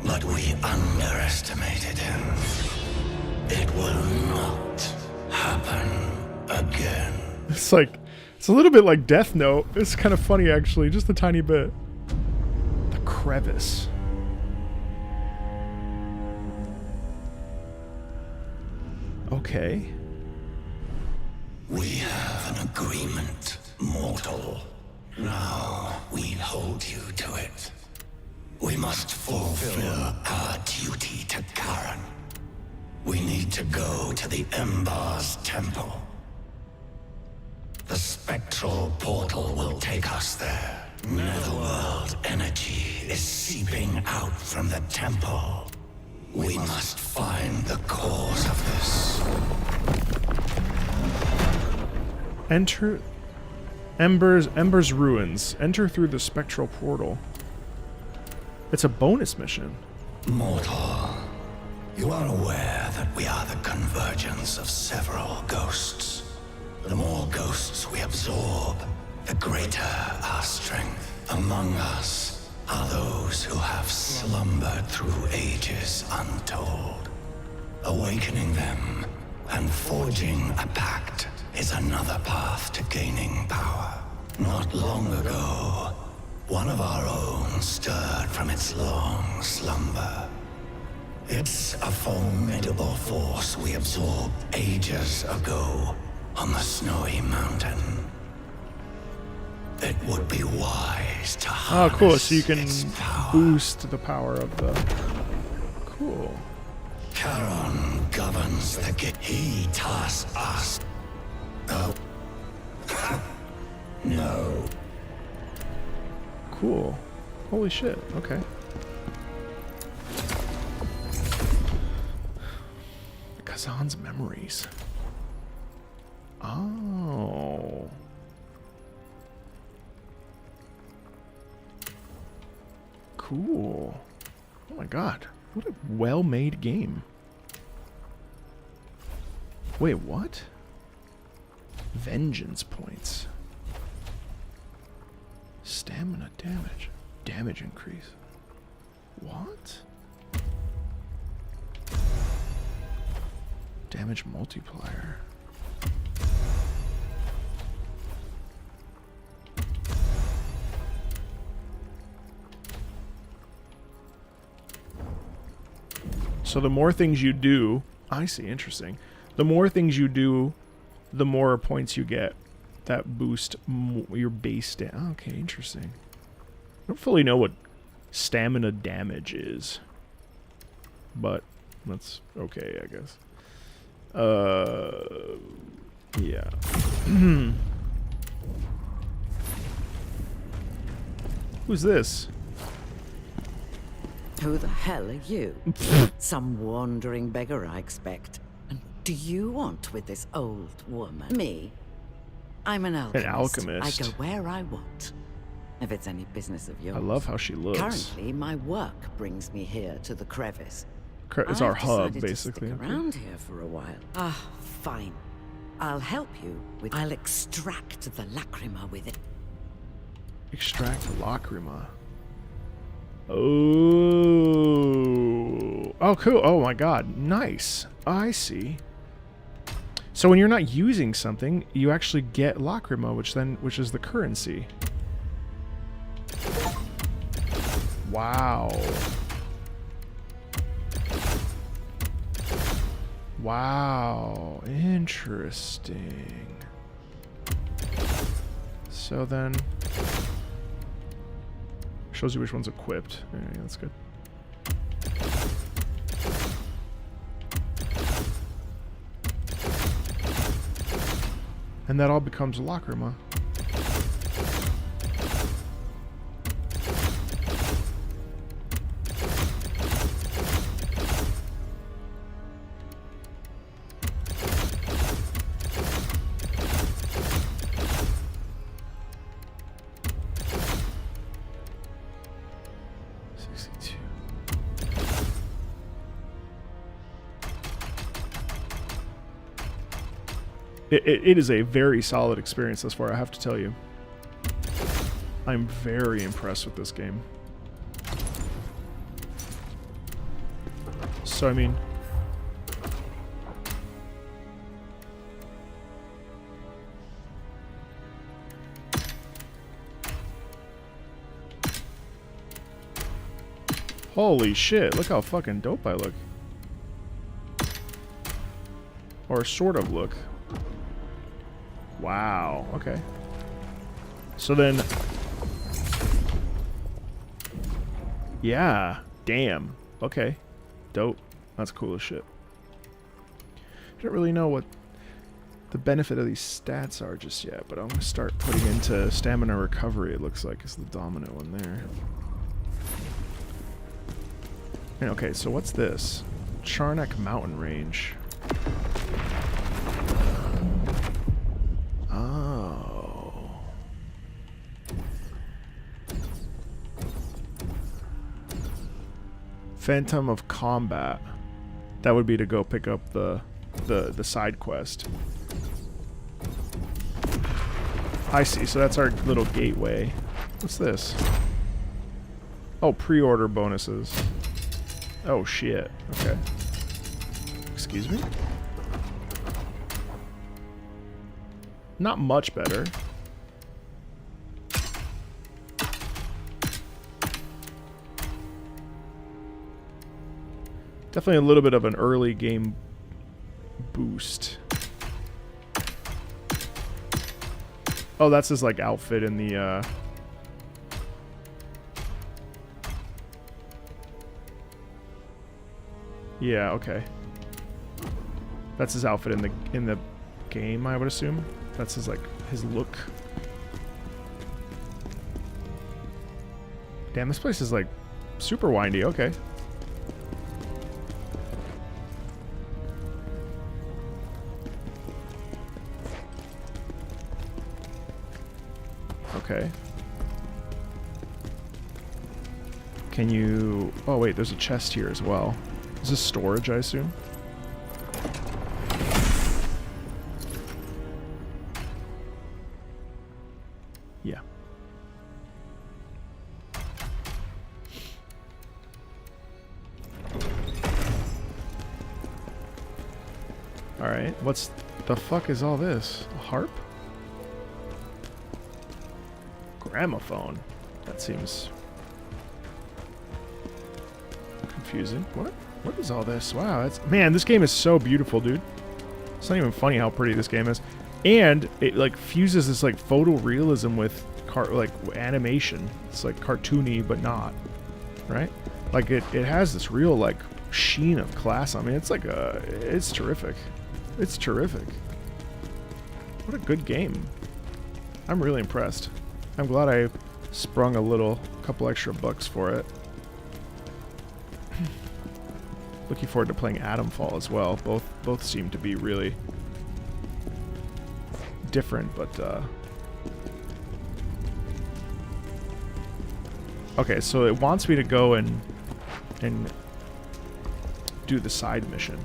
But we underestimated him. It will not happen again. It's like, it's a little bit like Death Note. It's kind of funny, actually, just a tiny bit. The crevice. Okay. We have an agreement, mortal. Now we hold you to it. We must fulfill our duty to Charon. We need to go to the Ember's temple. The spectral portal will take us there. Netherworld energy is seeping out from the temple. We must find the cause of this. Enter Ember's ruins. Enter through the spectral portal. It's a bonus mission. Mortal, you are aware that we are the convergence of several ghosts. The more ghosts we absorb, the greater our strength. Among us are those who have slumbered through ages untold. Awakening them and forging a pact is another path to gaining power. Not long ago, one of our own stirred from its long slumber. It's a formidable force we absorbed ages ago on the snowy mountain. It would be wise to harness cool. So you can its power. boost the power of the... Cool. Charon governs the gate. He tasks us. Oh. No. Cool. Holy shit. Okay. Khazan's memories. Oh. Cool. Oh my god. What a well-made game. Wait, what? Vengeance points. Stamina damage. Damage increase. What? Damage multiplier. So the more things you do, I see, interesting. The more things you do, the more points you get that boost your base stat. Okay, interesting. I don't fully know what stamina damage is, but that's okay, I guess. Yeah. Who's this? Who the hell are you? Some wandering beggar, I expect. And do you want with this old woman? Me? I'm an alchemist. An alchemist. I go where I want. If it's any business of yours. I love how she looks. Currently, my work brings me here to the crevice. It's our hub, basically. To stick around here for a while. Ah, fine. I'll help you with. I'll extract the lacrima with it. Extract lacrima. Oh. Oh, cool. Oh my god. Nice. I see. So when you're not using something, you actually get Lacrima, which is the currency. Wow. Wow. Interesting. So then shows you which one's equipped. Yeah, that's good. And that all becomes Lacrima. It is a very solid experience thus far, I have to tell you. I'm very impressed with this game. So, I mean... Holy shit, look how fucking dope I look. Or sort of look. Wow, okay. So then... Yeah, damn. Okay. Dope. That's cool as shit. I don't really know what the benefit of these stats are just yet, but I'm going to start putting into stamina recovery, it looks like, is the dominant one there. And okay, so what's this? Charnak Mountain Range. Oh. Phantom of Combat. That would be to go pick up the side quest. I see, so that's our little gateway. What's this? Oh, pre-order bonuses. Oh shit. Okay. Excuse me? Not much better. Definitely a little bit of an early game boost. Oh, that's his like outfit in the yeah, okay. That's his outfit in the game, I would assume. That's his like his look. Damn, this place is like super windy. Okay. Okay. Can you... Oh wait, there's a chest here as well. Is this storage, I assume? Yeah. Alright, what's the fuck is all this? A harp? Gramophone. That seems confusing. What is all this? Wow, that's... Man, this game is so beautiful, dude. It's not even funny how pretty this game is. And it, like, fuses this, like, photorealism with, animation. It's, like, cartoony, but not. Right? Like, it has this real, like, sheen of class. I mean, it's like a... It's terrific. It's terrific. What a good game. I'm really impressed. I'm glad I sprung a couple extra bucks for it. Looking forward to playing Atomfall as well. Both seem to be really different, but okay, so it wants me to go and do the side mission.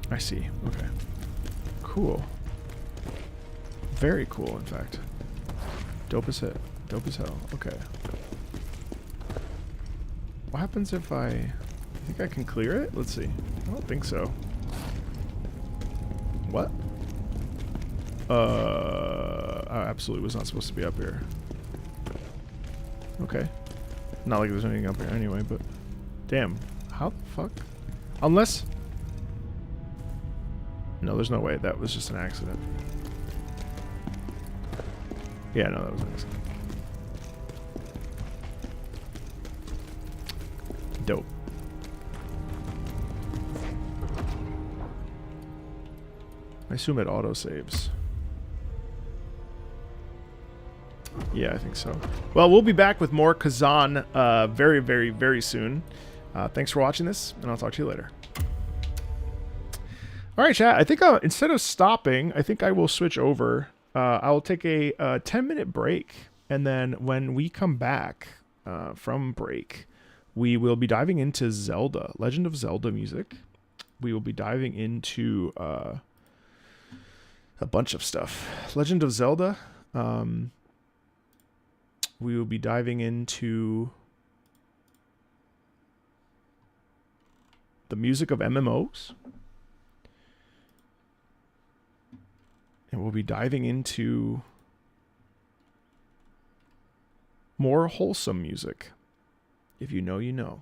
I see. Okay. Cool. Very cool, in fact. Dope as hell. Dope as hell. Okay. What happens if I think I can clear it? Let's see. I don't think so. What? I absolutely was not supposed to be up here. Okay. Not like there's anything up here anyway, but damn. How the fuck? Unless... No, there's no way. That was just an accident. Yeah, no, that was an accident. Dope. I assume it auto-saves. Yeah, I think so. Well, we'll be back with more Khazan very, very, very soon. Thanks for watching this, and I'll talk to you later. All right, chat. I think instead of stopping, I think I will switch over. I will take a 10-minute break, and then when we come back from break, we will be diving into Zelda, Legend of Zelda music. We will be diving into a bunch of stuff. Legend of Zelda. We will be diving into the music of MMOs. And we'll be diving into more wholesome music. If you know, you know.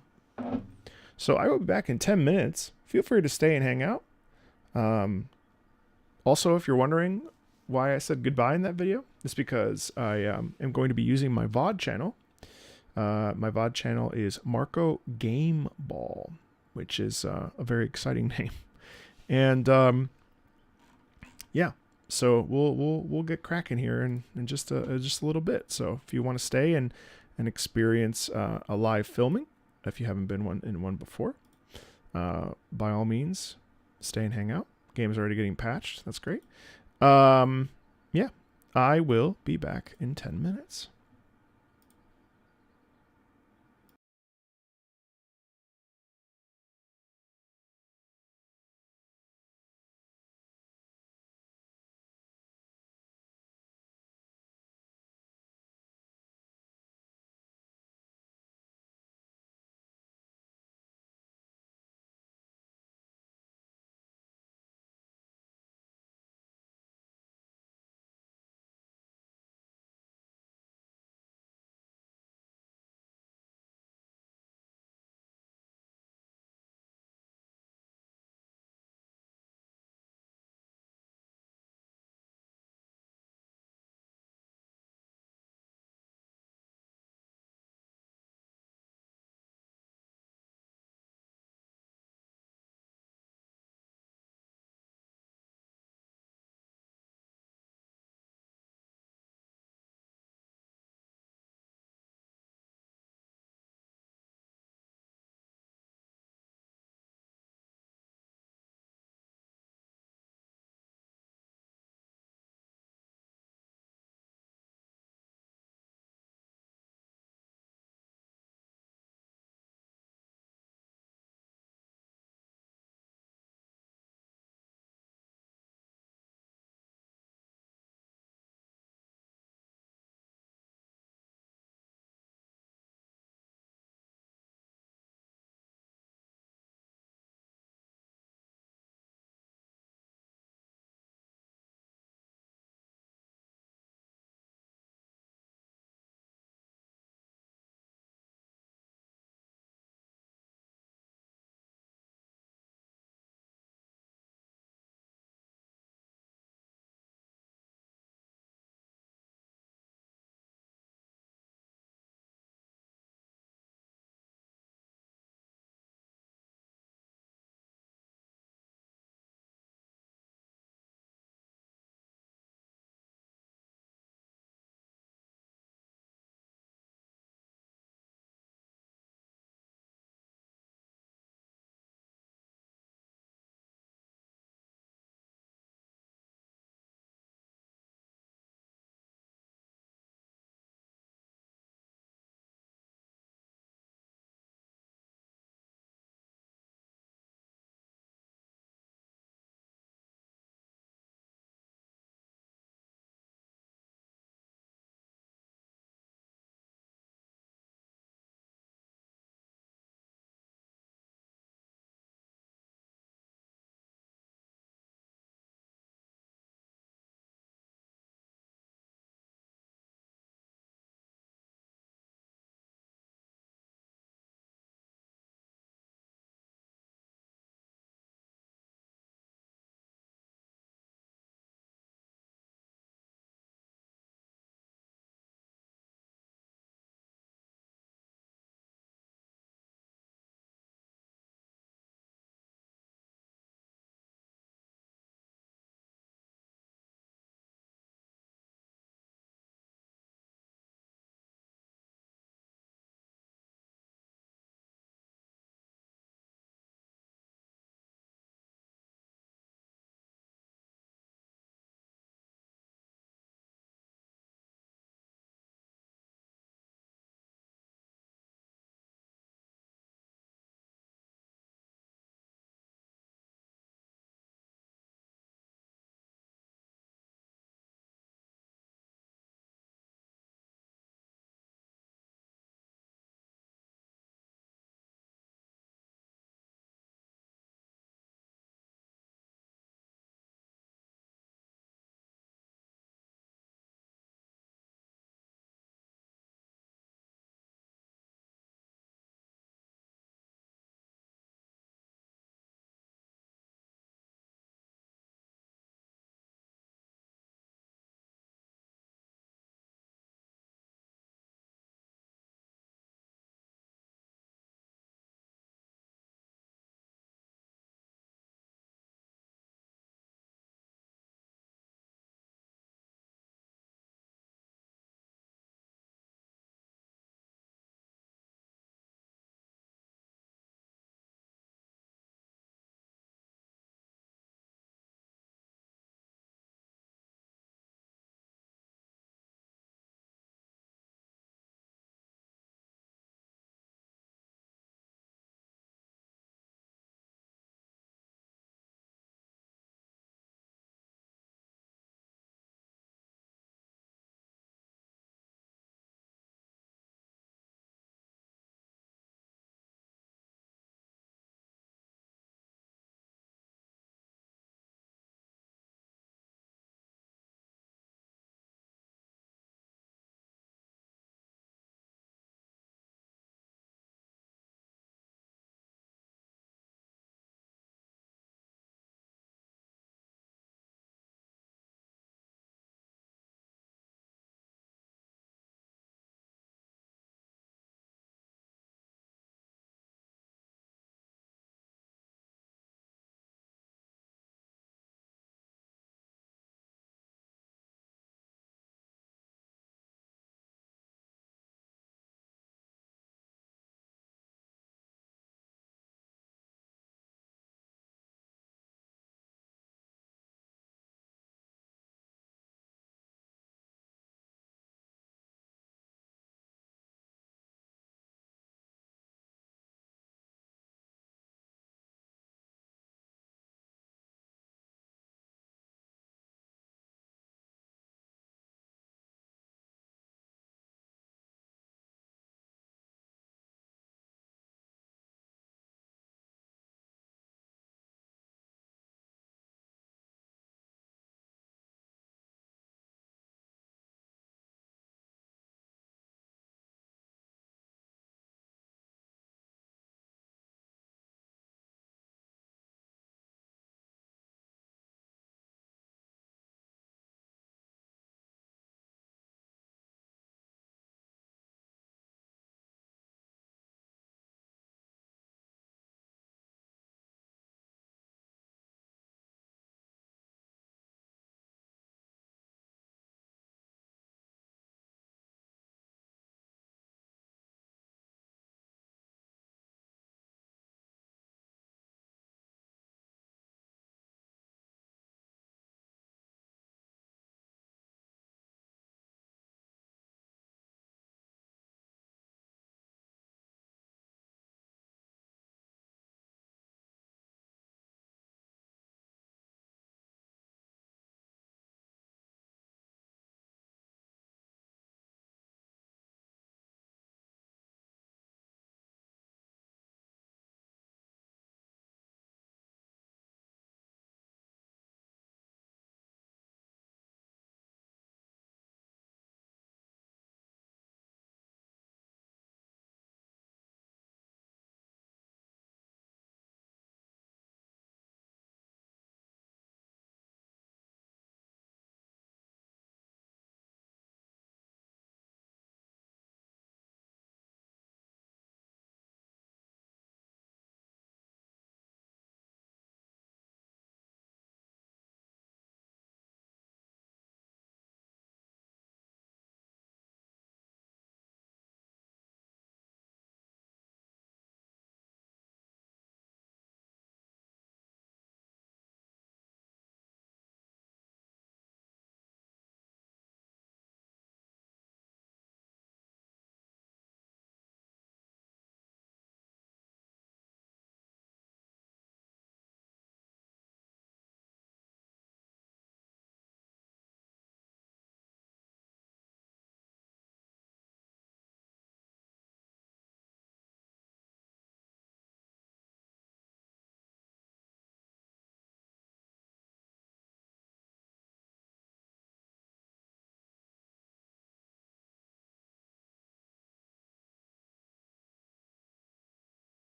So I will be back in 10 minutes. Feel free to stay and hang out. Also, if you're wondering why I said goodbye in that video, it's because I am going to be using my VOD channel. My VOD channel is Marco Game Ball, which is a very exciting name. And yeah, so we'll get cracking here in just a little bit. So if you want to stay and experience a live filming, if you haven't been in one before, by all means, stay and hang out. Game's already getting patched. That's great. Yeah, I will be back in 10 minutes.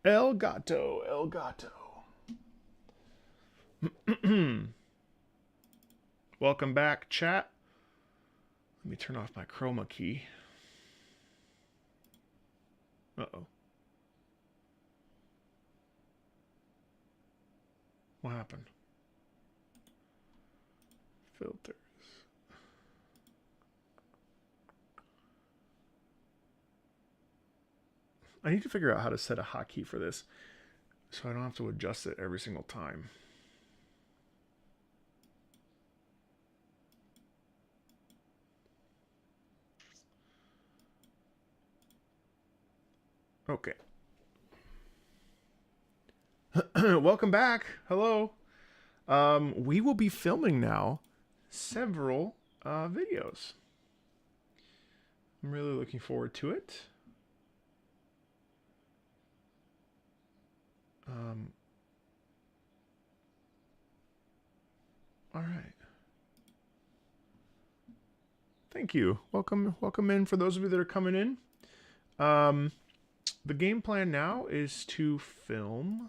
El Gato, El Gato. Welcome back, chat. Let me turn off my chroma key. Uh-oh. What happened? Filters. I need to figure out how to set a hotkey for this so I don't have to adjust it every single time. Okay. Welcome back. Hello. We will be filming now several videos. I'm really looking forward to it. All right. Thank you. Welcome in for those of you that are coming in. The game plan now is to filming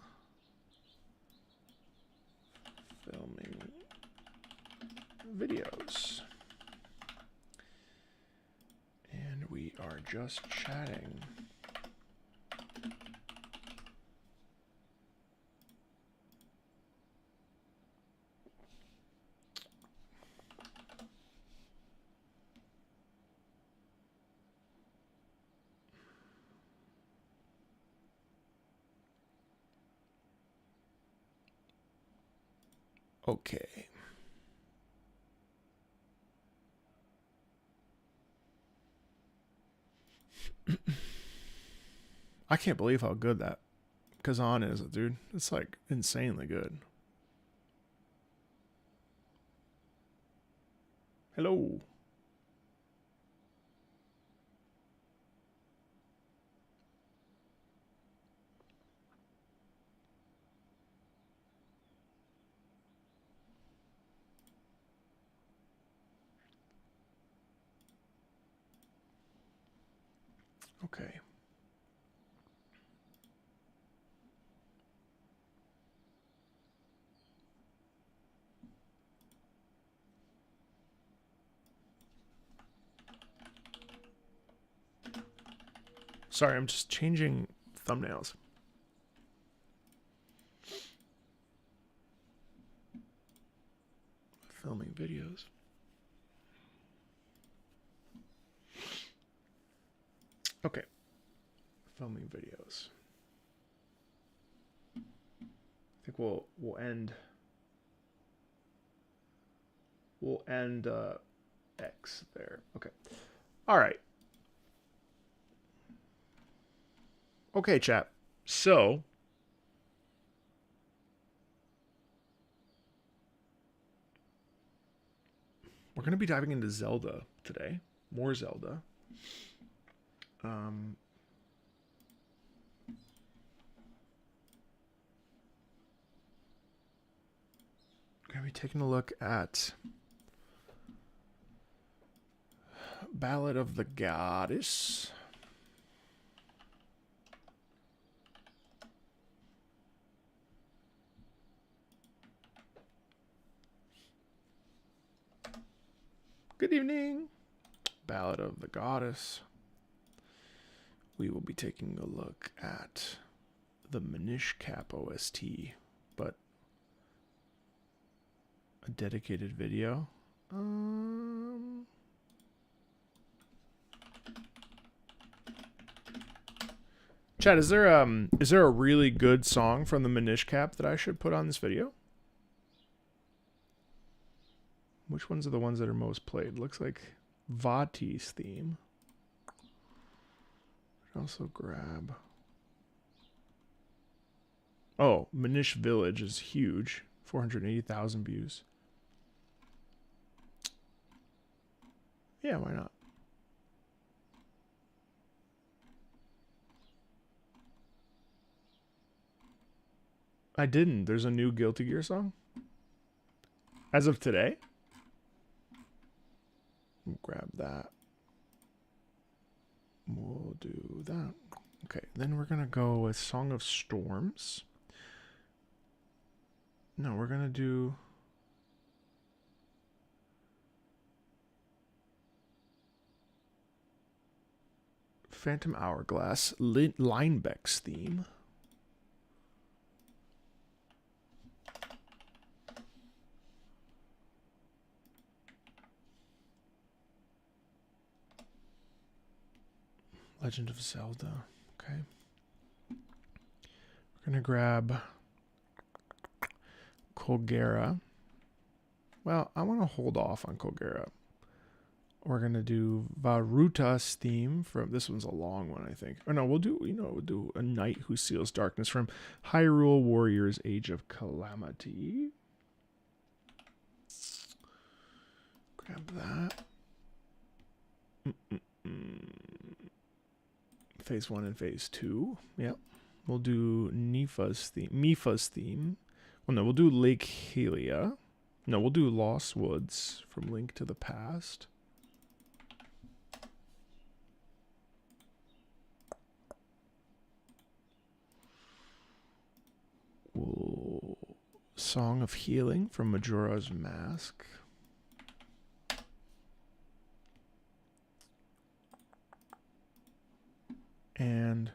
videos. And we are just chatting. Okay. I can't believe how good that Khazan is, dude. It's like insanely good. Hello. Okay. Sorry, I'm just changing thumbnails. Filming videos. Okay. Filming videos. I think we'll end X there. Okay. All right. Okay, chat. So we're going to be diving into Zelda today. More Zelda. Going to be taking a look at Ballad of the Goddess. Good evening. Ballad of the Goddess. We will be taking a look at the Minish Cap OST, but a dedicated video. Chat, is there a really good song from the Minish Cap that I should put on this video? Which ones are the ones that are most played? Looks like Vati's theme. Also grab. Oh, Minish Village is huge. 480,000 views. Yeah, why not? I didn't. There's a new Guilty Gear song? As of today? We'll grab that. We'll do that. Okay, then we're gonna go with Song of Storms. No, we're gonna do Phantom Hourglass, Linebeck's theme. Legend of Zelda. Okay. We're going to grab Colgera. Well, I want to hold off on Colgera. We're going to do Varuta's theme from, this one's a long one, I think. Or no, we'll do A Knight Who Seals Darkness from Hyrule Warriors Age of Calamity. Grab that. Phase 1 and Phase 2. Yep. We'll do Mifa's theme. Well, no, we'll do Lake Helia. No, we'll do Lost Woods from Link to the Past. Song of Healing from Majora's Mask. And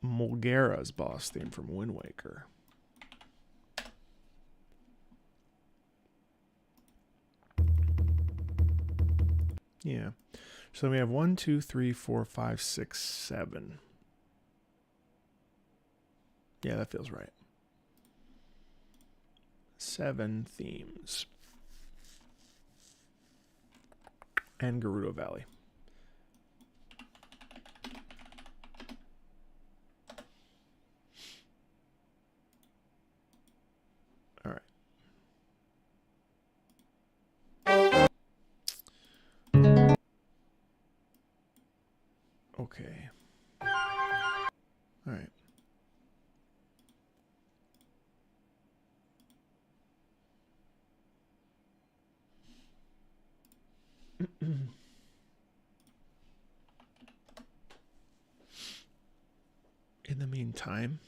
Mulgara's boss theme from Wind Waker. Yeah. So we have 1, 2, 3, 4, 5, 6, 7. Yeah, that feels right. 7 themes. And Gerudo Valley. All right. Okay. All right. In the meantime,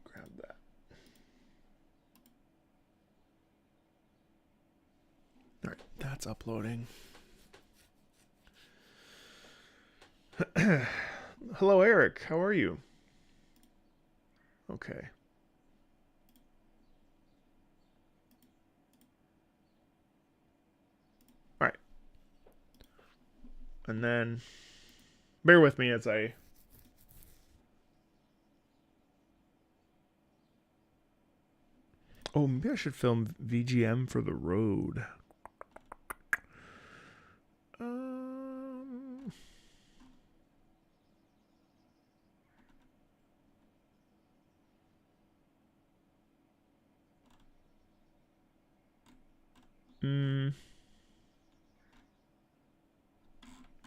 grab that. All right, that's uploading. Hello, Eric. How are you? Okay. All right. And then bear with me as I Oh, maybe I should film VGM for the road.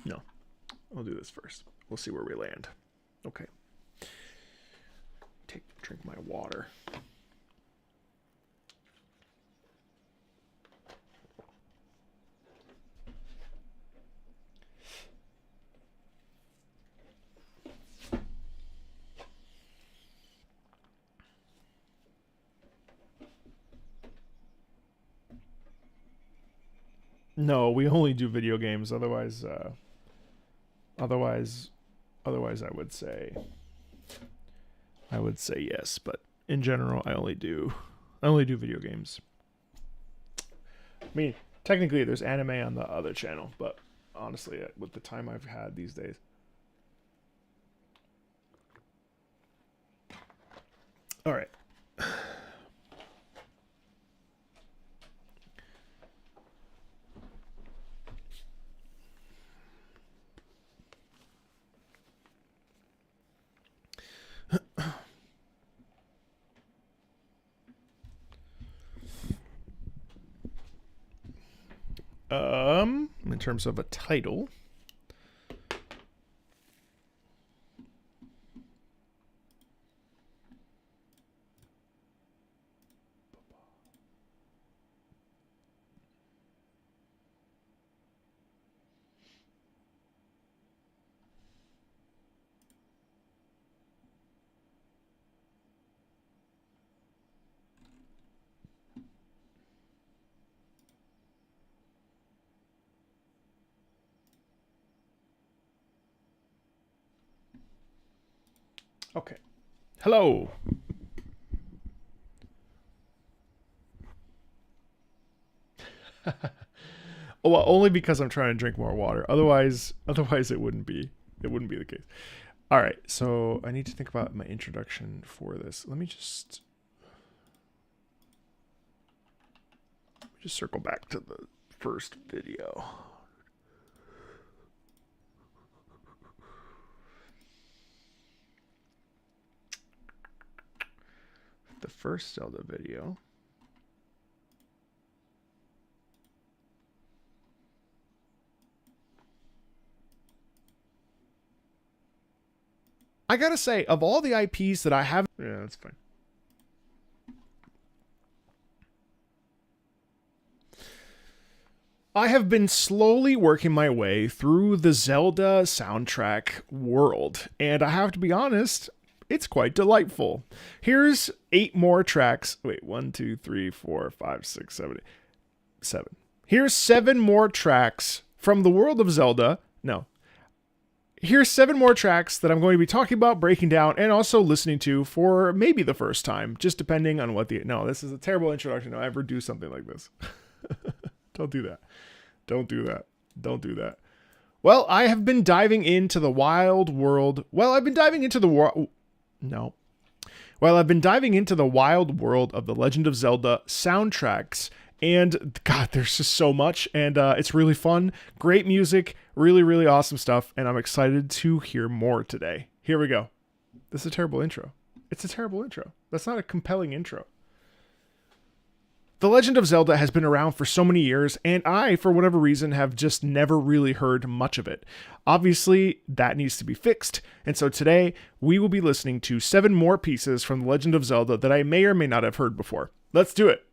No, I'll do this first. We'll see where we land. Okay. Drink my water. No, we only do video games. Otherwise, I would say yes. But in general, I only do video games. I mean, technically, there's anime on the other channel, but honestly, with the time I've had these days. All right. In terms of a title. Okay. Hello. Oh, well, only because I'm trying to drink more water. Otherwise it wouldn't be the case. All right. So I need to think about my introduction for this. Let me just circle back to the first video. The first Zelda video. I gotta say, of all the IPs that I have, yeah, that's fine. I have been slowly working my way through the Zelda soundtrack world, and I have to be honest, it's quite delightful. Here's 8 more tracks. Wait, 1, 2, 3, 4, 5, 6, 7, 8, 7. Here's 7 more tracks from the world of Zelda. No. Here's 7 more tracks that I'm going to be talking about, breaking down, and also listening to for maybe the first time, just depending on what the... No, this is a terrible introduction to ever do something like this. Don't do that. Don't do that. Don't do that. Well, I have been diving into the wild world. Well, I've been diving into the world... No. Well, I've been diving into the wild world of the Legend of Zelda soundtracks, and God, there's just so much, and it's really fun. Great music, really, really awesome stuff, and I'm excited to hear more today. Here we go. This is a terrible intro. It's a terrible intro. That's not a compelling intro. The Legend of Zelda has been around for so many years, and I, for whatever reason, have just never really heard much of it. Obviously, that needs to be fixed, and so today, we will be listening to 7 more pieces from The Legend of Zelda that I may or may not have heard before. Let's do it!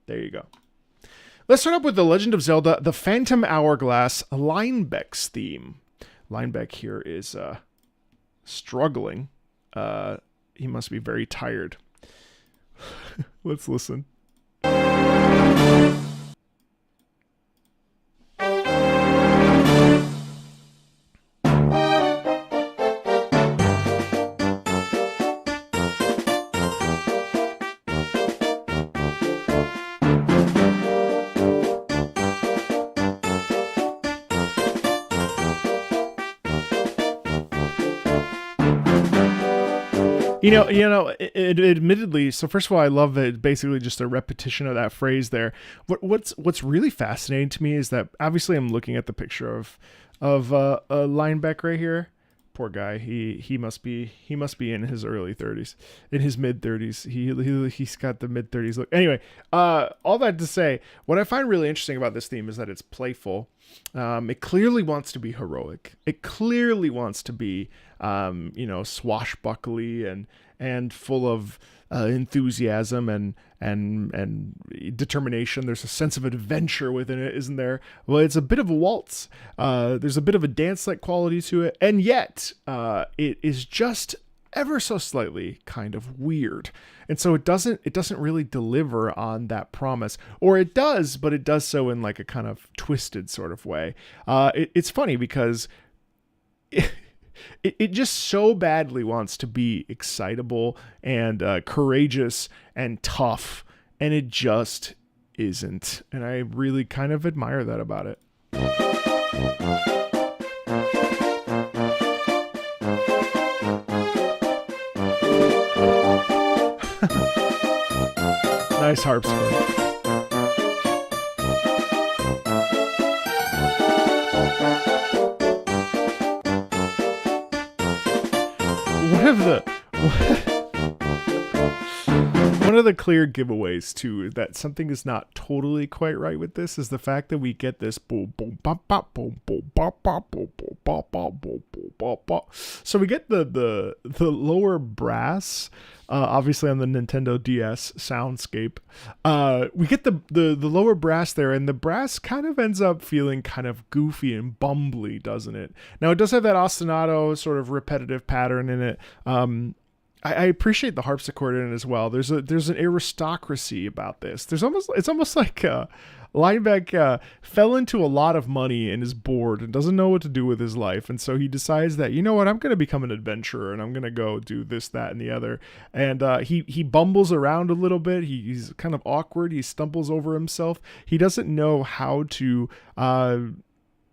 There you go. Let's start up with The Legend of Zelda, The Phantom Hourglass, Linebeck's theme. Linebeck here is struggling. He must be very tired. Let's listen. Admittedly, so first of all, I love that it's basically just a repetition of that phrase there. What's really fascinating to me is that obviously I'm looking at the picture of Linebeck right here. Poor guy. He must be in his early 30s, in his mid 30s. He's got the mid 30s look. Anyway, all that to say, what I find really interesting about this theme is that it's playful. It clearly wants to be heroic. It clearly wants to be, swashbuckly and full of enthusiasm and determination. There's a sense of adventure within it, isn't there? Well, it's a bit of a waltz. There's a bit of a dance-like quality to it, and yet it is just ever so slightly kind of weird. And so it doesn't really deliver on that promise, or it does, but it does so in like a kind of twisted sort of way. It's funny because it just so badly wants to be excitable and courageous and tough, and it just isn't. And I really kind of admire that about it. Nice harpsichord. one of the clear giveaways too that something is not totally quite right with this is the fact that we get this boom boom bop bop boom boom bop bop boom boom bop bop boom boom bop bop. So we get the lower brass, obviously on the Nintendo DS soundscape. We get the lower brass there, and the brass kind of ends up feeling kind of goofy and bumbly, doesn't it? Now it does have that ostinato sort of repetitive pattern in it. I appreciate the harpsichord in it as well. There's an aristocracy about this. It's almost like Linebeck fell into a lot of money and is bored and doesn't know what to do with his life, and so he decides that, you know what, I'm going to become an adventurer and I'm going to go do this, that, and the other. And he bumbles around a little bit. He's kind of awkward. He stumbles over himself. He doesn't know how to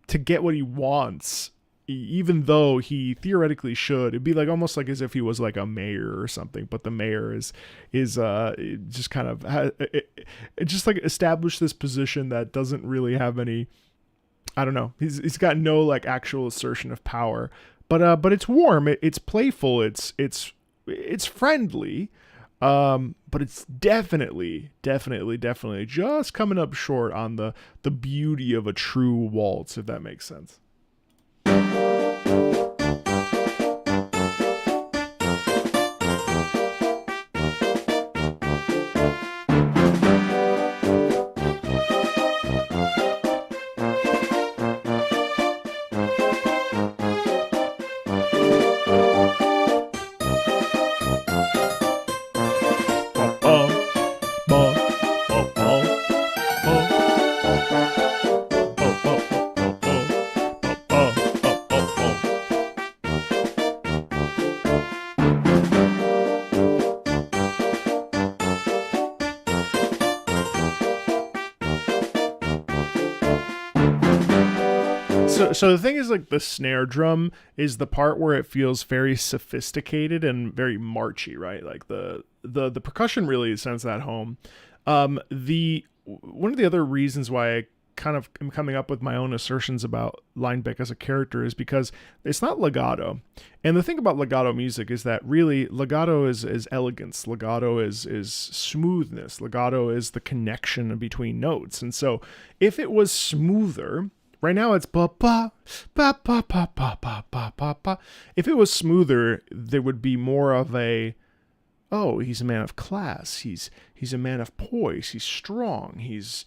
get what he wants, even though he theoretically should. It'd be like almost like as if he was like a mayor or something, but the mayor is just kind of it just like established this position that doesn't really have any, I don't know, he's got no like actual assertion of power, but it's warm, it's playful, it's friendly, but it's definitely just coming up short on the beauty of a true waltz, if that makes sense. So the thing is, like, the snare drum is the part where it feels very sophisticated and very marchy, right? Like the percussion really sends that home. One of the other reasons why I kind of am coming up with my own assertions about Linebeck as a character is because it's not legato. And the thing about legato music is that really legato is elegance. Legato is smoothness. Legato is the connection between notes. And so if it was smoother, right now it's ba ba ba ba ba ba ba ba ba ba. If it was smoother, there would be more of a, oh, he's a man of class. He's a man of poise. He's strong. He's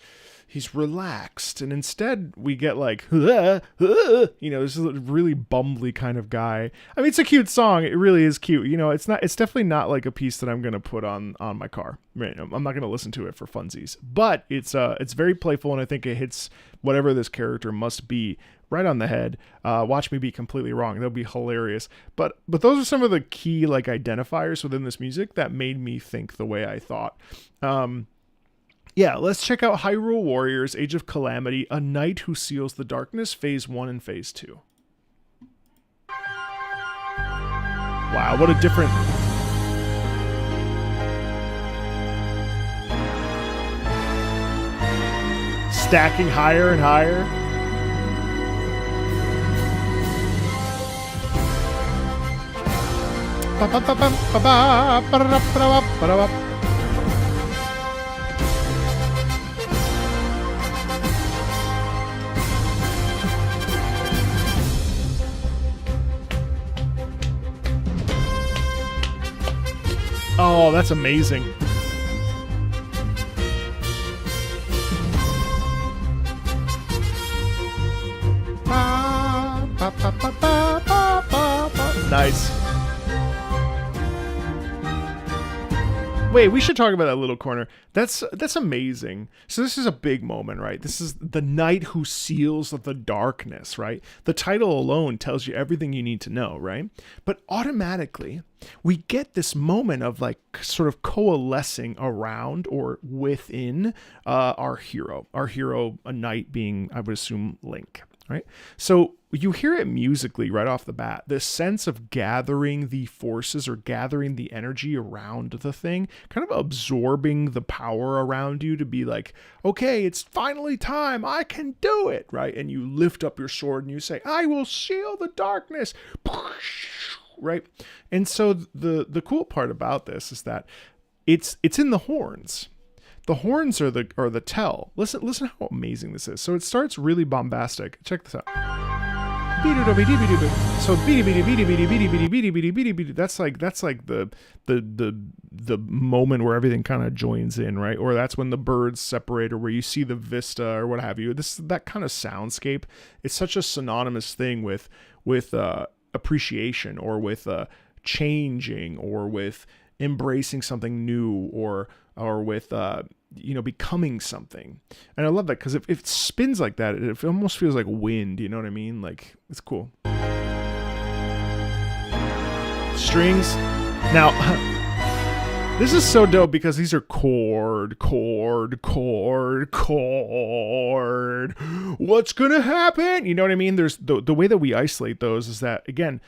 relaxed. And instead we get like, this is a really bumbly kind of guy. I mean, it's a cute song. It really is cute. It's definitely not like a piece that I'm going to put on my car. Right? I'm not going to listen to it for funsies, but it's very playful. And I think it hits whatever this character must be right on the head. Watch me be completely wrong. That'll be hilarious. But those are some of the key like identifiers within this music that made me think the way I thought. Yeah, let's check out Hyrule Warriors, Age of Calamity, A Knight Who Seals the Darkness, Phase 1 and Phase 2. Wow, what a different... Stacking higher and higher. Oh, that's amazing. Nice. Wait, we should talk about that little corner. That's amazing. So this is a big moment, right? This is the knight who seals the darkness, right? The title alone tells you everything you need to know, right? But automatically, we get this moment of like sort of coalescing around or within our hero. Our hero, a knight being, I would assume, Link, right? So you hear it musically right off the bat, this sense of gathering the forces or gathering the energy around the thing, kind of absorbing the power around you to be like, okay, it's finally time, I can do it, right? And you lift up your sword and you say, I will seal the darkness, right? And so the cool part about this is that it's in the horns. The horns are the tell. Listen how amazing this is. So it starts really bombastic. Check this out. So that's like the moment where everything kind of joins in, right? Or that's when the birds separate, or where you see the vista or what have you. That kind of soundscape. It's such a synonymous thing with appreciation, or with changing, or with embracing something new, or with becoming something. And I love that, because if it spins like that, it almost feels like wind, you know what I mean? Like, it's cool. Strings. Now, this is so dope, because these are chord. What's gonna happen? You know what I mean? There's the way that we isolate those is that, again,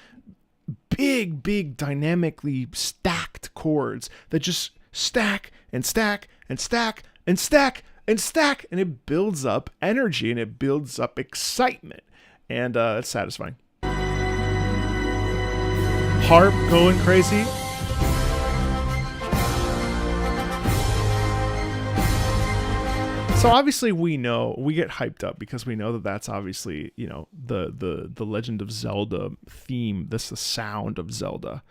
big dynamically stacked chords that just stack and stack and stack and stack and stack, and it builds up energy, and it builds up excitement, and it's satisfying. Harp going crazy. So obviously we get hyped up, because we know that that's obviously, the Legend of Zelda theme. This is the sound of Zelda.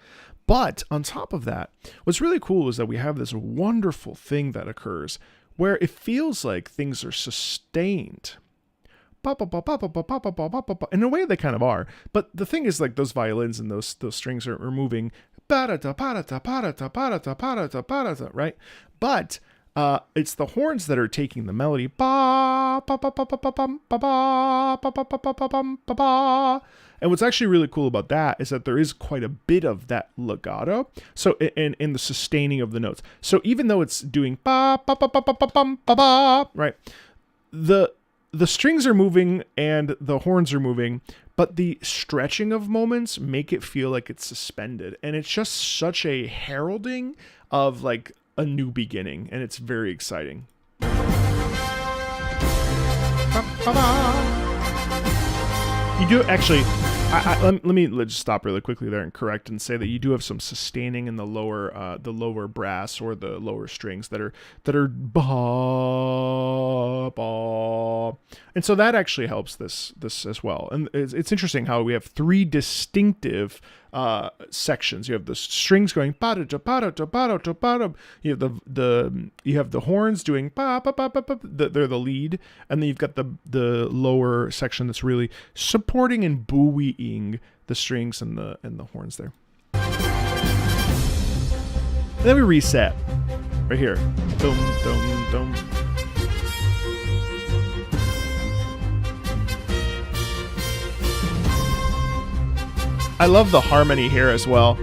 But on top of that, what's really cool is that we have this wonderful thing that occurs where it feels like things are sustained. In a way they kind of are. But the thing is, like, those violins and those strings are moving. Right? But it's the horns that are taking the melody. And what's actually really cool about that is that there is quite a bit of that legato. So in the sustaining of the notes. So even though it's doing right, the strings are moving and the horns are moving, but the stretching of moments make it feel like it's suspended. And it's just such a heralding of, like, a new beginning, and it's very exciting. You do actually. Let me just stop really quickly there and correct and say that you do have some sustaining in the lower brass, or the lower strings that are ba, and so that actually helps this as well. And it's interesting how we have three distinctive sections. You have the strings going ba da ba da ba da ba da. You have the horns doing ba ba ba ba ba. They're the lead, and then you've got the lower section that's really supporting and buoying the strings and the horns there. And then we reset right here. Dum dum dum. I love the harmony here as well.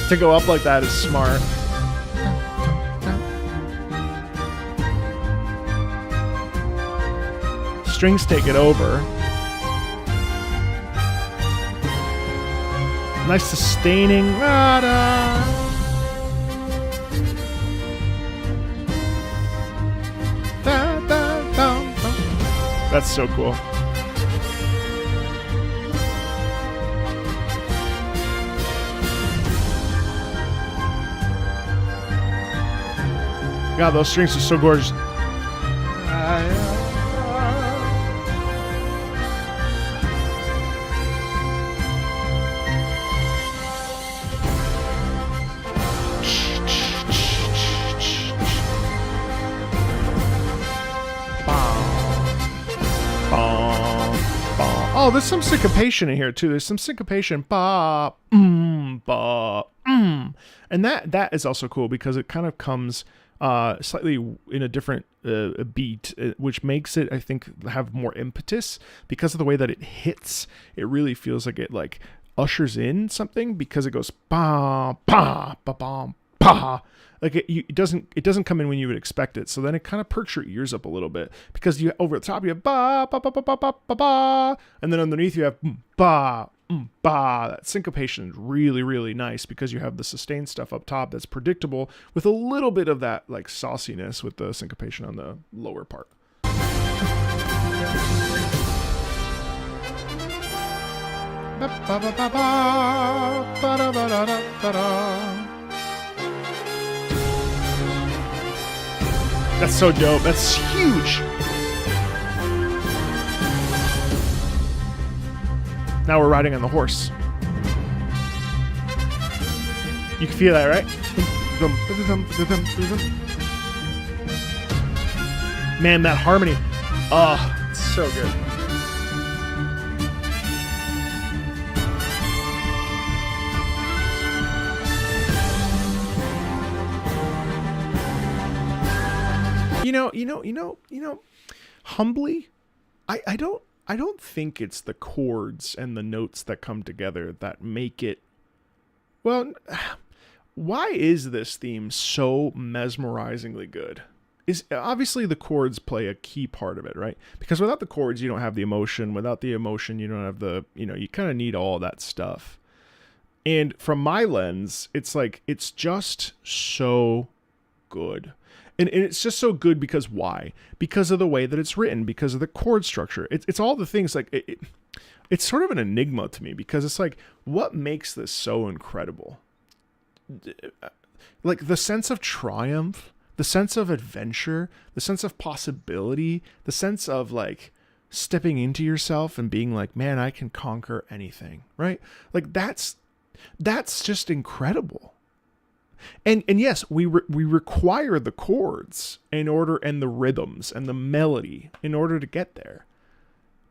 To go up like that is smart. Strings take it over. Nice sustaining. That's so cool. God, those strings are so gorgeous. Oh, there's some syncopation in here too. There's some syncopation. Ba, ba, And that is also cool, because it kind of comes slightly in a different beat, which makes it, I think, have more impetus because of the way that it hits. It really feels like it, like, ushers in something, because it goes ba ba ba ba ba. Like it doesn't come in when you would expect it. So then it kind of perks your ears up a little bit, because you over the top you have ba ba ba ba ba ba ba ba, and then underneath you have ba ba. That syncopation is really, really nice, because you have the sustained stuff up top that's predictable, with a little bit of that, like, sauciness with the syncopation on the lower part. Ba ba ba ba ba ba da ba da da da da. That's so dope. That's huge. Now we're riding on the horse. You can feel that, right? Man, that harmony. Oh, it's so good. You know, humbly, I don't think it's the chords and the notes that come together that make it. Well, why is this theme so mesmerizingly good? Is obviously the chords play a key part of it, right? Because without the chords, you don't have the emotion. Without the emotion, you don't have the, you kind of need all that stuff. And from my lens, it's like, it's just so good. And it's just so good because why? Because of the way that it's written, because of the chord structure. It's all the things like it's sort of an enigma to me because it's like, what makes this so incredible? Like the sense of triumph, the sense of adventure, the sense of possibility, the sense of like stepping into yourself and being like, man, I can conquer anything, right? Like that's just incredible. And yes, we require the chords in order, and the rhythms and the melody in order to get there.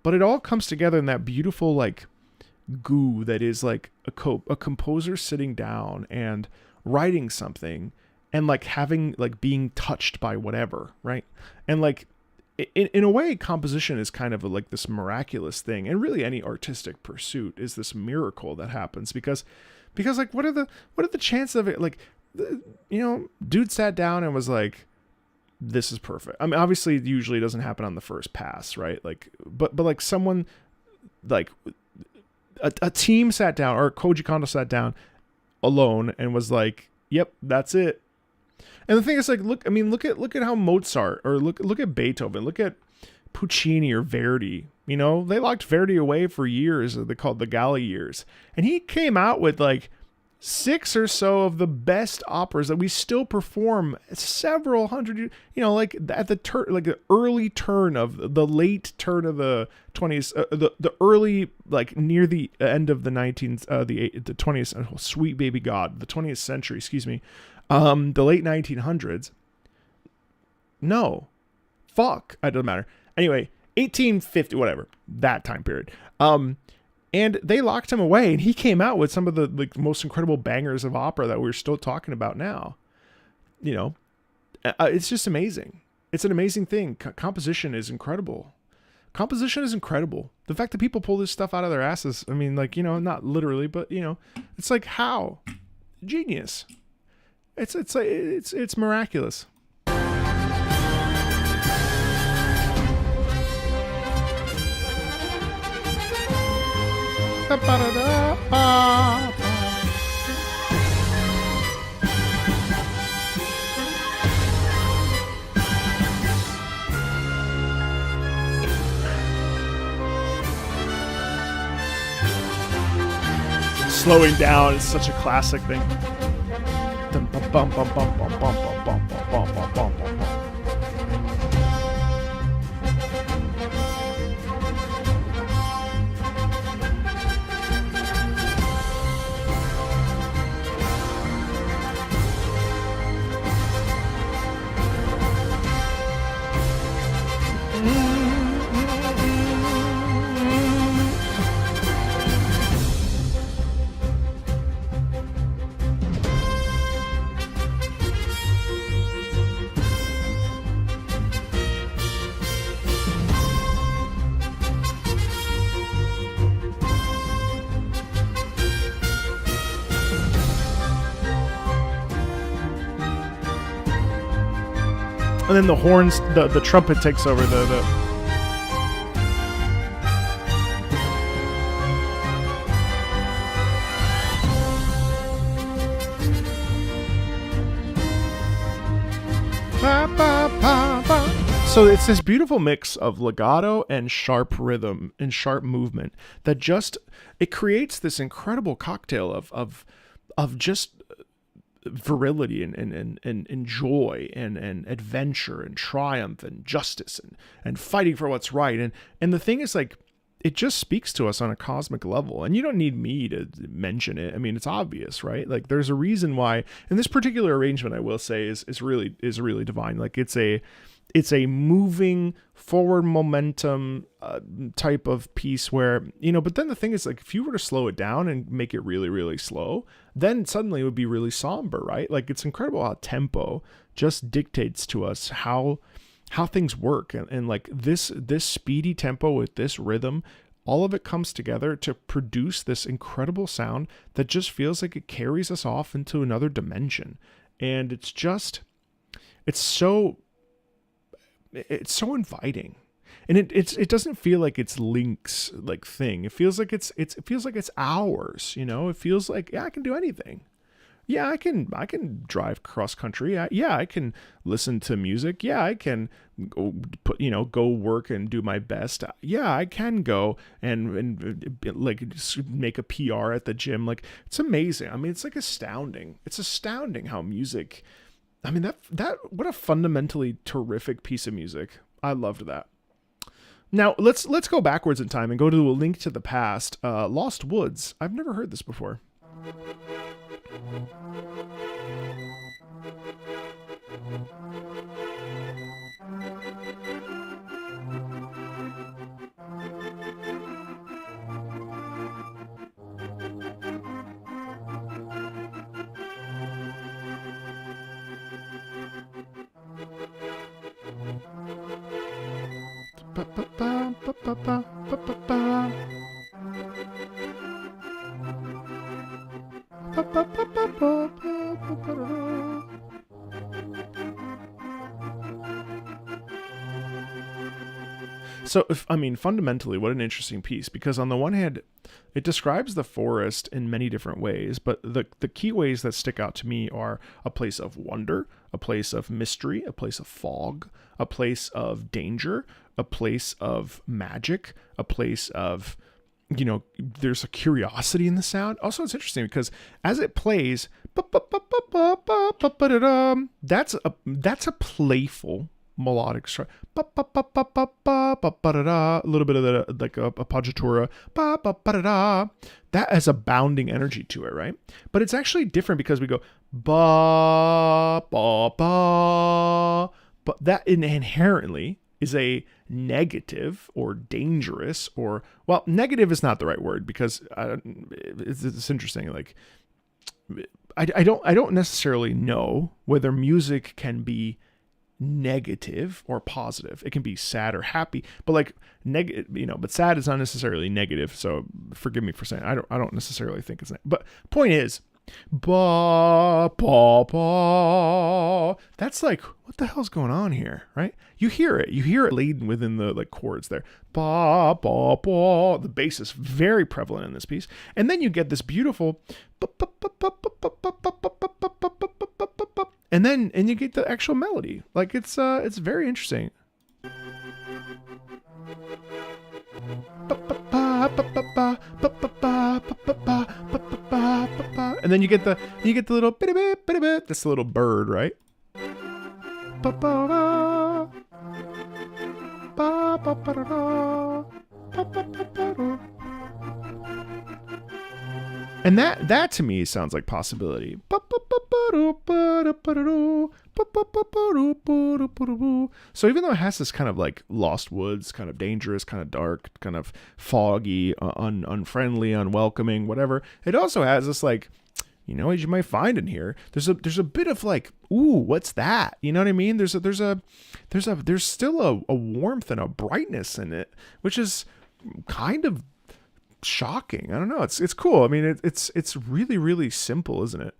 But it all comes together in that beautiful like goo that is like a composer sitting down and writing something and like having like being touched by whatever, right? And like in a way, composition is kind of like this miraculous thing, and really any artistic pursuit is this miracle that happens because like what are the chances of it? Like, dude sat down and was like, this is perfect. I mean, obviously it usually doesn't happen on the first pass, right? Like, but like someone like a team sat down, or Koji Kondo sat down alone and was like, yep, that's it. And the thing is like, look at how Mozart, or look at Beethoven, look at Puccini or Verdi, they locked Verdi away for years. They called the Galli years. And he came out with like 6 or so of the best operas that we still perform several hundred years, like at the early turn of the late turn of the 20s, the early, like near the end of the 20th, sweet baby God, the 20th century, excuse me, the late 1900s. No, fuck, it doesn't matter. Anyway, 1850, whatever, that time period. And they locked him away, and he came out with some of the like most incredible bangers of opera that we're still talking about now. It's just amazing. It's an amazing thing. Composition is incredible. Composition is incredible. The fact that people pull this stuff out of their asses, I mean, like, not literally, but it's like, how? Genius. It's miraculous. Slowing down is such a classic thing. And then the horns, the trumpet takes over the So it's this beautiful mix of legato and sharp rhythm and sharp movement that just, it creates this incredible cocktail of just virility and joy and adventure and triumph and justice and fighting for what's right. And the thing is, like, it just speaks to us on a cosmic level, and you don't need me to mention it. I mean, it's obvious, right? Like, there's a reason why, and this particular arrangement, I will say, is really divine. Like, it's a moving forward momentum type of piece where, you know, but then the thing is, like, if you were to slow it down and make it really, really slow, then suddenly it would be really somber, right? Like, it's incredible how tempo just dictates to us how things work. And like this speedy tempo with this rhythm, all of it comes together to produce this incredible sound that just feels like it carries us off into another dimension. And it's so inviting. And it doesn't feel like it's Link's like thing. It feels like it feels like it's ours, you know? It feels like, yeah, I can do anything. Yeah, I can drive cross country. Yeah, I can listen to music. Yeah, I can go work and do my best. Yeah, I can go and like make a PR at the gym. Like, it's amazing. I mean, it's like astounding. It's astounding how music. I mean, that what a fundamentally terrific piece of music. I loved that. Now let's go backwards in time and go to A Link to the Past. Lost Woods. I've never heard this before. So, fundamentally, what an interesting piece, because on the one hand, it describes the forest in many different ways, but the key ways that stick out to me are a place of wonder, a place of mystery, a place of fog, a place of danger, a place of magic, a place of, you know, there's a curiosity in the sound. Also, it's interesting because as it plays, that's a playful melodic strike, a little bit of the like a appoggiatura, that has a bounding energy to it, right? But it's actually different because we go ba ba ba, but that inherently is a negative or dangerous, or, well, negative is not the right word, because it's interesting. Like, I don't necessarily know whether music can be negative or positive. It can be sad or happy, but like but sad is not necessarily negative. So forgive me for saying I don't necessarily think it's but point is, ba ba ba, that's like, what the hell's going on here, right? You hear it laden within the like chords there. Ba ba ba, the bass is very prevalent in this piece, and then you get this beautiful and you get the actual melody. Like, it's very interesting. And then you get the little bit, this little bird, right? And that to me sounds like possibility. So even though it has this kind of like Lost Woods, kind of dangerous, kind of dark, kind of foggy, unfriendly, unwelcoming, whatever, it also has this like, you know, as you might find in here, there's a bit of like, ooh, what's that? You know what I mean? There's still a warmth and a brightness in it, which is kind of shocking. I don't know. It's cool. I mean, it's really, really simple, isn't it?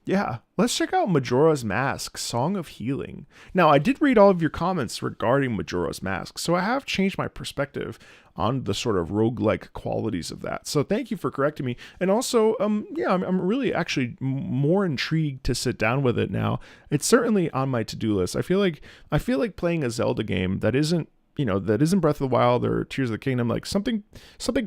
Yeah. Let's check out Majora's Mask, Song of Healing. Now, I did read all of your comments regarding Majora's Mask, so I have changed my perspective on the sort of roguelike qualities of that. So thank you for correcting me. And also, I'm really actually more intrigued to sit down with it now. It's certainly on my to-do list. I feel like playing a Zelda game that isn't that isn't Breath of the Wild or Tears of the Kingdom. Like something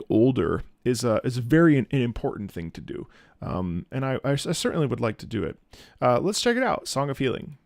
older is very an important thing to do. And I certainly would like to do it. Let's check it out. Song of Healing.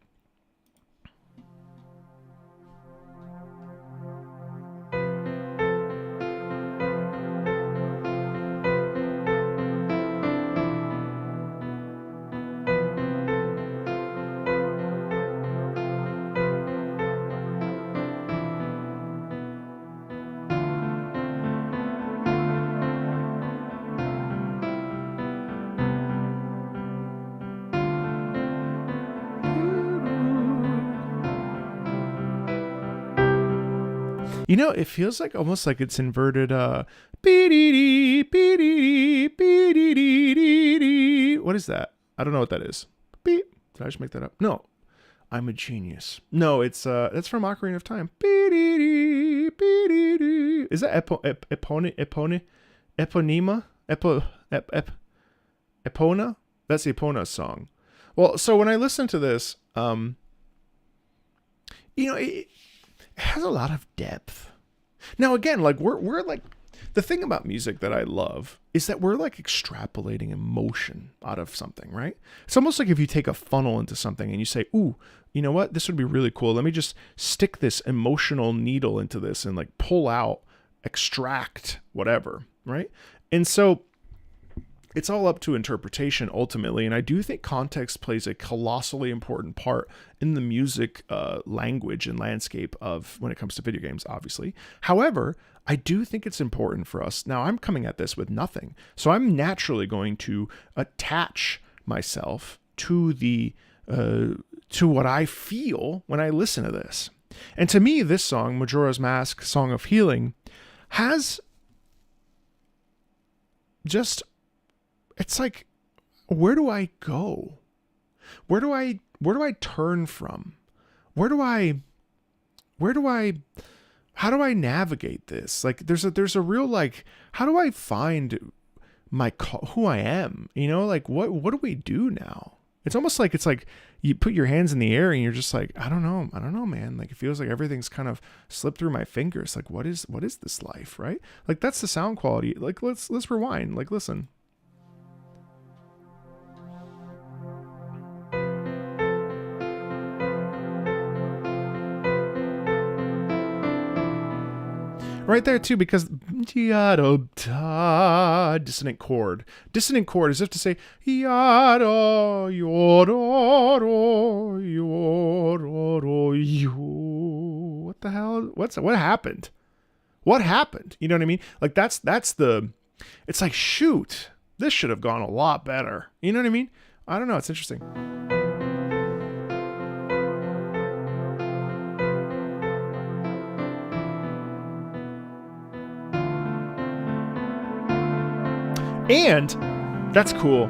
It feels like almost like it's inverted. What is that? I don't know what that is. Beep. Did I just make that up? No, I'm a genius. No, it's that's from Ocarina of Time. Is that Eponema? Epona? That's the Epona song. Well, so when I listen to this, it has a lot of depth. Now, again, like we're like, the thing about music that I love is that we're like extrapolating emotion out of something, right? It's almost like if you take a funnel into something and you say, ooh, you know what? This would be really cool. Let me just stick this emotional needle into this and like pull out, extract, whatever, right? And so it's all up to interpretation ultimately. And I do think context plays a colossally important part in the music language and landscape of when it comes to video games, obviously. However, I do think it's important for us. Now, I'm coming at this with nothing. So I'm naturally going to attach myself to to what I feel when I listen to this. And to me, this song, Majora's Mask, Song of Healing, has just... It's like, where do I go? Where do I turn from? How do I navigate this? Like, there's a real, like, how do I find who I am? Like, what do we do now? It's almost like, it's like you put your hands in the air and you're just like, I don't know, man. Like, it feels like everything's kind of slipped through my fingers. Like, what is this life, right? Like, that's the sound quality. Like, let's rewind. Like, listen. Right there too, because dissonant chord. Dissonant chord is if to say what the hell? What happened? What happened? You know what I mean? Like that's it's like, shoot, this should have gone a lot better. You know what I mean? I don't know, it's interesting. And that's cool.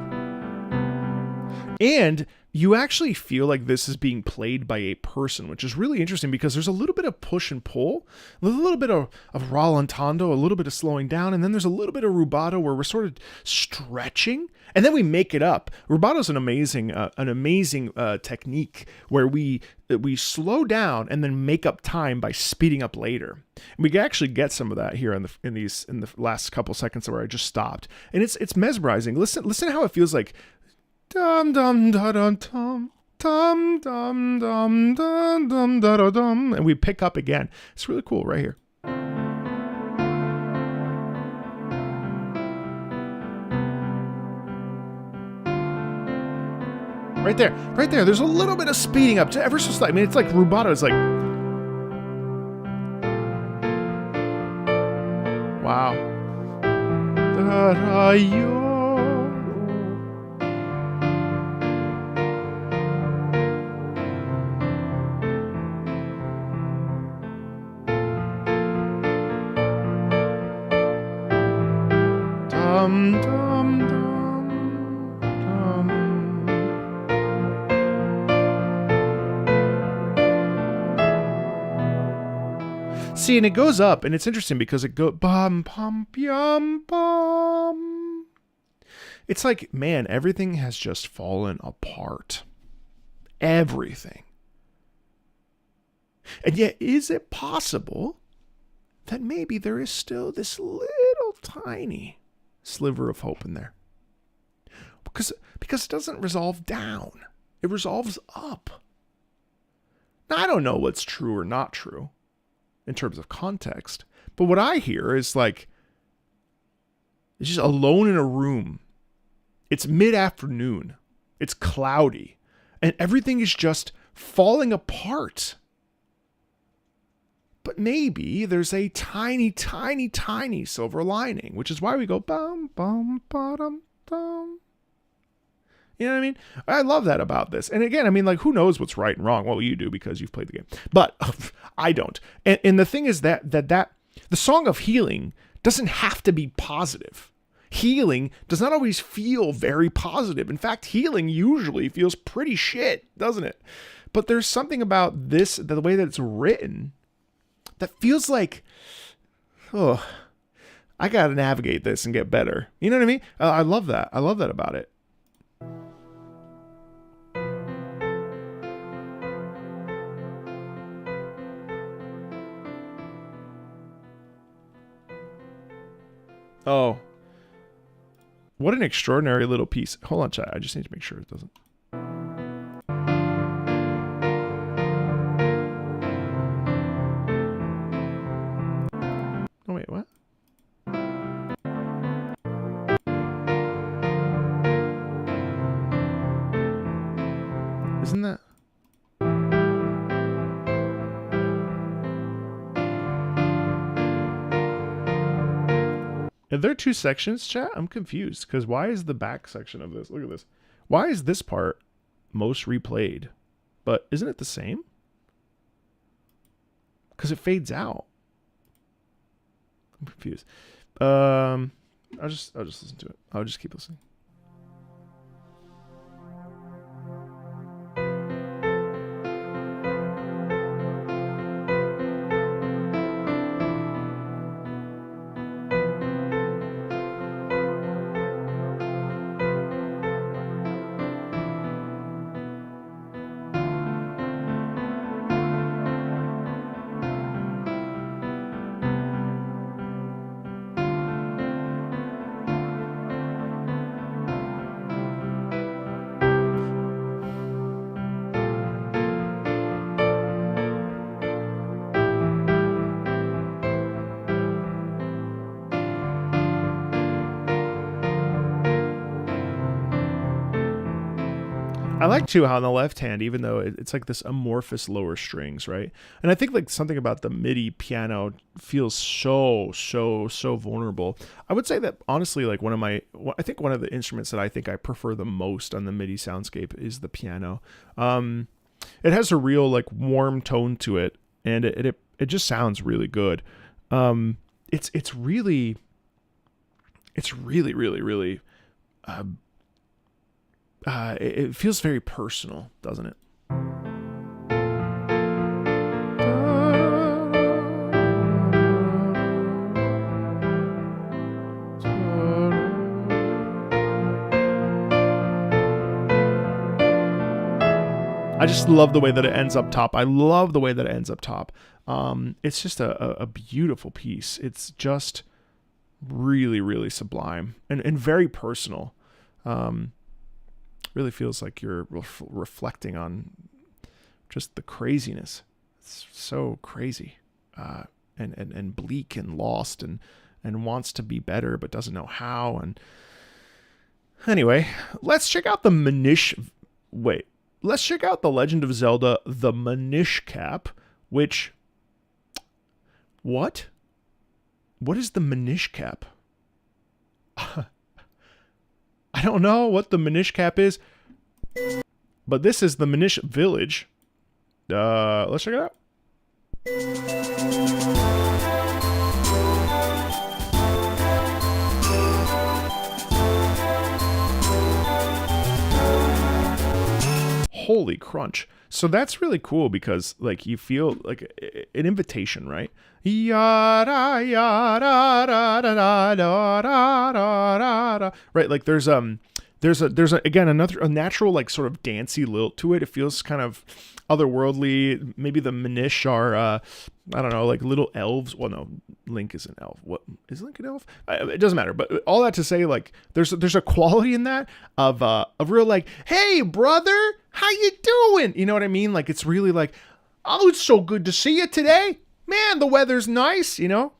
And you actually feel like this is being played by a person, which is really interesting because there's a little bit of push and pull, a little bit of rallentando, a little bit of slowing down, and then there's a little bit of rubato where we're sort of stretching, and then we make it up. Rubato's an amazing technique where we slow down and then make up time by speeding up later. And we can actually get some of that here in the last couple seconds where I just stopped, and it's mesmerizing. Listen to how it feels like. Dum dum da dum dum dum dum dum dum dum da dum, and we pick up again. It's really cool right here. Right there. There's a little bit of speeding up, ever so slightly. I mean, it's like rubato. It's like, wow. Dum dum dum dum. See, and it goes up, and it's interesting because it goes bum bum yum bum. It's like, man, everything has just fallen apart. Everything. And yet, is it possible that maybe there is still this little tiny sliver of hope in there. Because it doesn't resolve down. It resolves up. Now, I don't know what's true or not true in terms of context, but what I hear is like, it's just alone in a room. It's mid-afternoon. It's cloudy. And everything is just falling apart. But maybe there's a tiny, tiny, tiny silver lining, which is why we go bum, bum, bottom, bum. You know what I mean? I love that about this. And again, I mean, like, who knows what's right and wrong? Well, you do because you've played the game. But I don't. And the thing is that the Song of Healing doesn't have to be positive. Healing does not always feel very positive. In fact, healing usually feels pretty shit, doesn't it? But there's something about this, the way that it's written, that feels like, oh, I got to navigate this and get better. You know what I mean? I love that. I love that about it. Oh, what an extraordinary little piece. Hold on, chat. I just need to make sure it doesn't. Oh, wait, what? Isn't that? Are there two sections, chat? I'm confused, because why is the back section of this? Look at this. Why is this part most replayed? But isn't it the same? Because it fades out. I'm confused. I'll just listen to it. I'll just keep listening. I like too how on the left hand, even though it's like this amorphous lower strings, right? And I think like something about the MIDI piano feels so vulnerable. I would say that honestly, like I think one of the instruments that I think I prefer the most on the MIDI soundscape is the piano. It has a real like warm tone to it, and it just sounds really good. It's really it feels very personal, doesn't it? I just love the way that it ends up top. I love the way that it ends up top. It's just a beautiful piece. It's just really sublime and very personal. Really feels like you're reflecting on just the craziness. It's so crazy, and bleak and lost and wants to be better but doesn't know how. And anyway, let's check out the Let's check out The Legend of Zelda: The Minish Cap, which what is the Minish Cap? I don't know what the Minish Cap is, but this is the Minish Village. Let's check it out. Holy crunch. So that's really cool because like you feel like an invitation, right? Right, like there's there's again a natural like sort of dancey lilt to it. It feels kind of otherworldly. Maybe the Minish are I don't know, like little elves. Well, no, Link is an elf. What is Link an elf? It doesn't matter. But all that to say, like there's a quality in that of real like, hey brother, how you doing? You know what I mean? Like it's really like, oh, it's so good to see you today, man. The weather's nice, you know.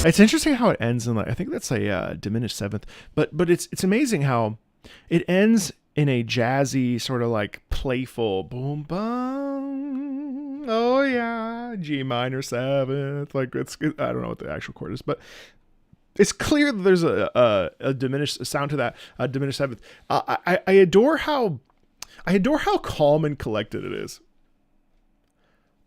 It's interesting how it ends in like, I think that's a diminished seventh, but it's amazing how it ends in a jazzy sort of like playful boom boom. Oh yeah, G minor seventh. Like I don't know what the actual chord is, but it's clear that there's a diminished sound to that, a diminished seventh. I adore how calm and collected it is.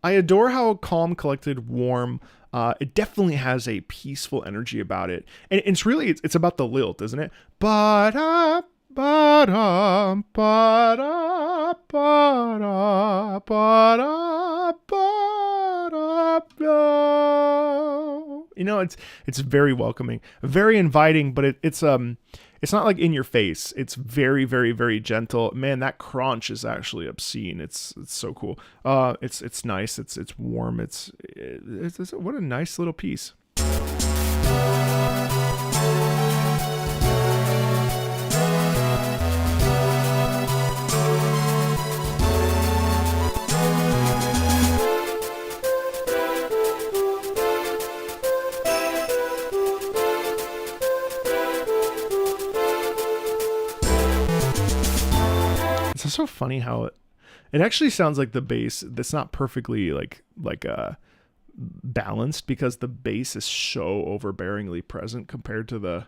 I adore how calm, collected, warm. It definitely has a peaceful energy about it, and it's about the lilt, isn't it? Ba-da, ba-da, ba-da, ba-da, ba-da, ba-da. You know, it's very welcoming, very inviting, but it's not like in your face. It's very, very, very gentle. Man, that crunch is actually obscene. It's so cool. It's nice. It's warm. It's what a nice little piece. It's so funny how it actually sounds like the bass that's not perfectly like balanced, because the bass is so overbearingly present compared to the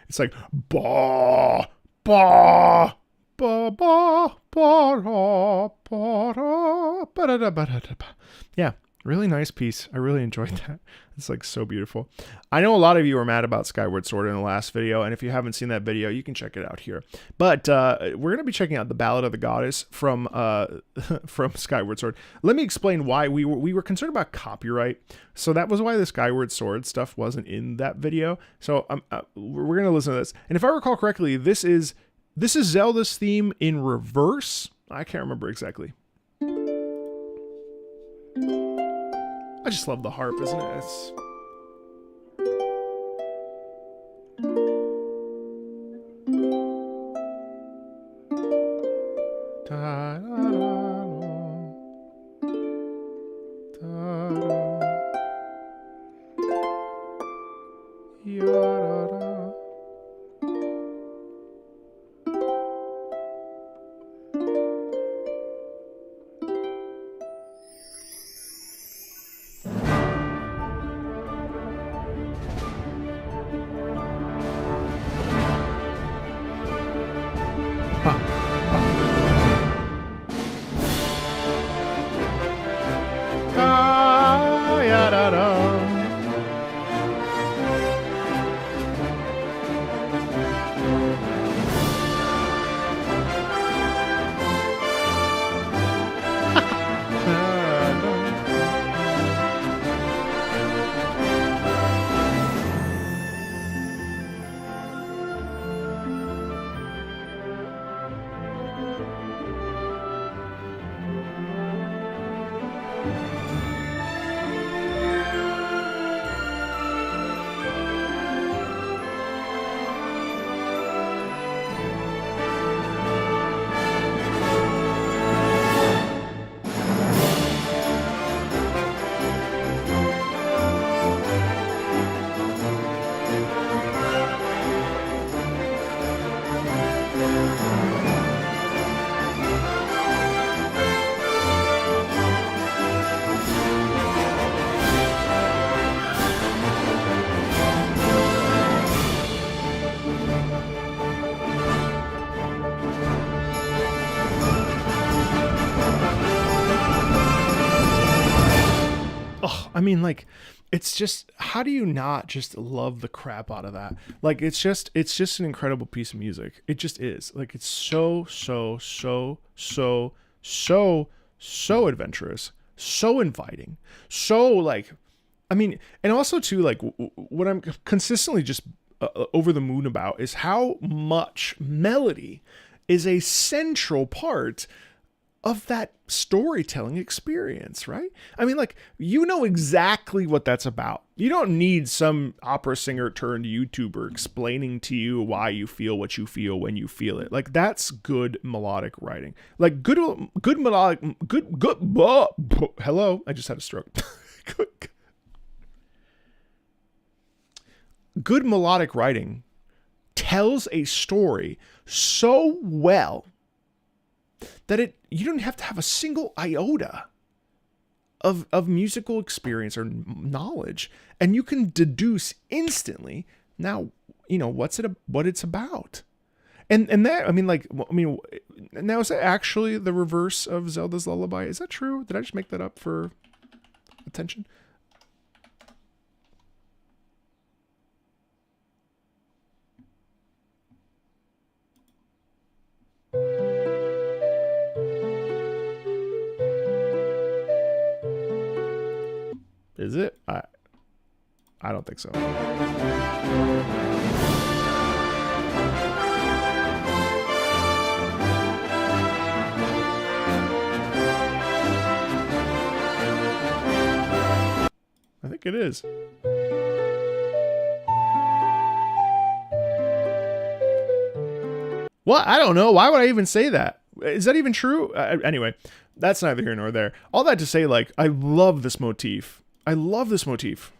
it's like ba ba ba ba ba ba ba. Yeah, really nice piece. I really enjoyed that. It's like so beautiful. I know a lot of you were mad about Skyward Sword in the last video, and if you haven't seen that video, you can check it out here. But we're going to be checking out the Ballad of the Goddess from Skyward Sword. Let me explain why we were concerned about copyright. So that was why the Skyward Sword stuff wasn't in that video. So we're going to listen to this. And if I recall correctly, this is Zelda's theme in reverse. I can't remember exactly. I just love the harp, isn't it? It's... mean, like, it's just, how do you not just love the crap out of that? Like, it's just an incredible piece of music. It just is. Like, it's so adventurous, so inviting, so like, I mean, and also too, like, what I'm consistently just over the moon about is how much melody is a central part of that storytelling experience, right? I mean, like, you know exactly what that's about. You don't need some opera singer turned YouTuber explaining to you why you feel what you feel when you feel it. Like, that's good melodic writing. Like, good melodic, hello, I just had a stroke. Good melodic writing tells a story so well that you don't have to have a single iota of musical experience or knowledge, and you can deduce instantly now, you know, what it's about. And that, I mean, now, is that actually the reverse of Zelda's Lullaby? Is that true? Did I just make that up for attention? Is it? I don't think so. I think it is. What? I don't know. Why would I even say that? Is that even true? Anyway, that's neither here nor there. All that to say, like, I love this motif. I love this motif.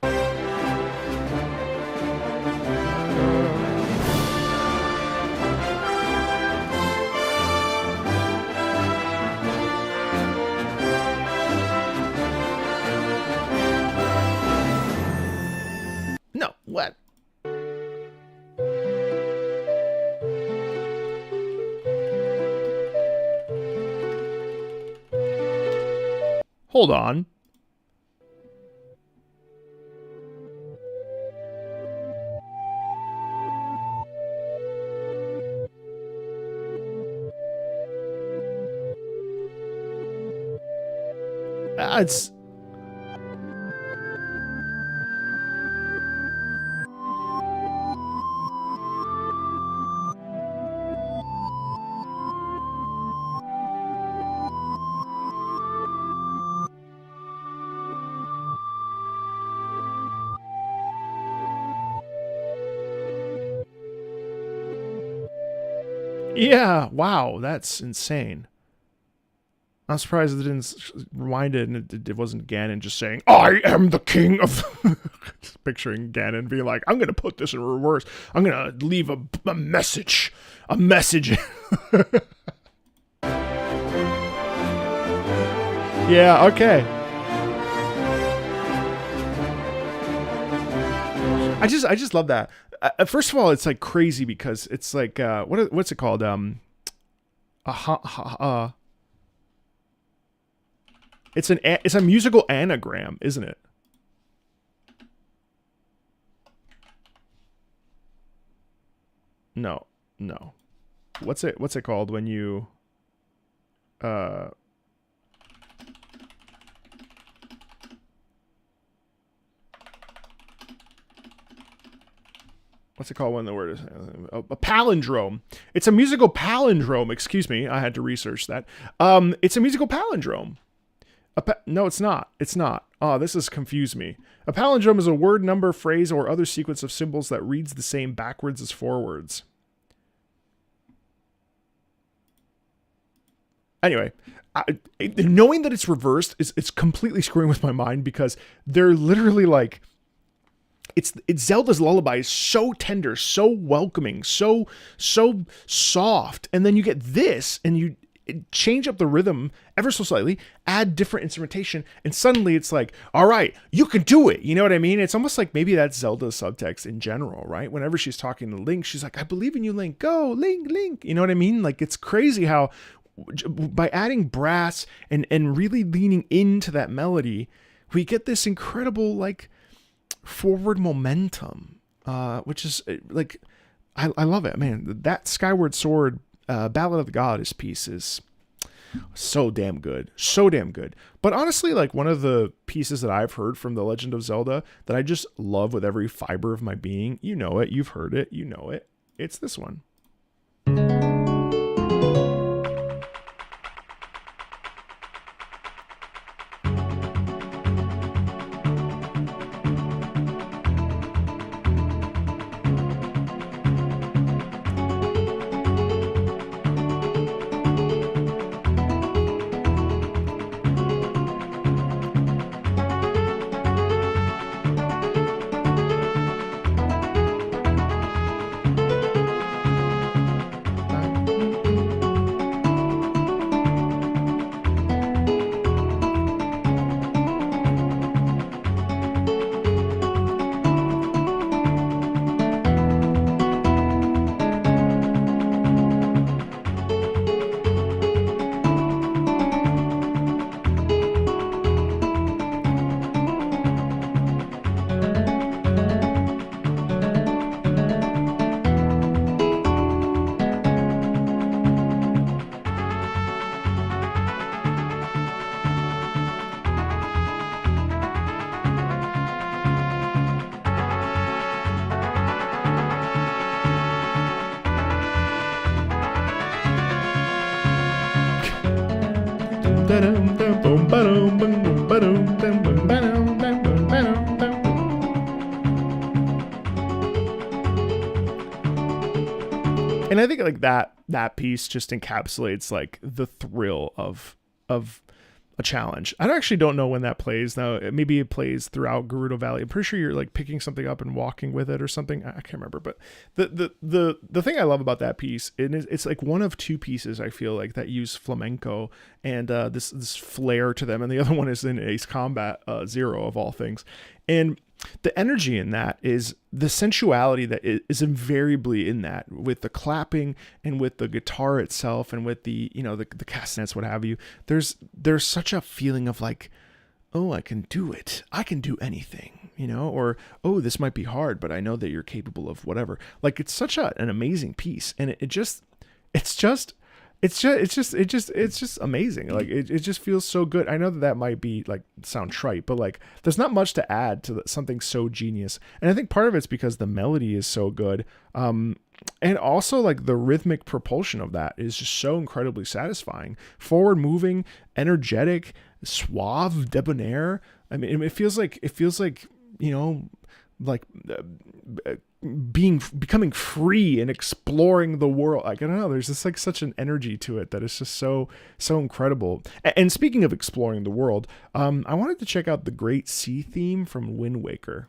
No, what? Hold on. It's yeah, wow, that's insane. I'm surprised it didn't rewind it and it wasn't Ganon just saying, "I am the king of..." Just picturing Ganon being like, "I'm going to put this in reverse. I'm going to leave a message. A message." Yeah, okay. I just love that. First of all, it's like crazy because it's like, what's it called? It's a musical anagram, isn't it? No. What's it called when you what's it called when the word is a palindrome? It's a musical palindrome. Excuse me, I had to research that. It's a musical palindrome. No, it's not. It's not. Oh, this has confused me. A palindrome is a word, number, phrase, or other sequence of symbols that reads the same backwards as forwards. Anyway, knowing that it's reversed it's completely screwing with my mind because they're literally like, it's Zelda's Lullaby is so tender, so welcoming, so soft, and then you get this and you change up the rhythm ever so slightly, add different instrumentation, and suddenly it's like, all right, you can do it. You know what I mean? It's almost like maybe that's Zelda's subtext in general, right? Whenever she's talking to Link, she's like, "I believe in you, Link. Go, Link." You know what I mean? Like, it's crazy how by adding brass and really leaning into that melody, we get this incredible like forward momentum, which is like, I love it, man. That Skyward Sword Ballad of the Goddess piece is so damn good. So damn good. But honestly, like one of the pieces that I've heard from The Legend of Zelda that I just love with every fiber of my being, you know it, you've heard it, you know it. It's this one. And I think like that piece just encapsulates like the thrill of a challenge. I actually don't know when that plays now. Maybe it plays throughout Gerudo Valley. I'm pretty sure you're like picking something up and walking with it or something. I can't remember. But the thing I love about that piece, it's like one of two pieces I feel like that use flamenco and this flair to them, and the other one is in Ace Combat Zero of all things. And the energy in that is the sensuality that is invariably in that, with the clapping and with the guitar itself and with the, you know, the castanets, what have you. There's such a feeling of like, oh, I can do it. I can do anything, you know, or, oh, this might be hard, but I know that you're capable of whatever. Like, it's such an amazing piece. And it's just amazing. Like it just feels so good. I know that might be like sound trite, but like there's not much to add to something so genius. And I think part of it's because the melody is so good. And also like the rhythmic propulsion of that is just so incredibly satisfying. Forward moving, energetic, suave, debonair. I mean, it feels like, you know, like becoming free and exploring the world. Like, I don't know, there's just like such an energy to it that is just so incredible. And speaking of exploring the world, I wanted to check out the Great Sea theme from Wind Waker.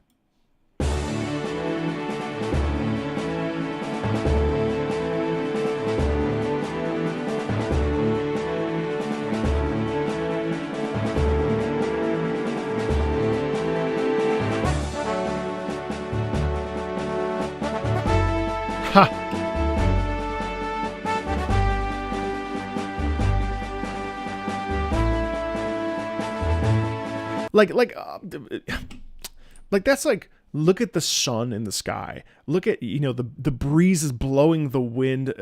Like that's like, look at the sun in the sky. Look at, you know, the breeze is blowing the wind.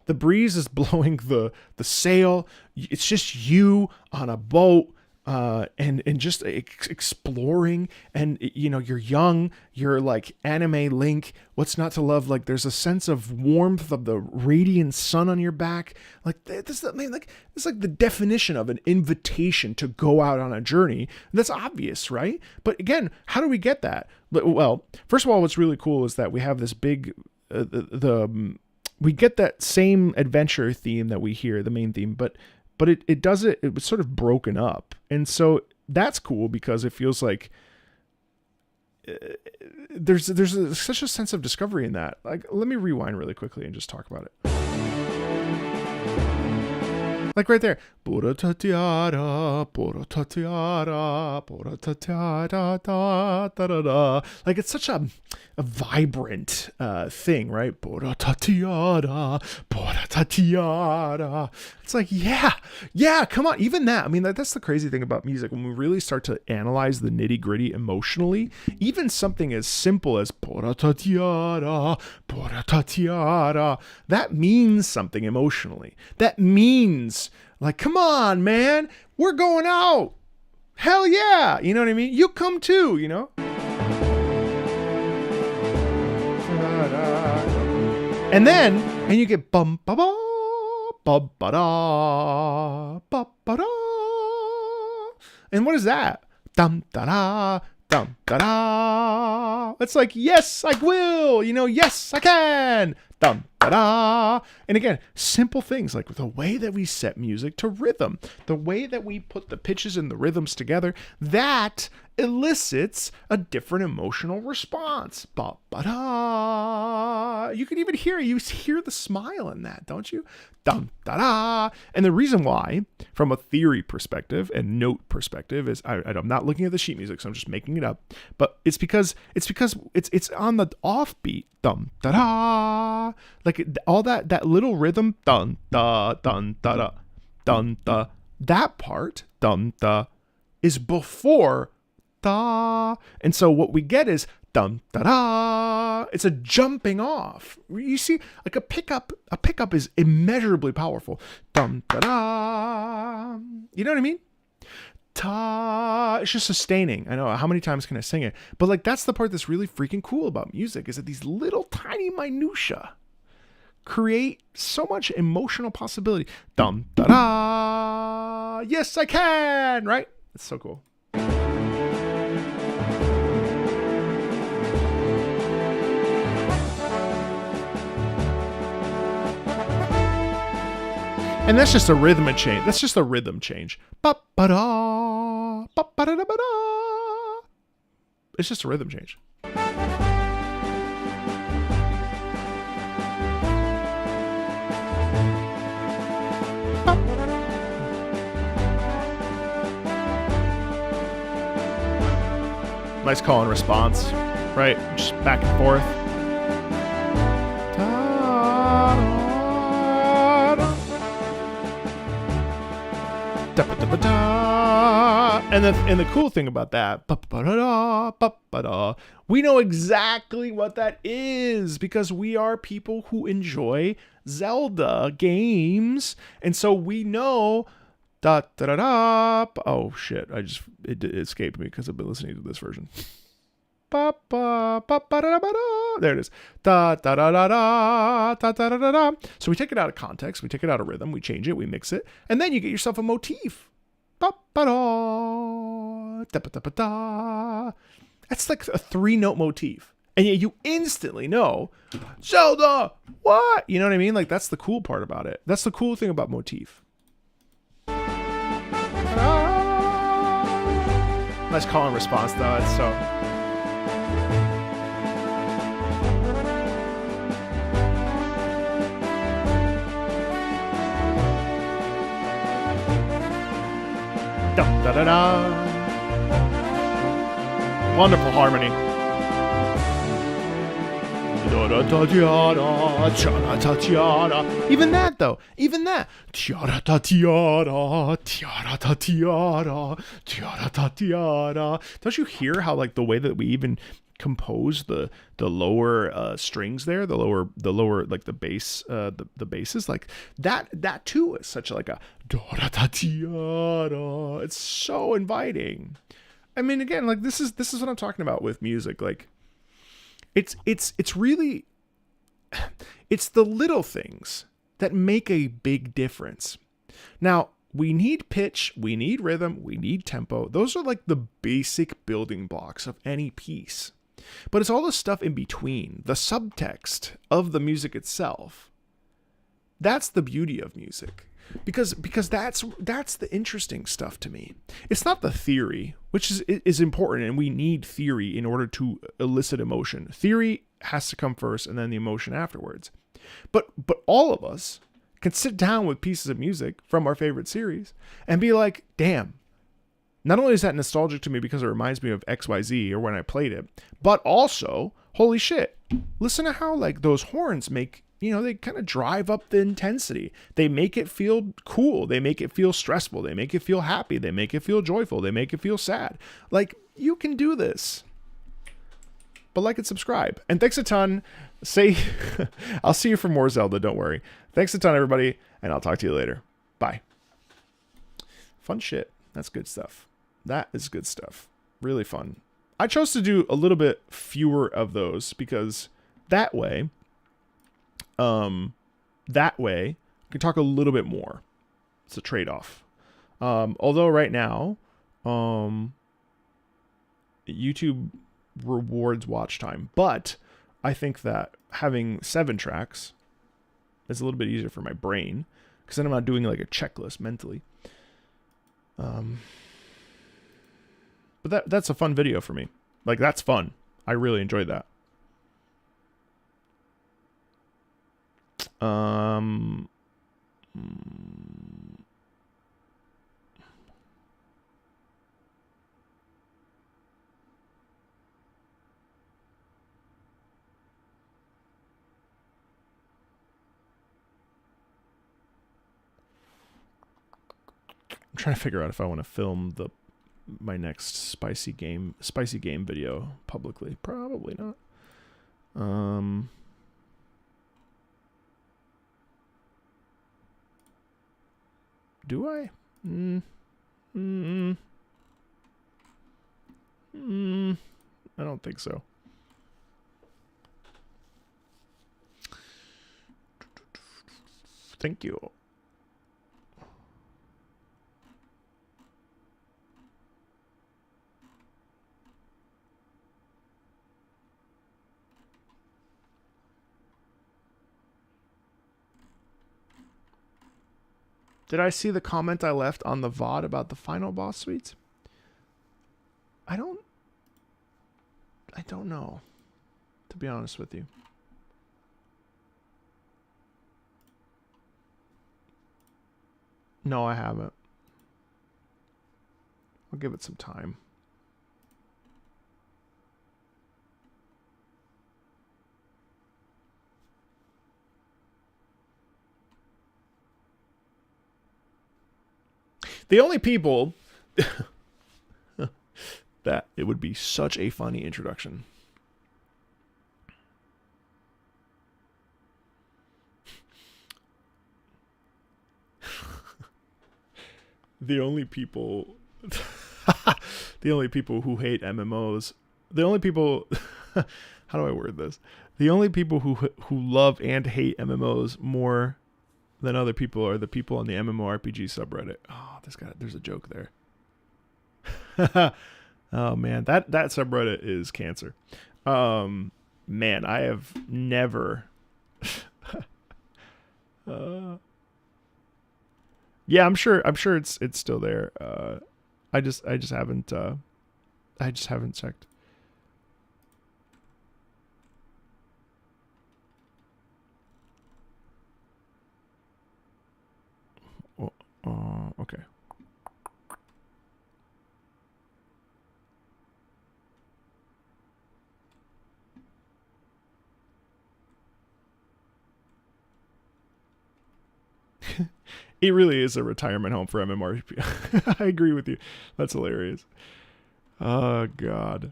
The breeze is blowing the sail. It's just you on a boat. And just exploring, and you know, you're young, you're like anime Link. What's not to love? Like, there's a sense of warmth of the radiant sun on your back. Like this, I mean, like it's like the definition of an invitation to go out on a journey. That's obvious, right? But again, how do we get that? Well, first of all, what's really cool is that we have this big we get that same adventure theme that we hear, the main theme, but it does it was sort of broken up. And so that's cool because it feels like there's such a sense of discovery in that. Like, let me rewind really quickly and just talk about it. Like right there. Like it's such a vibrant thing, right? It's like, yeah, come on. Even that. I mean, that's the crazy thing about music. When we really start to analyze the nitty gritty emotionally, even something as simple as that means something emotionally. That means, like, come on, man, we're going out. Hell yeah. You know what I mean? You come too, you know? And you get bum ba ba ba ba da ba ba da. And what is that? Dum da da dum da da. It's like, yes, I will. You know, yes, I can. Dum da da. And again, simple things like the way that we set music to rhythm, the way that we put the pitches and the rhythms together, that elicits a different emotional response. Ba ba da. You can even hear the smile in that, don't you? Dum da da. And the reason why, from a theory perspective and note perspective, is I'm not looking at the sheet music, so I'm just making it up. But it's because it's on the offbeat. Dum da da. Like all that little rhythm. Dun da dun da da dun da. That part dum da is before da. And so what we get is dum da da. It's a jumping off. You see, like a pickup is immeasurably powerful. Dum da da. You know what I mean? Ta. It's just sustaining. I know, how many times can I sing it? But like that's the part that's really freaking cool about music, is that these little tiny minutia create so much emotional possibility. Dum da da. Yes, I can. Right? It's so cool. And that's just a rhythm change. That's just a rhythm change. Ba-ba-da, ba-ba-da-da-ba-da. It's just a rhythm change. Nice call and response, right? Just back and forth. And the cool thing about that, we know exactly what that is because we are people who enjoy Zelda games, and so we know. Oh shit! It escaped me because I've been listening to this version. There it is. So we take it out of context, we take it out of rhythm, we change it, we mix it, and then you get yourself a motif. That's like a 3-note motif. And yet you instantly know, Zelda, what? You know what I mean? Like that's the cool part about it. That's the cool thing about motif. Nice call and response though. It's so... Da, da, da, da. Wonderful harmony. Even that though, even that. Don't you hear how like the way that we even compose the lower strings there, the lower like the bass, the basses, like that too is such like a it's so inviting. I mean, again, like this is what I'm talking about with music. Like it's really, it's the little things that make a big difference. Now, we need pitch, we need rhythm, we need tempo. Those are like the basic building blocks of any piece. But it's all the stuff in between, the subtext of the music itself. That's the beauty of music. Because that's the interesting stuff to me. It's not the theory, which is important, and we need theory in order to elicit emotion. Theory has to come first and then the emotion afterwards. But all of us can sit down with pieces of music from our favorite series and be like, damn, not only is that nostalgic to me because it reminds me of XYZ or when I played it, but also, holy shit, listen to how like those horns make, you know, they kind of drive up the intensity. They make it feel cool. They make it feel stressful. They make it feel happy. They make it feel joyful. They make it feel sad. Like, you can do this. But like and subscribe. And thanks a ton. I'll see you for more Zelda, don't worry. Thanks a ton, everybody, and I'll talk to you later. Bye. Fun shit. That's good stuff. That is good stuff. Really fun. I chose to do a little bit fewer of those because that way we can talk a little bit more. It's a trade-off. Although right now, YouTube rewards watch time, but I think that having 7 tracks is a little bit easier for my brain because then I'm not doing like a checklist mentally. But that's a fun video for me. Like, that's fun. I really enjoyed that. I'm trying to figure out if I want to film my next spicy game video publicly. Probably not. Do I? I don't think so. Thank you. Did I see the comment I left on the VOD about the final boss suites? I don't know, to be honest with you. No, I haven't. I'll give it some time. The only people that it would be such a funny introduction. The only people who hate MMOs, the only people how do I word this? The only people who love and hate MMOs more than other people are the people on the MMORPG subreddit. Oh, there's a joke there. Oh man, that subreddit is cancer. Man, I have never yeah, I'm sure it's still there. I just haven't checked. Okay. It really is a retirement home for MMORPG. I agree with you. That's hilarious. Oh, God.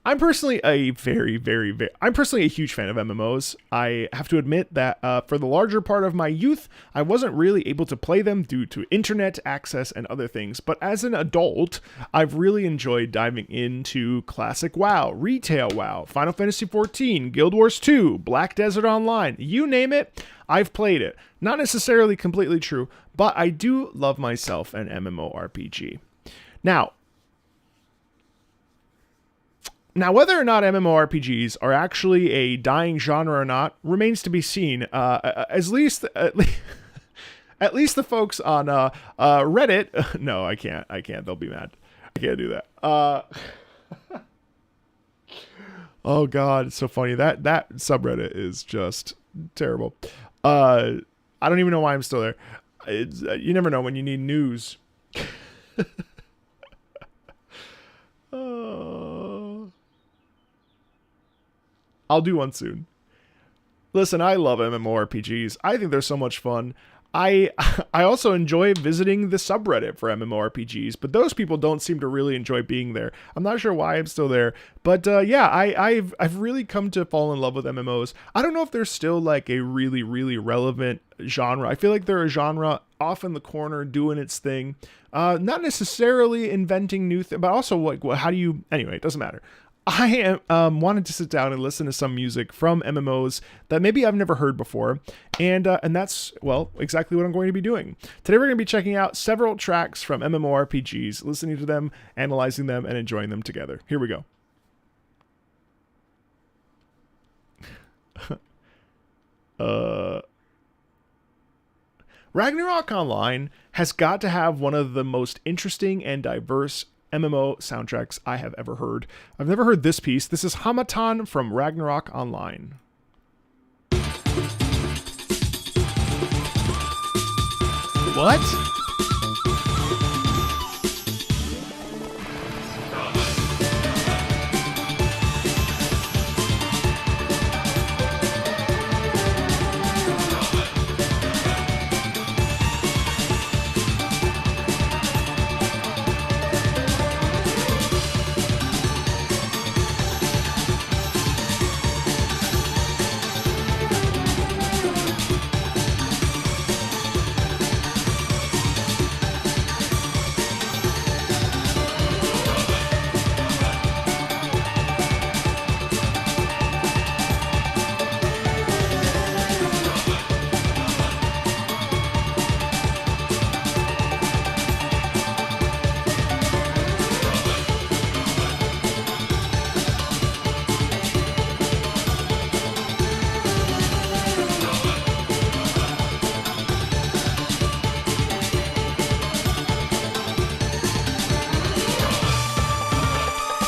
I'm personally a I'm personally a huge fan of MMOs. I have to admit that for the larger part of my youth, I wasn't really able to play them due to internet access and other things. But as an adult, I've really enjoyed diving into classic WoW, retail WoW, Final Fantasy XIV, Guild Wars 2, Black Desert Online, you name it, I've played it. Not necessarily completely true, but I do love myself an MMORPG. Now, whether or not MMORPGs are actually a dying genre or not remains to be seen. At least the folks on Reddit. No, I can't. They'll be mad. I can't do that. Oh God, it's so funny. That subreddit is just terrible. I don't even know why I'm still there. It's, you never know when you need news. I'll do one soon. Listen, I love MMORPGs. I think they're so much fun. I also enjoy visiting the subreddit for MMORPGs, but those people don't seem to really enjoy being there. I'm not sure why I'm still there, but yeah, I've really come to fall in love with MMOs. I don't know if they're still like a really, really relevant genre. I feel like they're a genre off in the corner doing its thing, not necessarily inventing new things, but also like, how do you? Anyway, it doesn't matter. I wanted to sit down and listen to some music from MMOs that maybe I've never heard before, and that's, well, exactly what I'm going to be doing. Today we're going to be checking out several tracks from MMORPGs, listening to them, analyzing them, and enjoying them together. Here we go. Ragnarok Online has got to have one of the most interesting and diverse MMO soundtracks I have ever heard. I've never heard this piece. This is Hamatan from Ragnarok Online. What?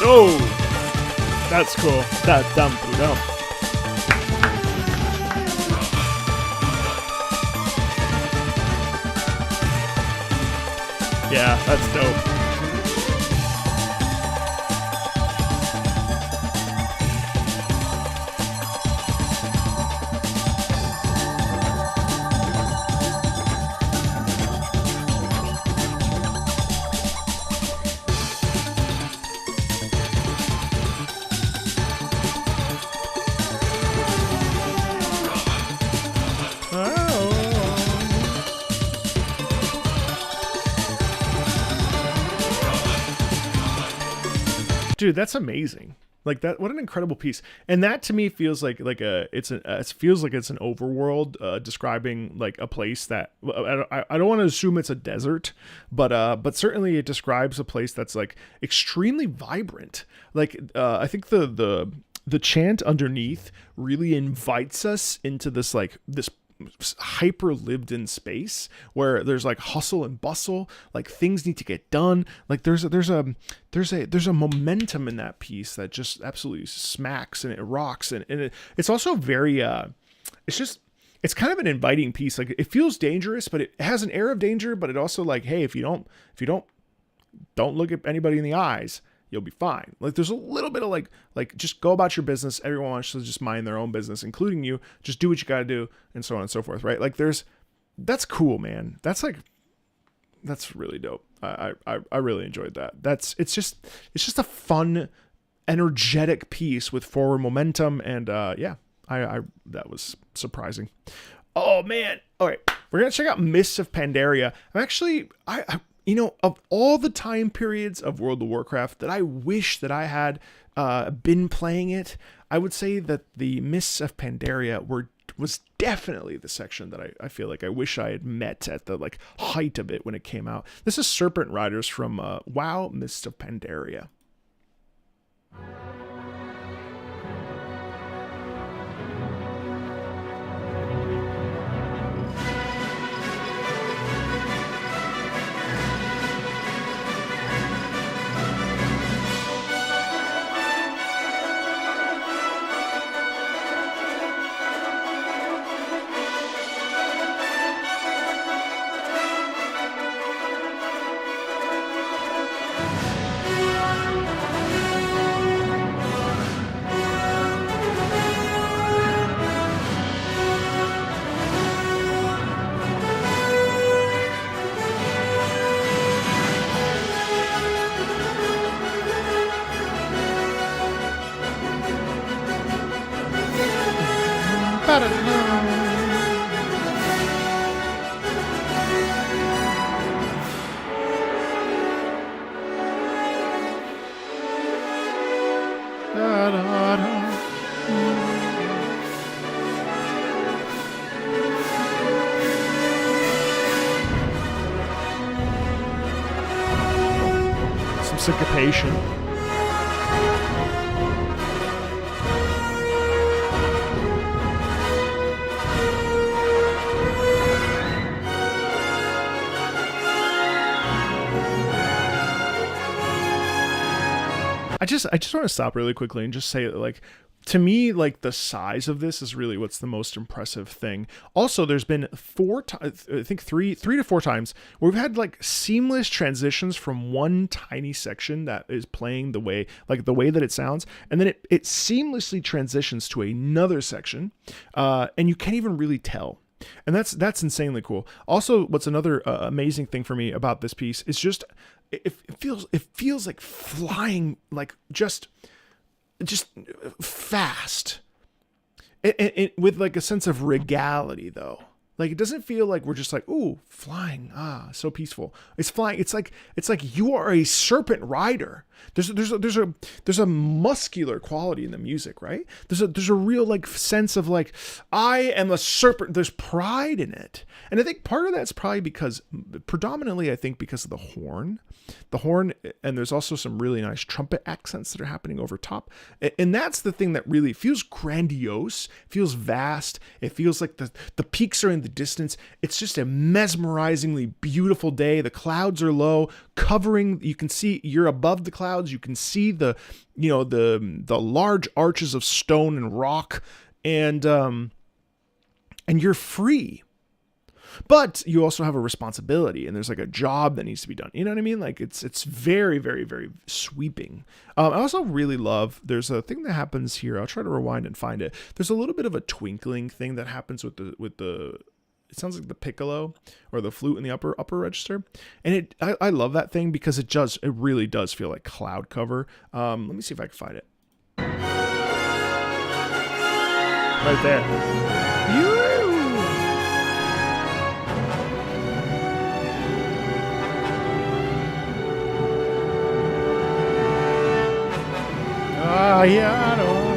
Oh, that's cool. That dump. Yeah, that's dope. Dude, that's amazing. Like that, what an incredible piece. And that to me feels like it feels like it's an overworld describing like a place that I don't want to assume it's a desert, but certainly it describes a place that's like extremely vibrant. Like I think the chant underneath really invites us into this like this hyper lived in space where there's like hustle and bustle, like things need to get done, like there's a momentum in that piece that just absolutely smacks and it rocks, and it's also very it's kind of an inviting piece. Like it feels dangerous, but it has an air of danger, but it also like, hey, if you don't look at anybody in the eyes, you'll be fine. Like there's a little bit of like just go about your business. Everyone wants to just mind their own business, including you. Just do what you got to do, and so on and so forth, right? Like that's cool, man. That's really dope. I really enjoyed that. It's just a fun, energetic piece with forward momentum, and yeah, that was surprising. Oh man. All right, we're gonna check out Mists of Pandaria. I'm actually you know, of all the time periods of World of Warcraft that I wish that I had been playing it, I would say that the Mists of Pandaria was definitely the section that I feel like I wish I had met at the like height of it when it came out. This is Serpent Riders from WoW Mists of Pandaria. Some syncopation. I just want to stop really quickly and just say that, like, to me, like, the size of this is really what's the most impressive thing. Also, there's been I think three to four times where we've had like seamless transitions from one tiny section that is playing the way that it sounds, and then it seamlessly transitions to another section, and you can't even really tell. And that's insanely cool. Also, what's another amazing thing for me about this piece is just it feels like flying, like just fast, with like a sense of regality though. Like, it doesn't feel like we're just like, ooh, flying, so peaceful. It's flying. It's like you are a serpent rider. There's a muscular quality in the music, right? There's a real like sense of like, I am a serpent. There's pride in it, and I think part of that's probably predominantly because of the horn, and there's also some really nice trumpet accents that are happening over top, and that's the thing that really feels grandiose, feels vast. It feels like the peaks are in the distance. It's just a mesmerizingly beautiful day. The clouds are low, covering. You can see you're above the clouds. You can see the large arches of stone and rock, and you're free. But you also have a responsibility, and there's like a job that needs to be done. You know what I mean? Like, it's very, very, very sweeping. I also really love, there's a thing that happens here. I'll try to rewind and find it. There's a little bit of a twinkling thing that happens with the it sounds like the piccolo or the flute in the upper register. And I love that thing because it really does feel like cloud cover. Let me see if I can find it. Right there. Yeah, I know.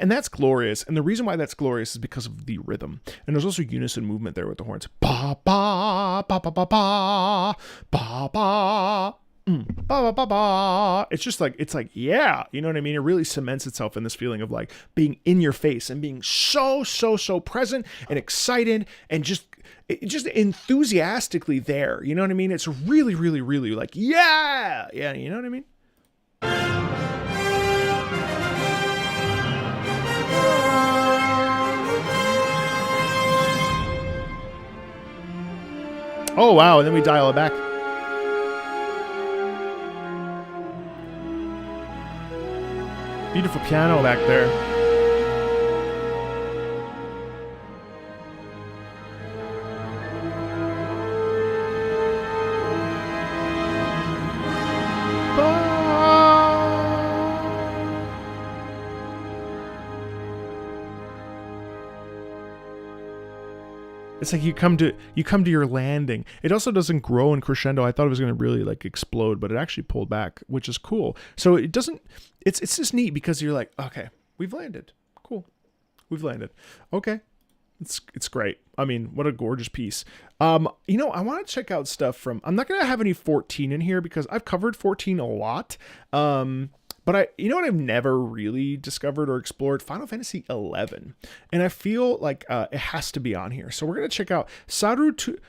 And that's glorious. And the reason why that's glorious is because of the rhythm. And there's also unison movement there with the horns. Ba ba ba ba ba ba ba ba. Ba, ba, ba, ba. It's like, yeah, you know what I mean? It really cements itself in this feeling of like being in your face and being so present and excited and just enthusiastically there. You know what I mean? It's really, really, really like, yeah, you know what I mean? Oh, wow. And then we dial it back. Beautiful piano back there. It's like you come to your landing. It also doesn't grow in crescendo. I thought it was going to really like explode, but it actually pulled back, which is cool. So it doesn't. It's just neat because you're like, okay, we've landed. Cool, we've landed. Okay, it's great. I mean, what a gorgeous piece. I want to check out stuff from. I'm not going to have any 14 in here because I've covered 14 a lot. But you know what I've never really discovered or explored? Final Fantasy 11. And I feel like it has to be on here. So we're going to check out Saruta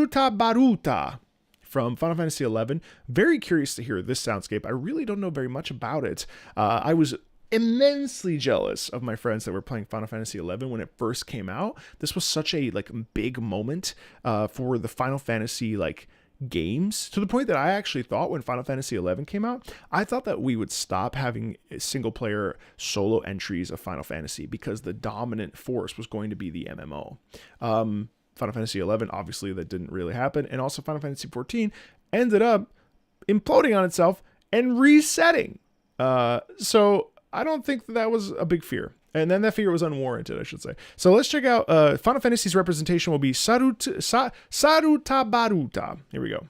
Baruta from Final Fantasy 11. Very curious to hear this soundscape. I really don't know very much about it. I was immensely jealous of my friends that were playing Final Fantasy 11 when it first came out. This was such a like big moment for the Final Fantasy like games, to the point that I actually thought when Final Fantasy XI came out, I thought that we would stop having single player solo entries of Final Fantasy because the dominant force was going to be the MMO. Final Fantasy XI, obviously that didn't really happen. And also Final Fantasy XIV ended up imploding on itself and resetting. So I don't think that was a big fear. And then that fear was unwarranted, I should say. So let's check out Final Fantasy's representation will be Saruta Baruta. Here we go.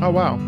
Oh, wow.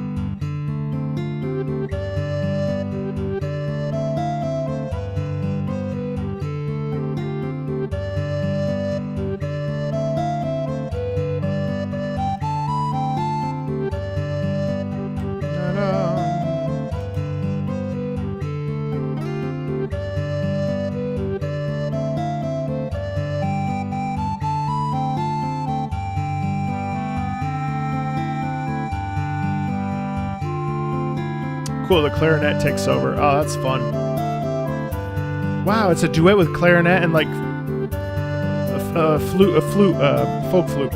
Cool, the clarinet takes over. Oh, that's fun. Wow, it's a duet with clarinet and like a folk flute.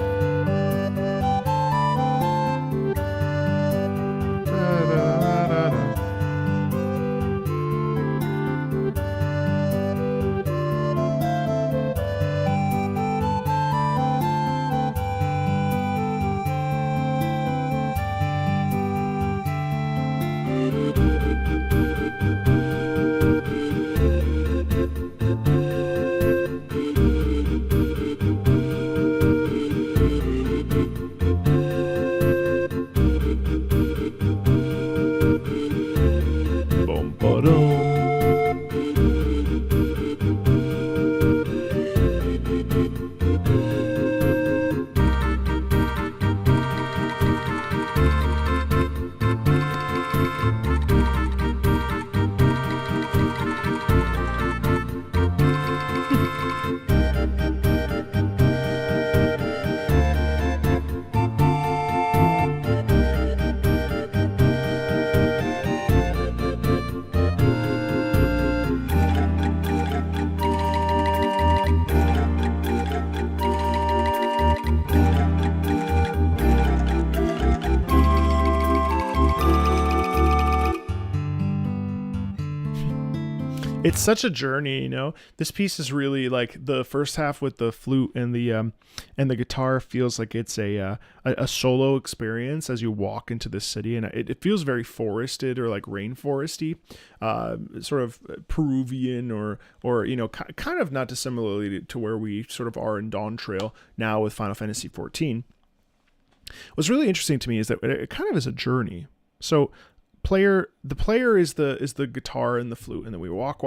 It's such a journey, you know. This piece is really like the first half with the flute and the guitar feels like it's a solo experience as you walk into this city, and it feels very forested or like rainforesty, sort of Peruvian or you know, kind of not dissimilarly to where we sort of are in Dawn Trail now with Final Fantasy XIV. What's really interesting to me is that it kind of is a journey. So the player is the guitar and the flute, and then we walk.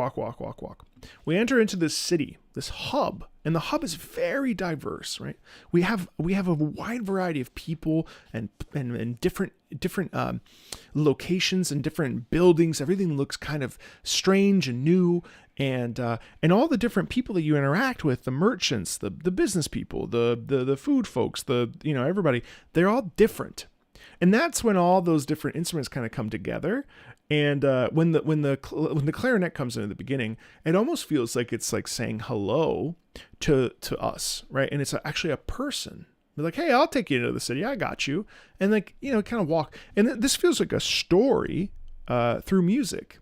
We enter into this city, this hub, and the hub is very diverse, right? We have a wide variety of people and different locations and different buildings. Everything looks kind of strange and new, and all the different people that you interact with, the merchants, the business people, the food folks, everybody, they're all different. And that's when all those different instruments kind of come together. And when the clarinet comes in at the beginning, it almost feels like it's like saying hello to us, right? And it's actually a person. They're like, hey, I'll take you into the city. I got you. And like, kind of walk. And this feels like a story through music,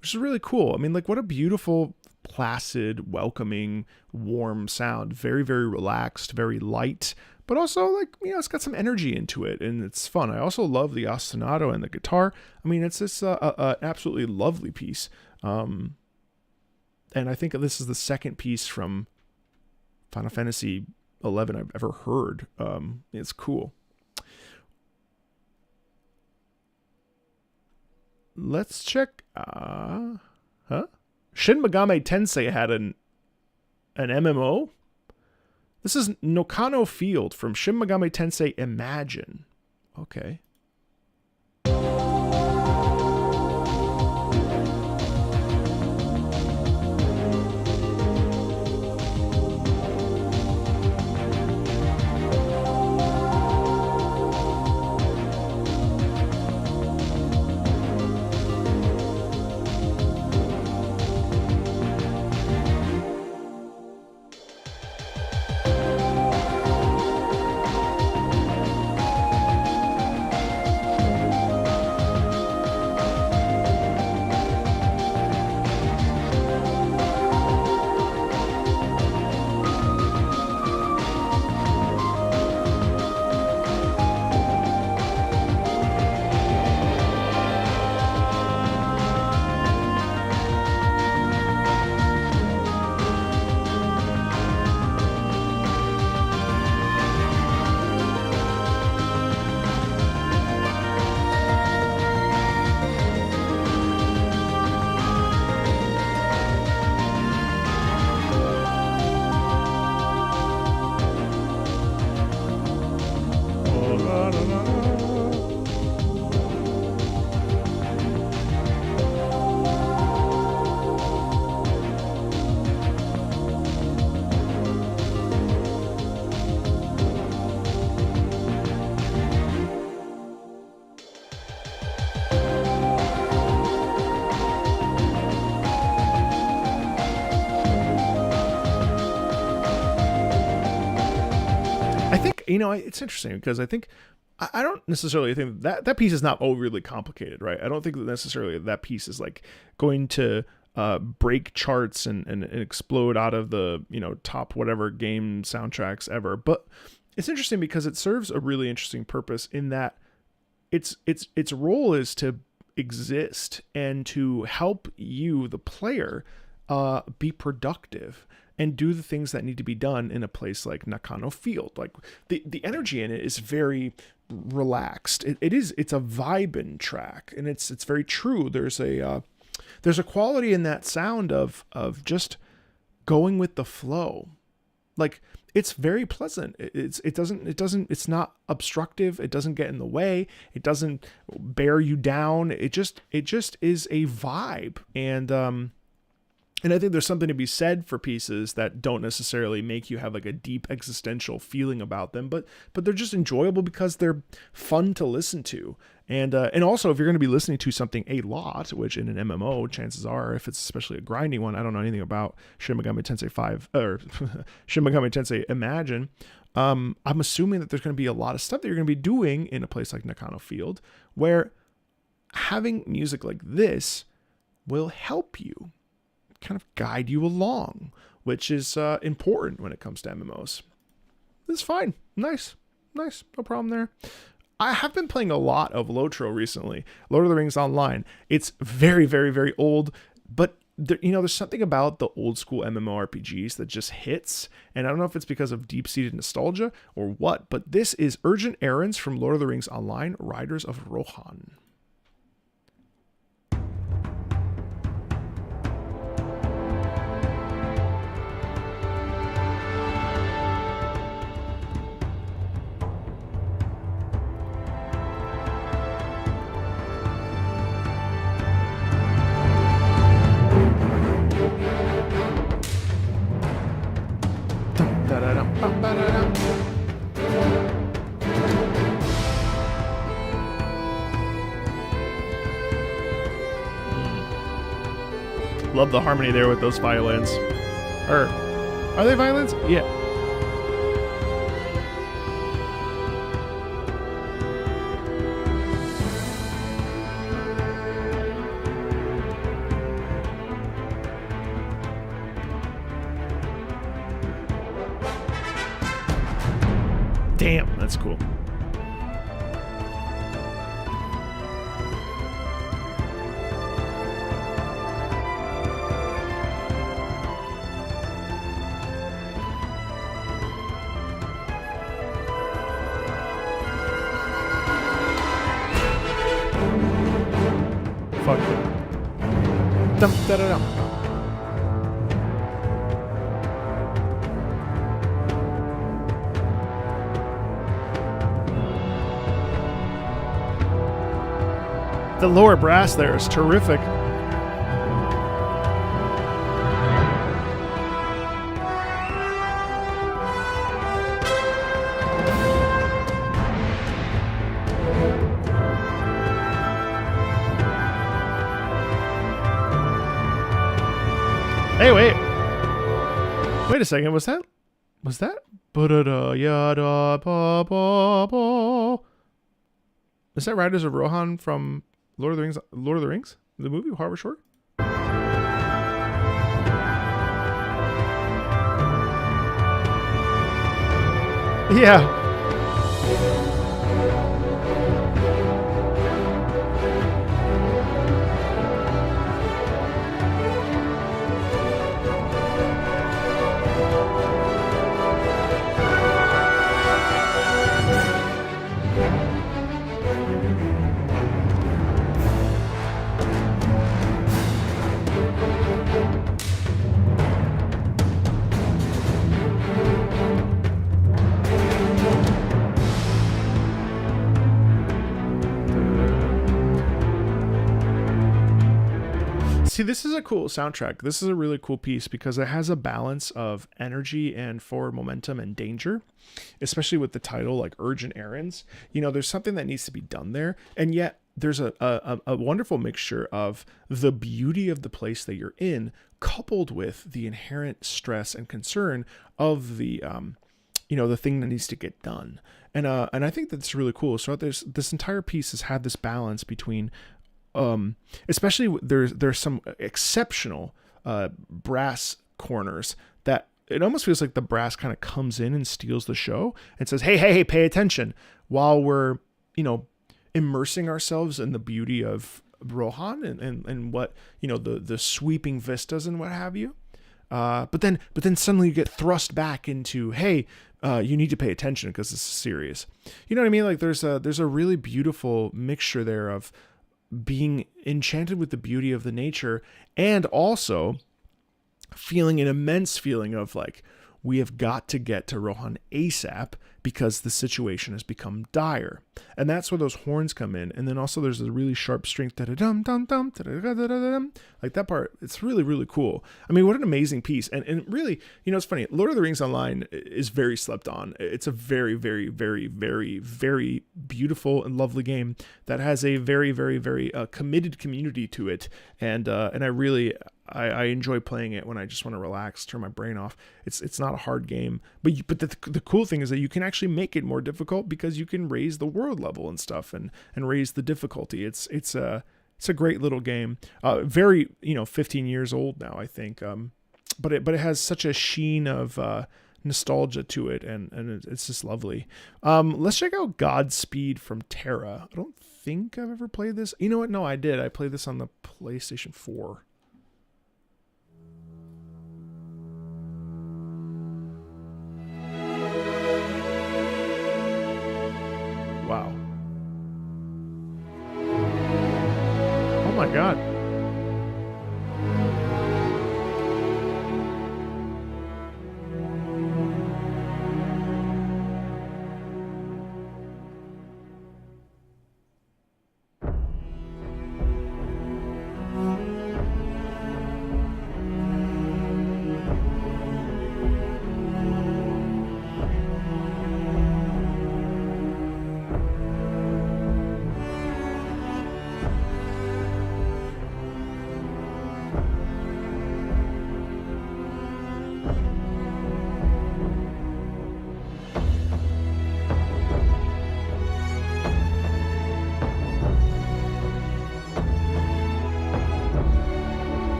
which is really cool. I mean, like, what a beautiful, placid, welcoming, warm sound. Very, very relaxed, very light. But also, like, it's got some energy into it, and it's fun. I also love the ostinato and the guitar. I mean, it's just an absolutely lovely piece. And I think this is the second piece from Final Fantasy XI I've ever heard. It's cool. Let's check. Shin Megami Tensei had an MMO. This is Nokano Field from Shin Megami Tensei Imagine. Okay. it's interesting because I think I don't necessarily think that piece is not overly complicated, right? I don't think that necessarily that piece is like going to break charts and explode out of the top whatever game soundtracks ever. But it's interesting because it serves a really interesting purpose in that its role is to exist and to help you, the player, be productive and do the things that need to be done in a place like Nakano Field. Like the energy in it is very relaxed. It's a vibin' track, and it's very true. There's a quality in that sound of just going with the flow. Like it's very pleasant. It's not obstructive. It doesn't get in the way. It doesn't bear you down. It just is a vibe. And I think there's something to be said for pieces that don't necessarily make you have like a deep existential feeling about them, but they're just enjoyable because they're fun to listen to. And also, if you're going to be listening to something a lot, which in an MMO, chances are, if it's especially a grinding one, I don't know anything about Shin Megami Tensei 5 or Shin Megami Tensei Imagine. I'm assuming that there's going to be a lot of stuff that you're going to be doing in a place like Nakano Field, where having music like this will help you kind of guide you along, which is important when it comes to MMOs. It's fine. Nice. No problem there. I have been playing a lot of Lotro recently. Lord of the Rings Online. It's very, very, very old, but there's something about the old school MMORPGs that just hits. And I don't know if it's because of deep-seated nostalgia or what, but this is Urgent Errands from Lord of the Rings Online, Riders of Rohan. Love the harmony there with those violins. Are they violins? Yeah. Damn, that's cool. Fuck. Dum da da dum. The lower brass there is terrific. Hey, wait a second. Was that? Is that Riders of Rohan from Lord of the Rings, the movie, Harbor Shore? Yeah. See, this is a cool soundtrack. This is a really cool piece because it has a balance of energy and forward momentum and danger, especially with the title like Urgent Errands. There's something that needs to be done there, and yet there's a wonderful mixture of the beauty of the place that you're in coupled with the inherent stress and concern of the the thing that needs to get done. And I think that's really cool. So this entire piece has had this balance between, especially there's some exceptional brass corners that it almost feels like the brass kind of comes in and steals the show and says, hey, pay attention, while we're, immersing ourselves in the beauty of Rohan and what, the sweeping vistas and what have you. But then suddenly you get thrust back into, hey, you need to pay attention because this is serious. You know what I mean? Like there's a really beautiful mixture there of being enchanted with the beauty of the nature and also feeling an immense feeling of like, we have got to get to Rohan ASAP because the situation has become dire. And that's where those horns come in. And then also there's a really sharp string, like that part. It's really, really cool. I mean, what an amazing piece. And really, it's funny. Lord of the Rings Online is very slept on. It's a very, very, very, very, very beautiful and lovely game that has a very, very, very committed community to it. And I really, I enjoy playing it when I just want to relax, turn my brain off. It's not a hard game, but the cool thing is that you can actually make it more difficult because you can raise the world level and stuff and raise the difficulty. It's a great little game. Very 15 years old now, I think. But it has such a sheen of nostalgia to it, and it's just lovely. Let's check out Godspeed from Terra. I don't think I've ever played this. You know what? No, I did. I played this on the PlayStation 4. Wow. Oh my God.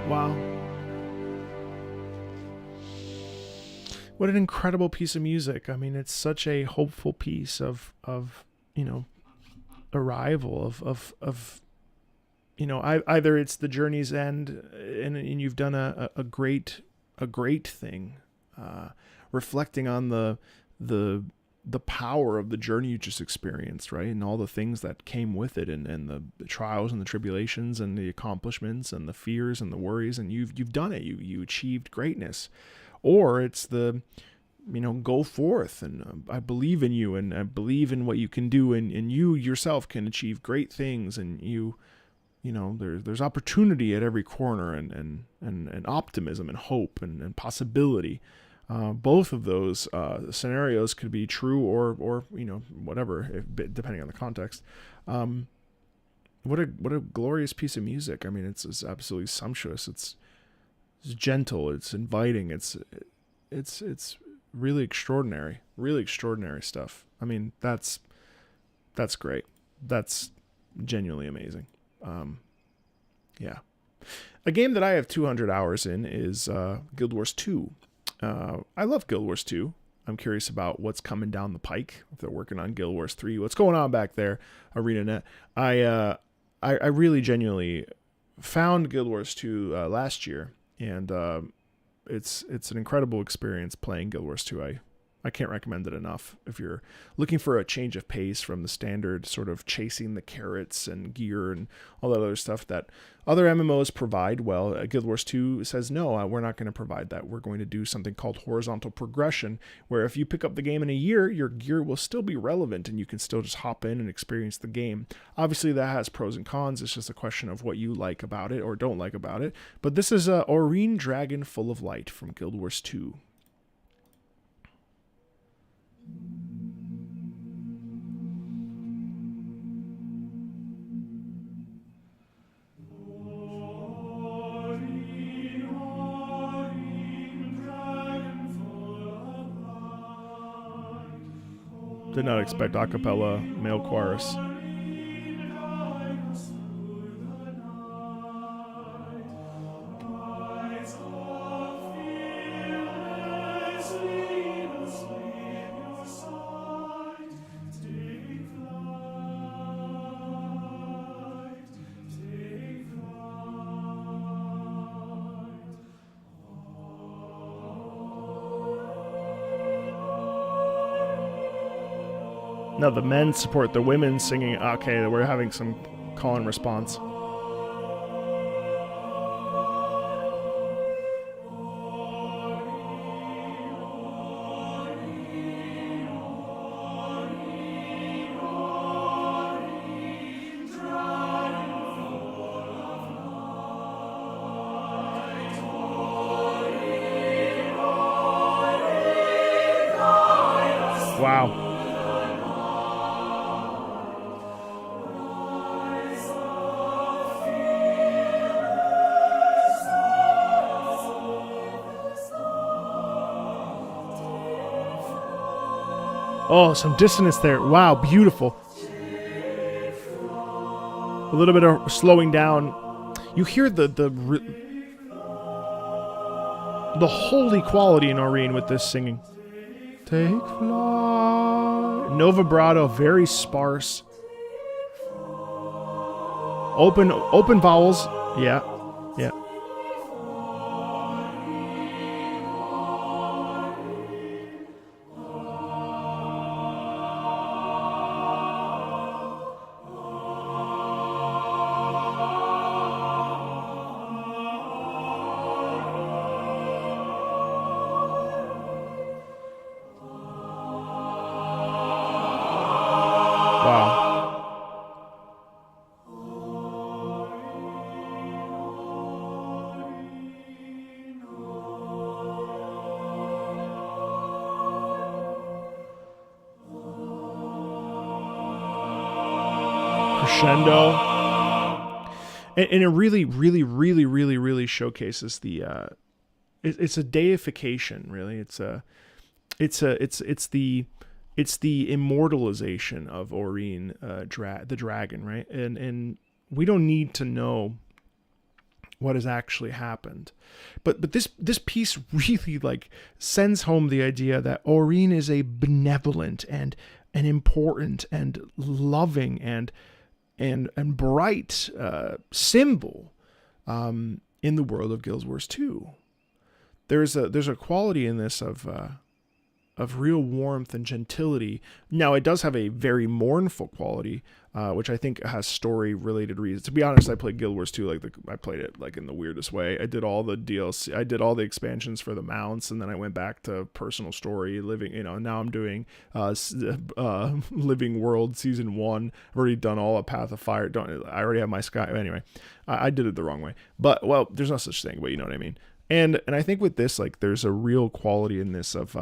Wow. What an incredible piece of music. I mean, it's such a hopeful piece of arrival of either it's the journey's end and you've done a great thing. reflecting on the power of the journey you just experienced, right? And all the things that came with it, and the trials and the tribulations and the accomplishments and the fears and the worries, and you've done it. You achieved greatness. Or it's the, go forth, and I believe in you, and I believe in what you can do, and you yourself can achieve great things, and there's opportunity at every corner, and optimism and hope and possibility. Both of those scenarios could be true or whatever, depending on the context. What a glorious piece of music. I mean, it's absolutely sumptuous. It's gentle. It's inviting. It's really extraordinary. Really extraordinary stuff. I mean, that's great. That's genuinely amazing. Yeah. A game that I have 200 hours in is Guild Wars 2. I love Guild Wars 2. I'm curious about what's coming down the pike. If they're working on Guild Wars 3, what's going on back there, ArenaNet? I really genuinely found Guild Wars 2 last year, and it's an incredible experience playing Guild Wars 2. I can't recommend it enough. If you're looking for a change of pace from the standard sort of chasing the carrots and gear and all that other stuff that other MMOs provide, well, Guild Wars 2 says, no, we're not going to provide that. We're going to do something called horizontal progression, where if you pick up the game in a year, your gear will still be relevant and you can still just hop in and experience the game. Obviously, that has pros and cons. It's just a question of what you like about it or don't like about it. But this is Aurene Dragon Full of Light from Guild Wars 2. Did not expect a cappella male chorus. No, the men support the women singing. Okay, we're having some call and response. Wow. Oh, some dissonance there. Wow, beautiful. A little bit of slowing down. You hear the holy quality in Aurene with this singing. Take flight. No vibrato, very sparse. Open vowels. Yeah. Yeah. Crescendo, and it really showcases the it's a deification. Really, it's the immortalization of Aurene, the dragon, right? And we don't need to know what has actually happened, but this piece really like sends home the idea that Aurene is a benevolent and important and loving and bright symbol in the world of Guild Wars 2. There's a quality in this of real warmth and gentility. Now, it does have a very mournful quality, which I think has story-related reasons. To be honest, I played Guild Wars 2, I played it like in the weirdest way. I did all the DLC, I did all the expansions for the mounts, and then I went back to personal story, living, now I'm doing Living World Season 1. I've already done all of Path of Fire. I already have my Sky. Anyway, I did it the wrong way. But, well, there's no such thing, but you know what I mean. And I think with this, like, there's a real quality in this of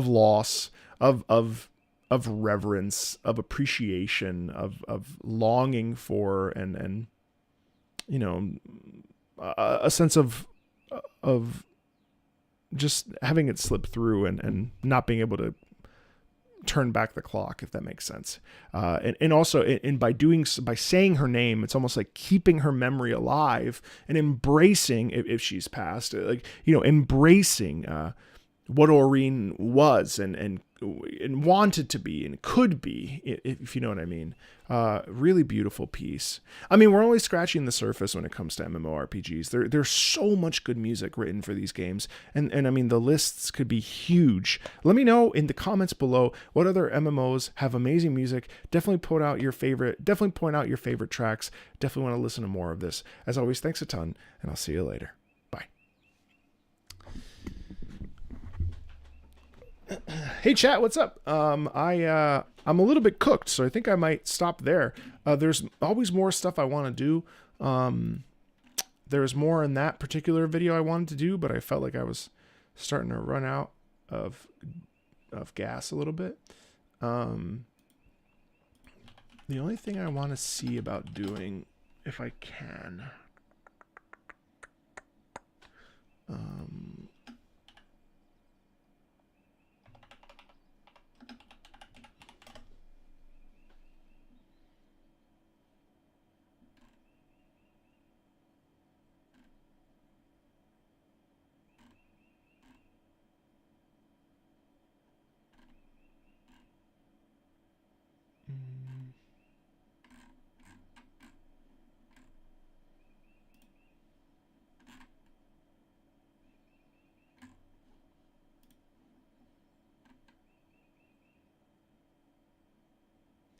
loss, of reverence, of appreciation, of longing for, and a sense of just having it slip through and not being able to turn back the clock, if that makes sense. And also, by saying her name, it's almost like keeping her memory alive and embracing, if she's passed, embracing what Aurene was and wanted to be and could be, if you know what I mean. Really beautiful piece. I mean, we're only scratching the surface when it comes to MMORPGs. There's so much good music written for these games, and I mean, the lists could be huge. Let me know in the comments below what other MMOs have amazing music. Definitely point out your favorite tracks. Definitely want to listen to more of this. As always, thanks a ton, and I'll see you later. Hey chat, what's up? I'm a little bit cooked, so I think I might stop there. There's always more stuff I want to do. There's more in that particular video I wanted to do, but I felt like I was starting to run out of gas a little bit. The only thing I want to see about doing, if I can,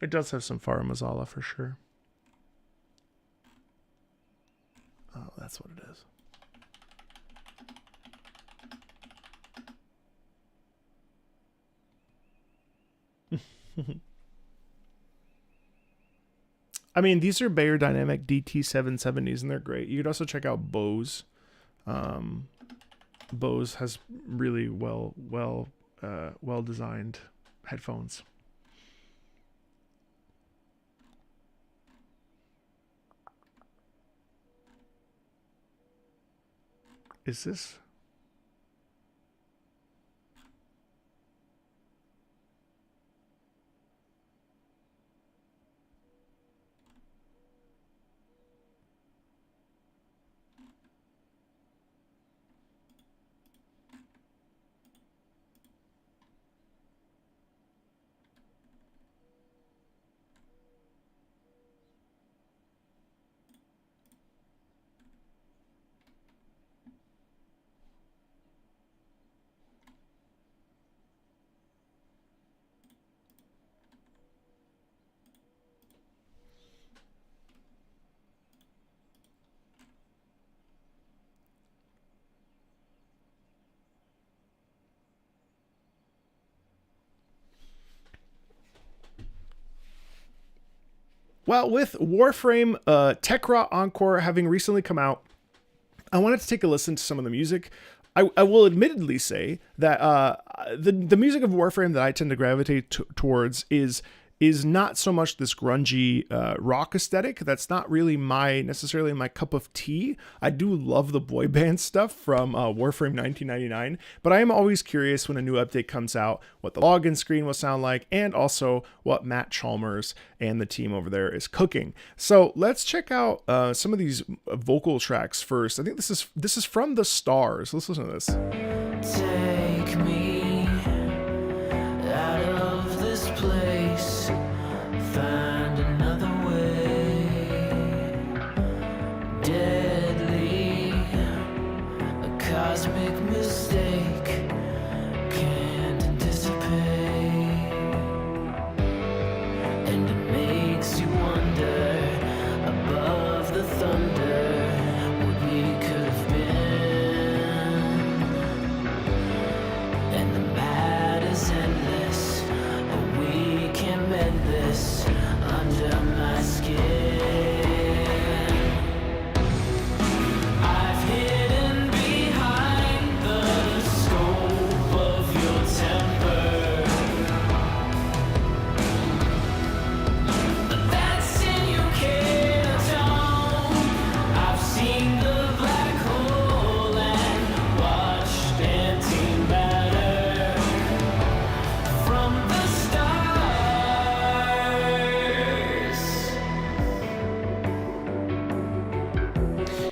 it does have some Fara Mazala for sure. Oh, that's what it is. I mean, these are Bayer Dynamic DT770s, and they're great. You could also check out Bose. Bose has really well designed headphones. Is this? Well, with Warframe Tekra Encore having recently come out, I wanted to take a listen to some of the music. I will admittedly say that the music of Warframe that I tend to gravitate towards is not so much this grungy rock aesthetic. That's not really necessarily my cup of tea. I do love the boy band stuff from Warframe 1999, but I am always curious when a new update comes out what the login screen will sound like, and also what Matt Chalmers and the team over there is cooking. So let's check out some of these vocal tracks first. I think this is from The Stars. Let's listen to this. Take me out of this place, find another way, deadly, a cosmic mistake,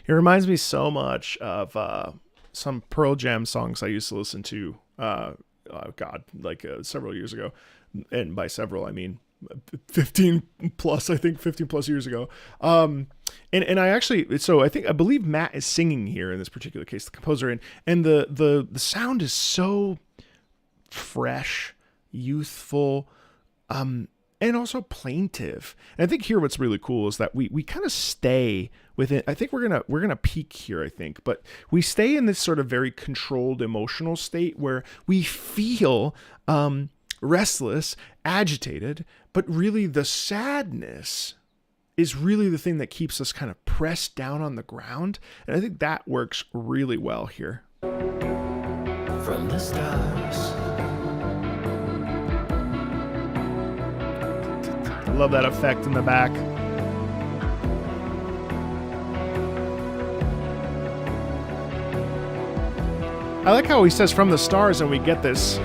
It reminds me so much of some Pearl Jam songs I used to listen to, several years ago. And by several, I mean 15 plus years ago. And I believe Matt is singing here in this particular case, the composer, and the sound is so fresh, youthful, and also plaintive. And I think here what's really cool is that we kind of stay within. I think we're gonna peak here, I think, but we stay in this sort of very controlled emotional state where we feel restless, agitated, but really the sadness is really the thing that keeps us kind of pressed down on the ground. And I think that works really well here. From the stars. Love that effect in the back. I like how he says from the stars and we get this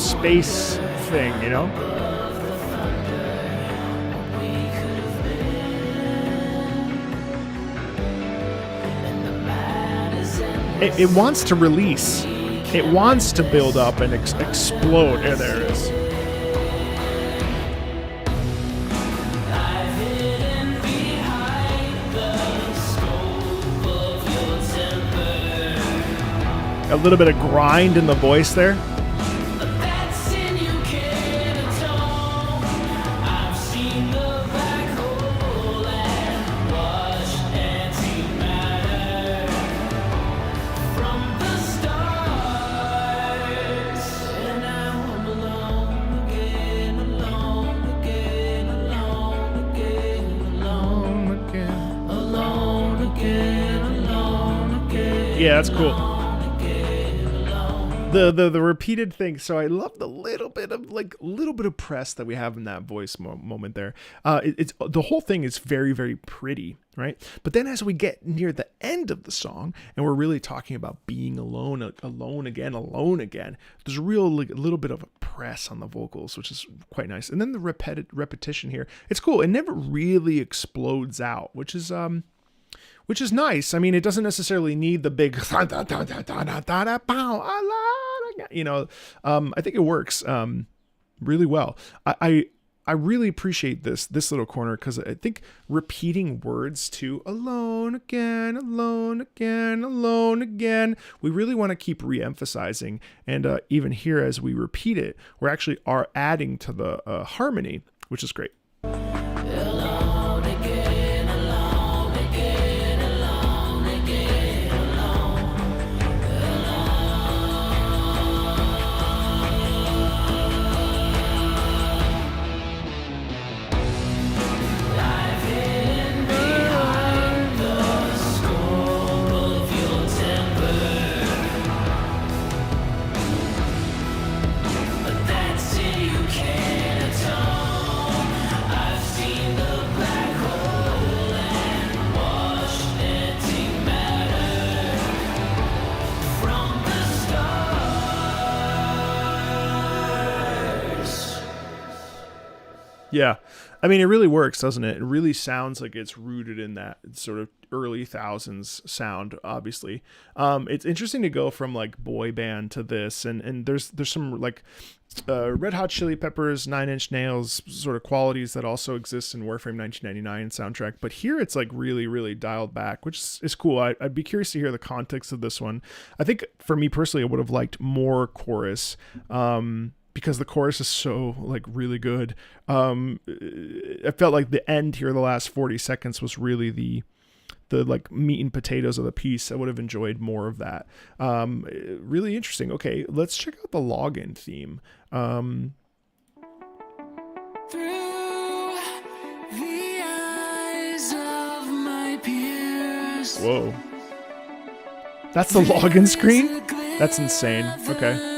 space thing, you know? It wants to release. It wants to build up and explode. Yeah, there it is. A little bit of grind in the voice there. Yeah, that's cool. The repeated thing. So I love the little bit of press that we have in that voice moment there. It's the whole thing is very, very pretty, right? But then as we get near the end of the song and we're really talking about being alone again, there's a real little bit of a press on the vocals, which is quite nice. And then the repetition here, it's cool. It never really explodes out, which is nice. I mean, it doesn't necessarily need the big, you know, I think it works really well. I really appreciate this little corner because I think repeating words to alone again, alone again, alone again, we really want to keep re-emphasizing. And even here, as we repeat it, we're actually adding to the harmony, which is great. Yeah. I mean, it really works, doesn't it? It really sounds like it's rooted in that sort of early thousands sound, obviously. It's interesting to go from like boy band to this, and there's some like Red Hot Chili Peppers, Nine Inch Nails sort of qualities that also exist in Warframe 1999 soundtrack. But here it's like really, really dialed back, which is cool. I'd be curious to hear the context of this one. I think for me personally, I would have liked more chorus. Because the chorus is so like really good. I felt like the end here, the last 40 seconds was really the like meat and potatoes of the piece. I would have enjoyed more of that. Really interesting. Okay, let's check out the login theme. Through the eyes of my peers. Whoa. That's the login screen? That's insane. Okay.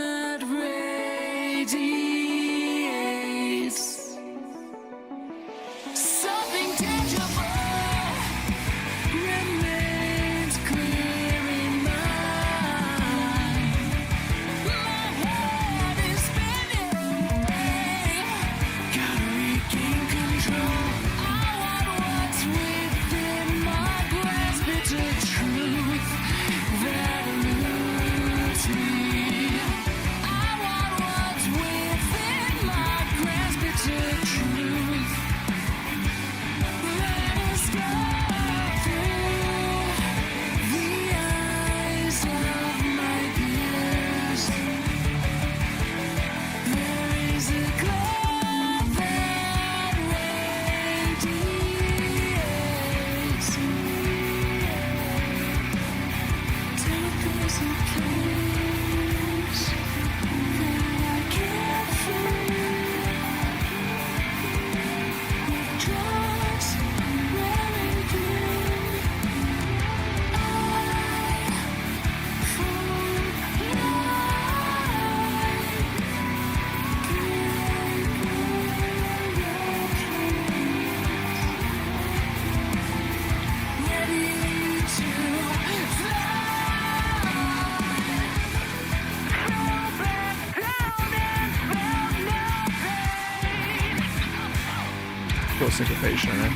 little syncopation in it.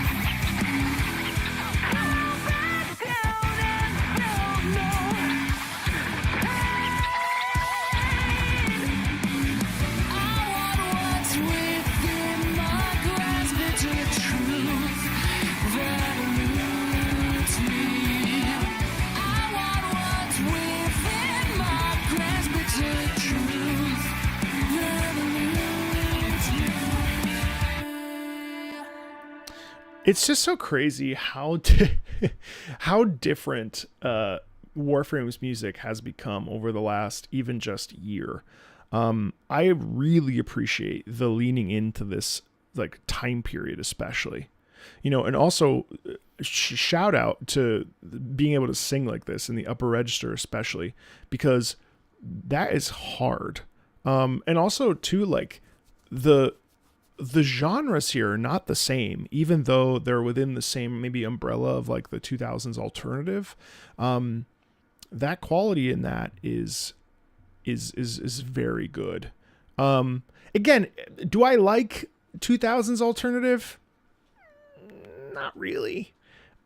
It's just so crazy how how different Warframe's music has become over the last even just year. I really appreciate the leaning into this like time period, especially, you know, and also shout out to being able to sing like this in the upper register, especially because that is hard. And also too, like the genres here are not the same, even though they're within the same maybe umbrella of like the 2000s alternative. That quality in that is very good. Again, do I like 2000s alternative? Not really.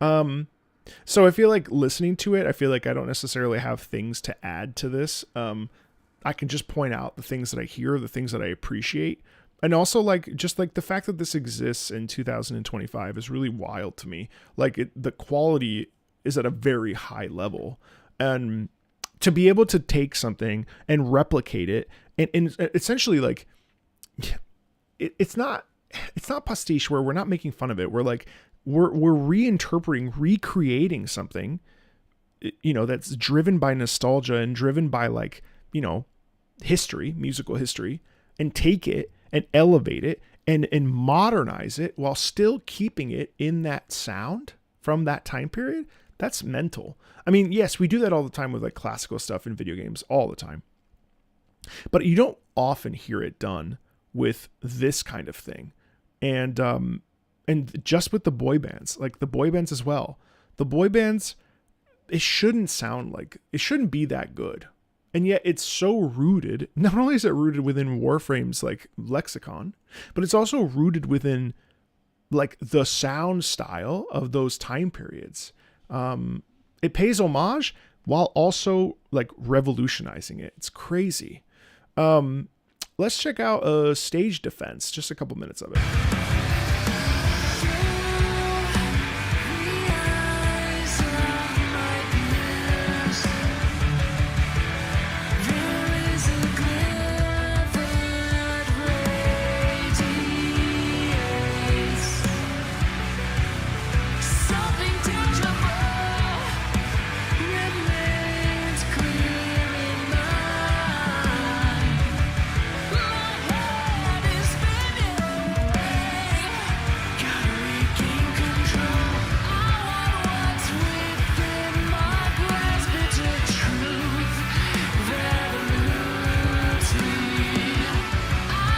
So I feel like listening to it, I feel like I don't necessarily have things to add to this. I can just point out the things that I hear, the things that I appreciate. And also, like, just like the fact that this exists in 2025 is really wild to me. Like, the quality is at a very high level, and to be able to take something and replicate it, and essentially, like, it's not pastiche where we're not making fun of it. We're like, we're reinterpreting, recreating something, you know, that's driven by nostalgia and driven by, like, you know, history, musical history, and take it and elevate it and modernize it while still keeping it in that sound from that time period. That's mental. I mean, yes, we do that all the time with like classical stuff in video games all the time, but you don't often hear it done with this kind of thing. And just with the boy bands, like the boy bands as well, the boy bands, it shouldn't be that good. And yet it's so rooted. Not only is it rooted within Warframe's like lexicon, but it's also rooted within like the sound style of those time periods. It pays homage while also like revolutionizing it. It's crazy. Let's check out Stage Defense, just a couple minutes of it.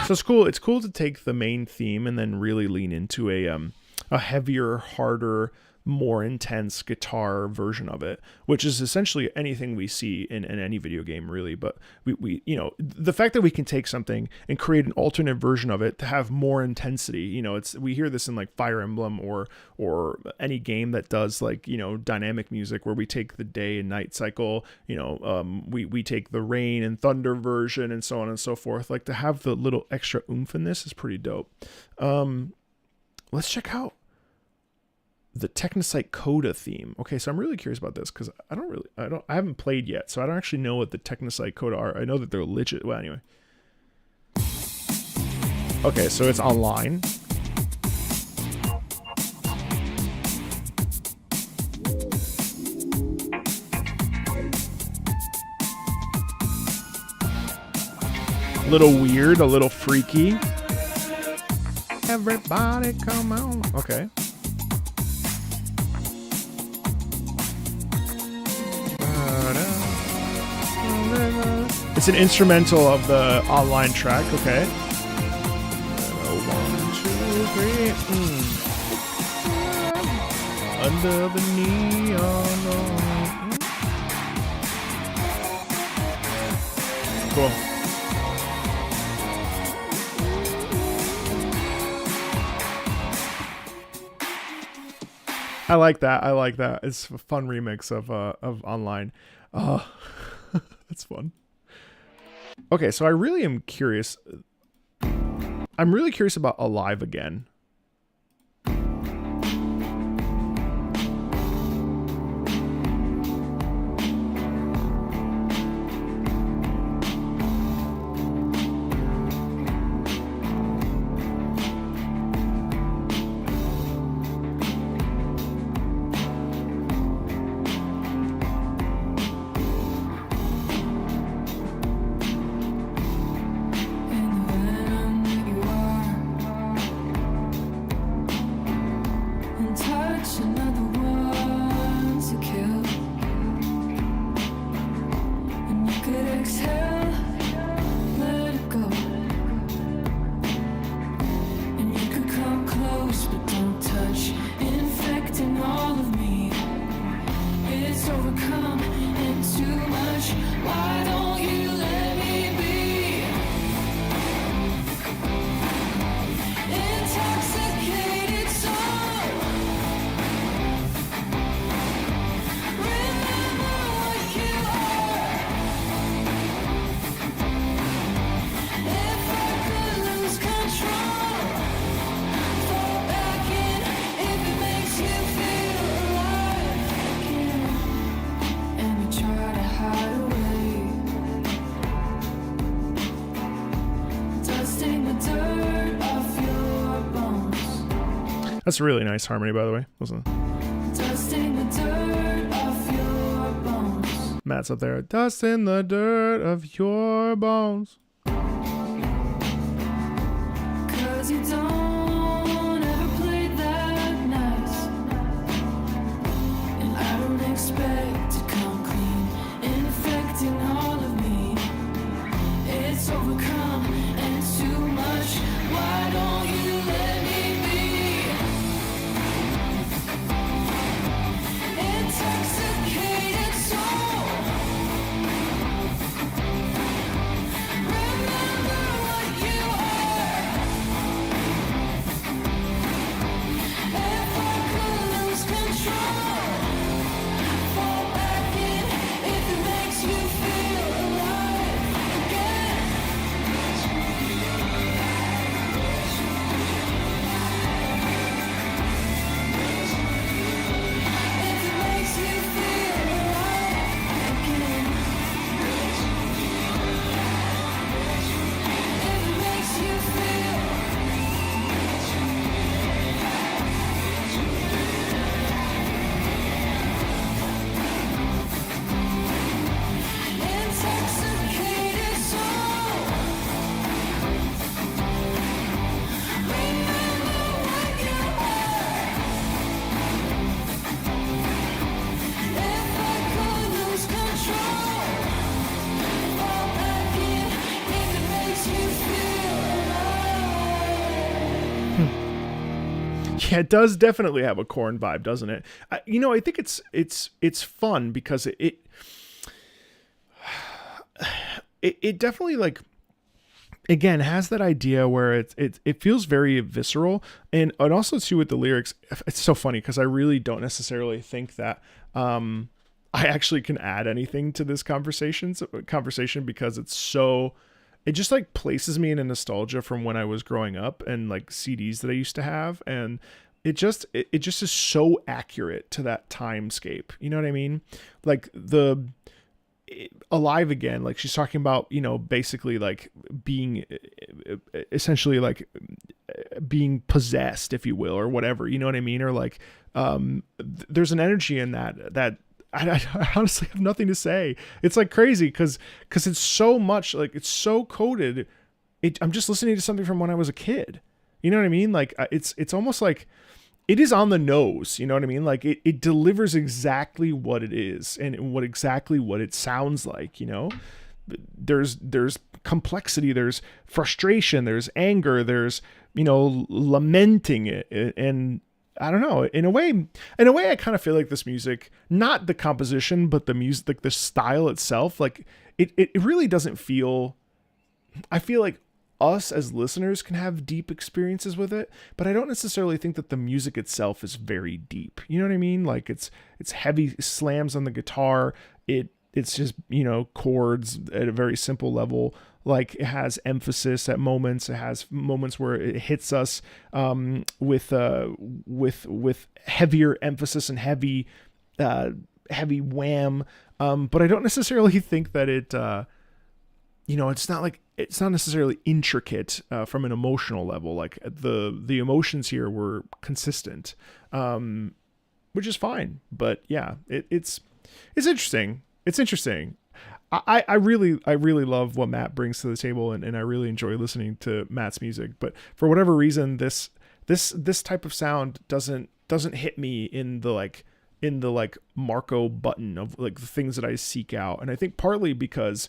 So it's cool. It's cool to take the main theme and then really lean into a heavier, harder, more intense guitar version of it, which is essentially anything we see in any video game, really. But we you know, the fact that we can take something and create an alternate version of it to have more intensity, you know, we hear this in like Fire Emblem or any game that does like, you know, dynamic music where we take the day and night cycle, you know, we take the rain and thunder version and so on and so forth. Like to have the little extra oomph in this is pretty dope. Let's check out the Technocyte Coda theme. Okay, so I'm really curious about this because I haven't played yet, so I don't actually know what the Technocyte Coda are. I know that they're legit. Well, anyway. Okay, so it's online. A little weird, a little freaky. Everybody come on. Okay. It's an instrumental of the online track, okay. 1, 2, 3. Under the neon light. Cool. I like that. I like that. It's a fun remix of Online. Oh, that's fun. Okay, so I really am curious. I'm really curious about Alive Again. That's a really nice harmony, by the way. Wasn't it? Matt's up there. Dust in the dirt of your bones. 'Cause you don't ever play that nice, and I don't expect to come clean, infecting all of me. It's overcome and too much. Why don't you let me be? Intoxicated soul. Remember what you are. If I could lose control, fall back in if it makes you feel alive again. If it makes you feel alive again. If it makes you feel intoxicated soul. Remember what you are. If I could lose control, fall back in if it makes you feel alive. Yeah, it does definitely have a Korn vibe, doesn't it? You know, I think it's fun because it definitely, like, again, has that idea where it feels very visceral, and also too with the lyrics. It's so funny because I really don't necessarily think that I actually can add anything to this conversation because it just like places me in a nostalgia from when I was growing up and like CDs that I used to have, and it just is so accurate to that timescape. You know what I mean? Like Alive Again, like she's talking about, you know, basically like being essentially like being possessed, if you will, or whatever, you know what I mean? Or like there's an energy in that I honestly have nothing to say. It's like crazy because it's so much, like it's so coded. I'm just listening to something from when I was a kid. You know what I mean? Like it's almost like it is on the nose. You know what I mean? Like it delivers exactly what it is and what it sounds like. You know, there's complexity, there's frustration, there's anger, there's, you know, lamenting it, and I don't know. In a way, I kind of feel like this music, not the composition, but the music, like the style itself, like it really doesn't feel. I feel like us as listeners can have deep experiences with it, but I don't necessarily think that the music itself is very deep. You know what I mean? Like it's heavy slams on the guitar. It's just, you know, chords at a very simple level. Like it has emphasis at moments. It has moments where it hits us with heavier emphasis and heavy wham. But I don't necessarily think that it, you know, it's not necessarily intricate from an emotional level. Like the emotions here were consistent, which is fine. But yeah, it's interesting. It's interesting. I really love what Matt brings to the table, and I really enjoy listening to Matt's music. But for whatever reason, this type of sound doesn't hit me in the Marco button of like the things that I seek out. And I think partly because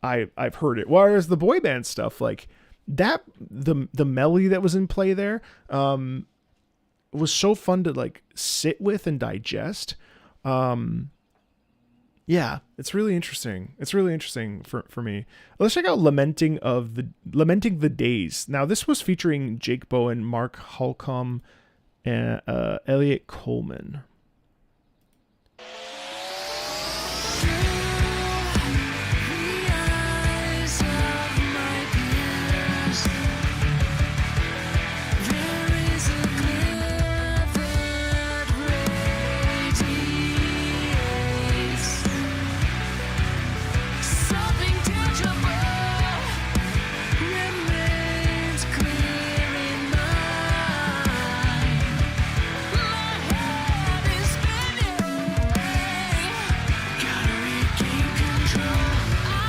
I've heard it. Whereas the boy band stuff, like that, the melody that was in play there, was so fun to like sit with and digest. Yeah, it's really interesting. It's really interesting for me. Let's check out Lamenting the Days. Now, this was featuring Jake Bowen, Mark Holcomb, and Elliot Coleman.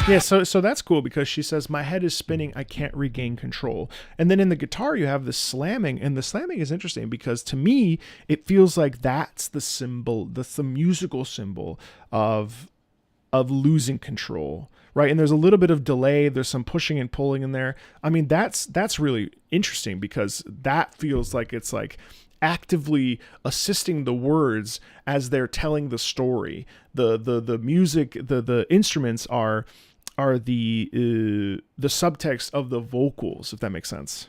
Yeah, so that's cool because she says, my head is spinning, I can't regain control. And then in the guitar, you have the slamming, and the slamming is interesting because to me, it feels like that's the musical symbol of losing control, right? And there's a little bit of delay, there's some pushing and pulling in there. I mean, that's really interesting because that feels like it's like actively assisting the words as they're telling the story. The music, the instruments are the subtext of the vocals, if that makes sense.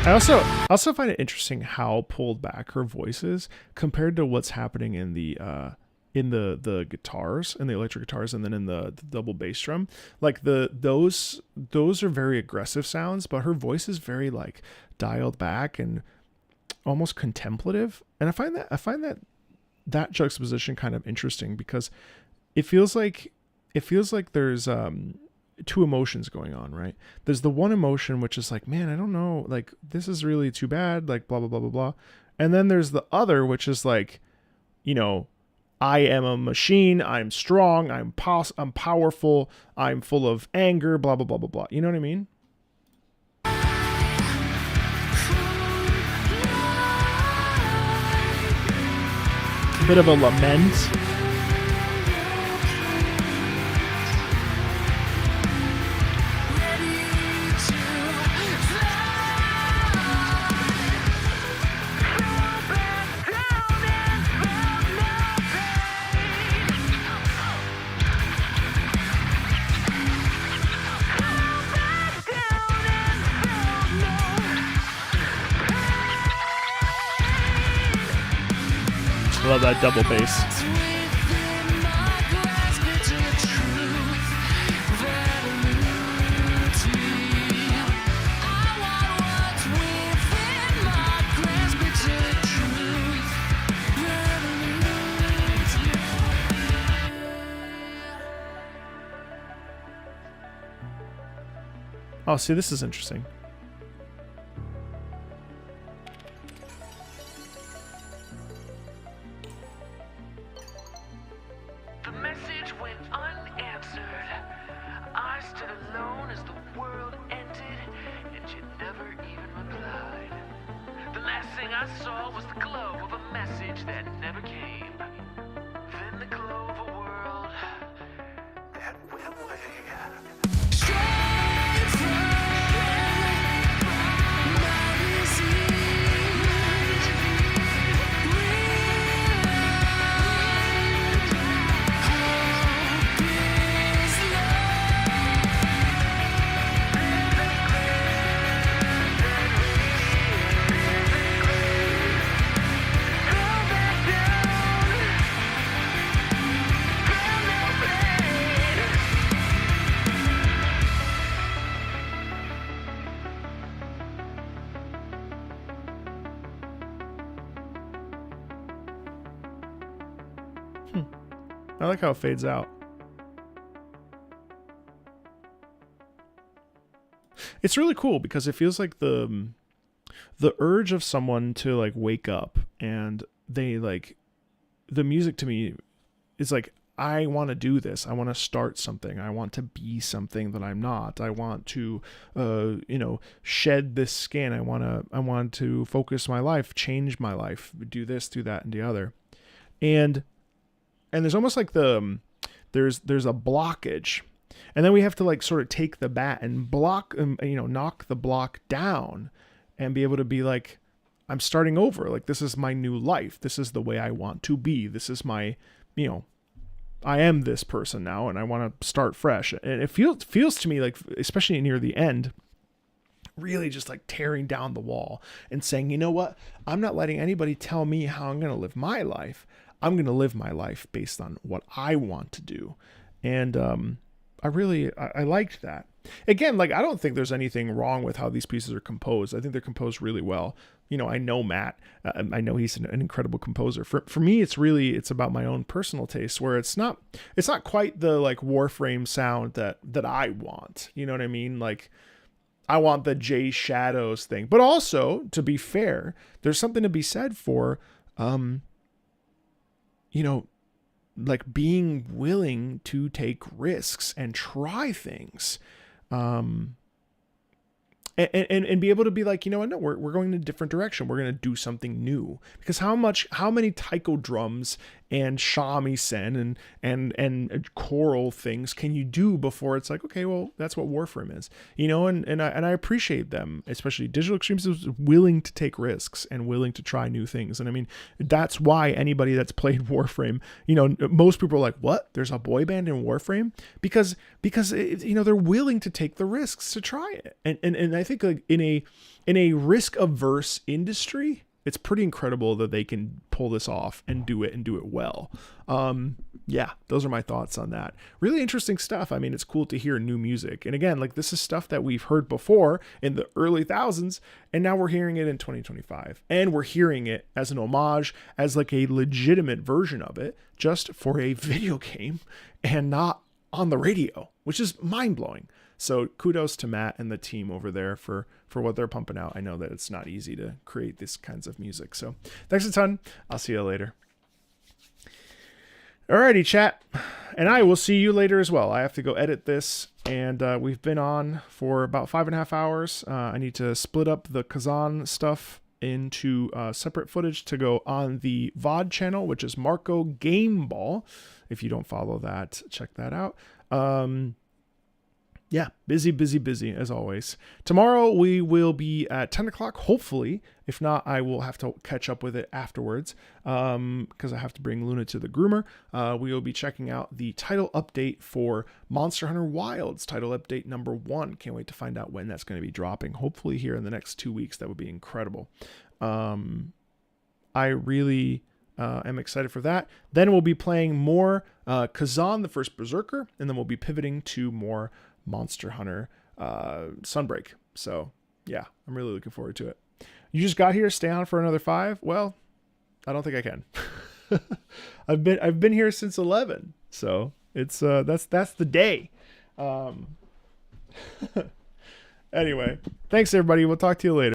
I also find it interesting how pulled back her voice is compared to what's happening in the guitars and the electric guitars, and then in the double bass drum. Like those are very aggressive sounds, but her voice is very like dialed back and almost contemplative. And I find that juxtaposition kind of interesting because it feels like there's two emotions going on, right? There's the one emotion which is like, man, I don't know, like this is really too bad, like blah blah blah blah blah. And then there's the other which is like, you know, I am a machine, I'm strong, I'm powerful, I'm full of anger, blah blah blah blah blah. You know what I mean? A bit of a lament. Love that double bass. Oh, see, this is interesting. The message went unanswered. I stood alone as the world ended, and you never even replied. The last thing I saw was the glow of a message that never came. Then the glow of a world that went away. I like how it fades out. It's really cool because it feels like the urge of someone to like wake up, and they like, the music to me is like, I want to do this. I want to start something. I want to be something that I'm not. I want to, shed this skin. I want to focus my life, change my life, do this, do that, and the other. And there's almost like there's a blockage, and then we have to like sort of take the bat and block, knock the block down, and be able to be like, I'm starting over. Like, this is my new life. This is the way I want to be. This is my, I am this person now, and I want to start fresh. And it feels to me like, especially near the end, really just like tearing down the wall and saying, you know what? I'm not letting anybody tell me how I'm going to live my life. I'm going to live my life based on what I want to do. And I liked that. Again, like, I don't think there's anything wrong with how these pieces are composed. I think they're composed really well. I know Matt. I know he's an incredible composer. For me, it's about my own personal taste, where it's not quite the like Warframe sound that I want. You know what I mean? Like, I want the J Shadows thing. But also, to be fair, there's something to be said for like being willing to take risks and try things, and be able to be like, you know what, no, we're going in a different direction. We're going to do something new. Because how many taiko drums and shamisen and choral things can you do before it's like, okay, well, that's what Warframe is, and I appreciate them, especially Digital Extremes, is willing to take risks and willing to try new things. And I mean, that's why anybody that's played Warframe, most people are like, what? There's a boy band in Warframe? Because they're willing to take the risks to try it. And I think like in a risk averse industry, it's pretty incredible that they can pull this off and do it well. Yeah, those are my thoughts on that. Really interesting stuff. I mean, it's cool to hear new music. And again, like, this is stuff that we've heard before in the early thousands, and now we're hearing it in 2025. And we're hearing it as an homage, as like a legitimate version of it, just for a video game and not on the radio, which is mind-blowing. So kudos to Matt and the team over there for what they're pumping out. I know that it's not easy to create these kinds of music. So thanks a ton. I'll see you later. Alrighty, chat. And I will see you later as well. I have to go edit this, and we've been on for about 5.5 hours. I need to split up the Khazan stuff into separate footage to go on the VOD channel, which is Marco Game Ball. If you don't follow that, check that out. Yeah, busy as always. Tomorrow we will be at 10 o'clock, hopefully. If not, I will have to catch up with it afterwards, because I have to bring Luna to the groomer. We will be checking out the title update for Monster Hunter Wilds, title update number 1. Can't wait to find out when that's going to be dropping. Hopefully here in the next 2 weeks. That would be incredible. I really am excited for that. Then we'll be playing more Khazan, the first Berserker, and then we'll be pivoting to more Monster Hunter Sunbreak. So yeah, I'm really looking forward to it. You just got here, stay on for another 5? Well, I don't think I can. I've been here since 11, so it's that's the day. Anyway, thanks everybody. We'll talk to you later.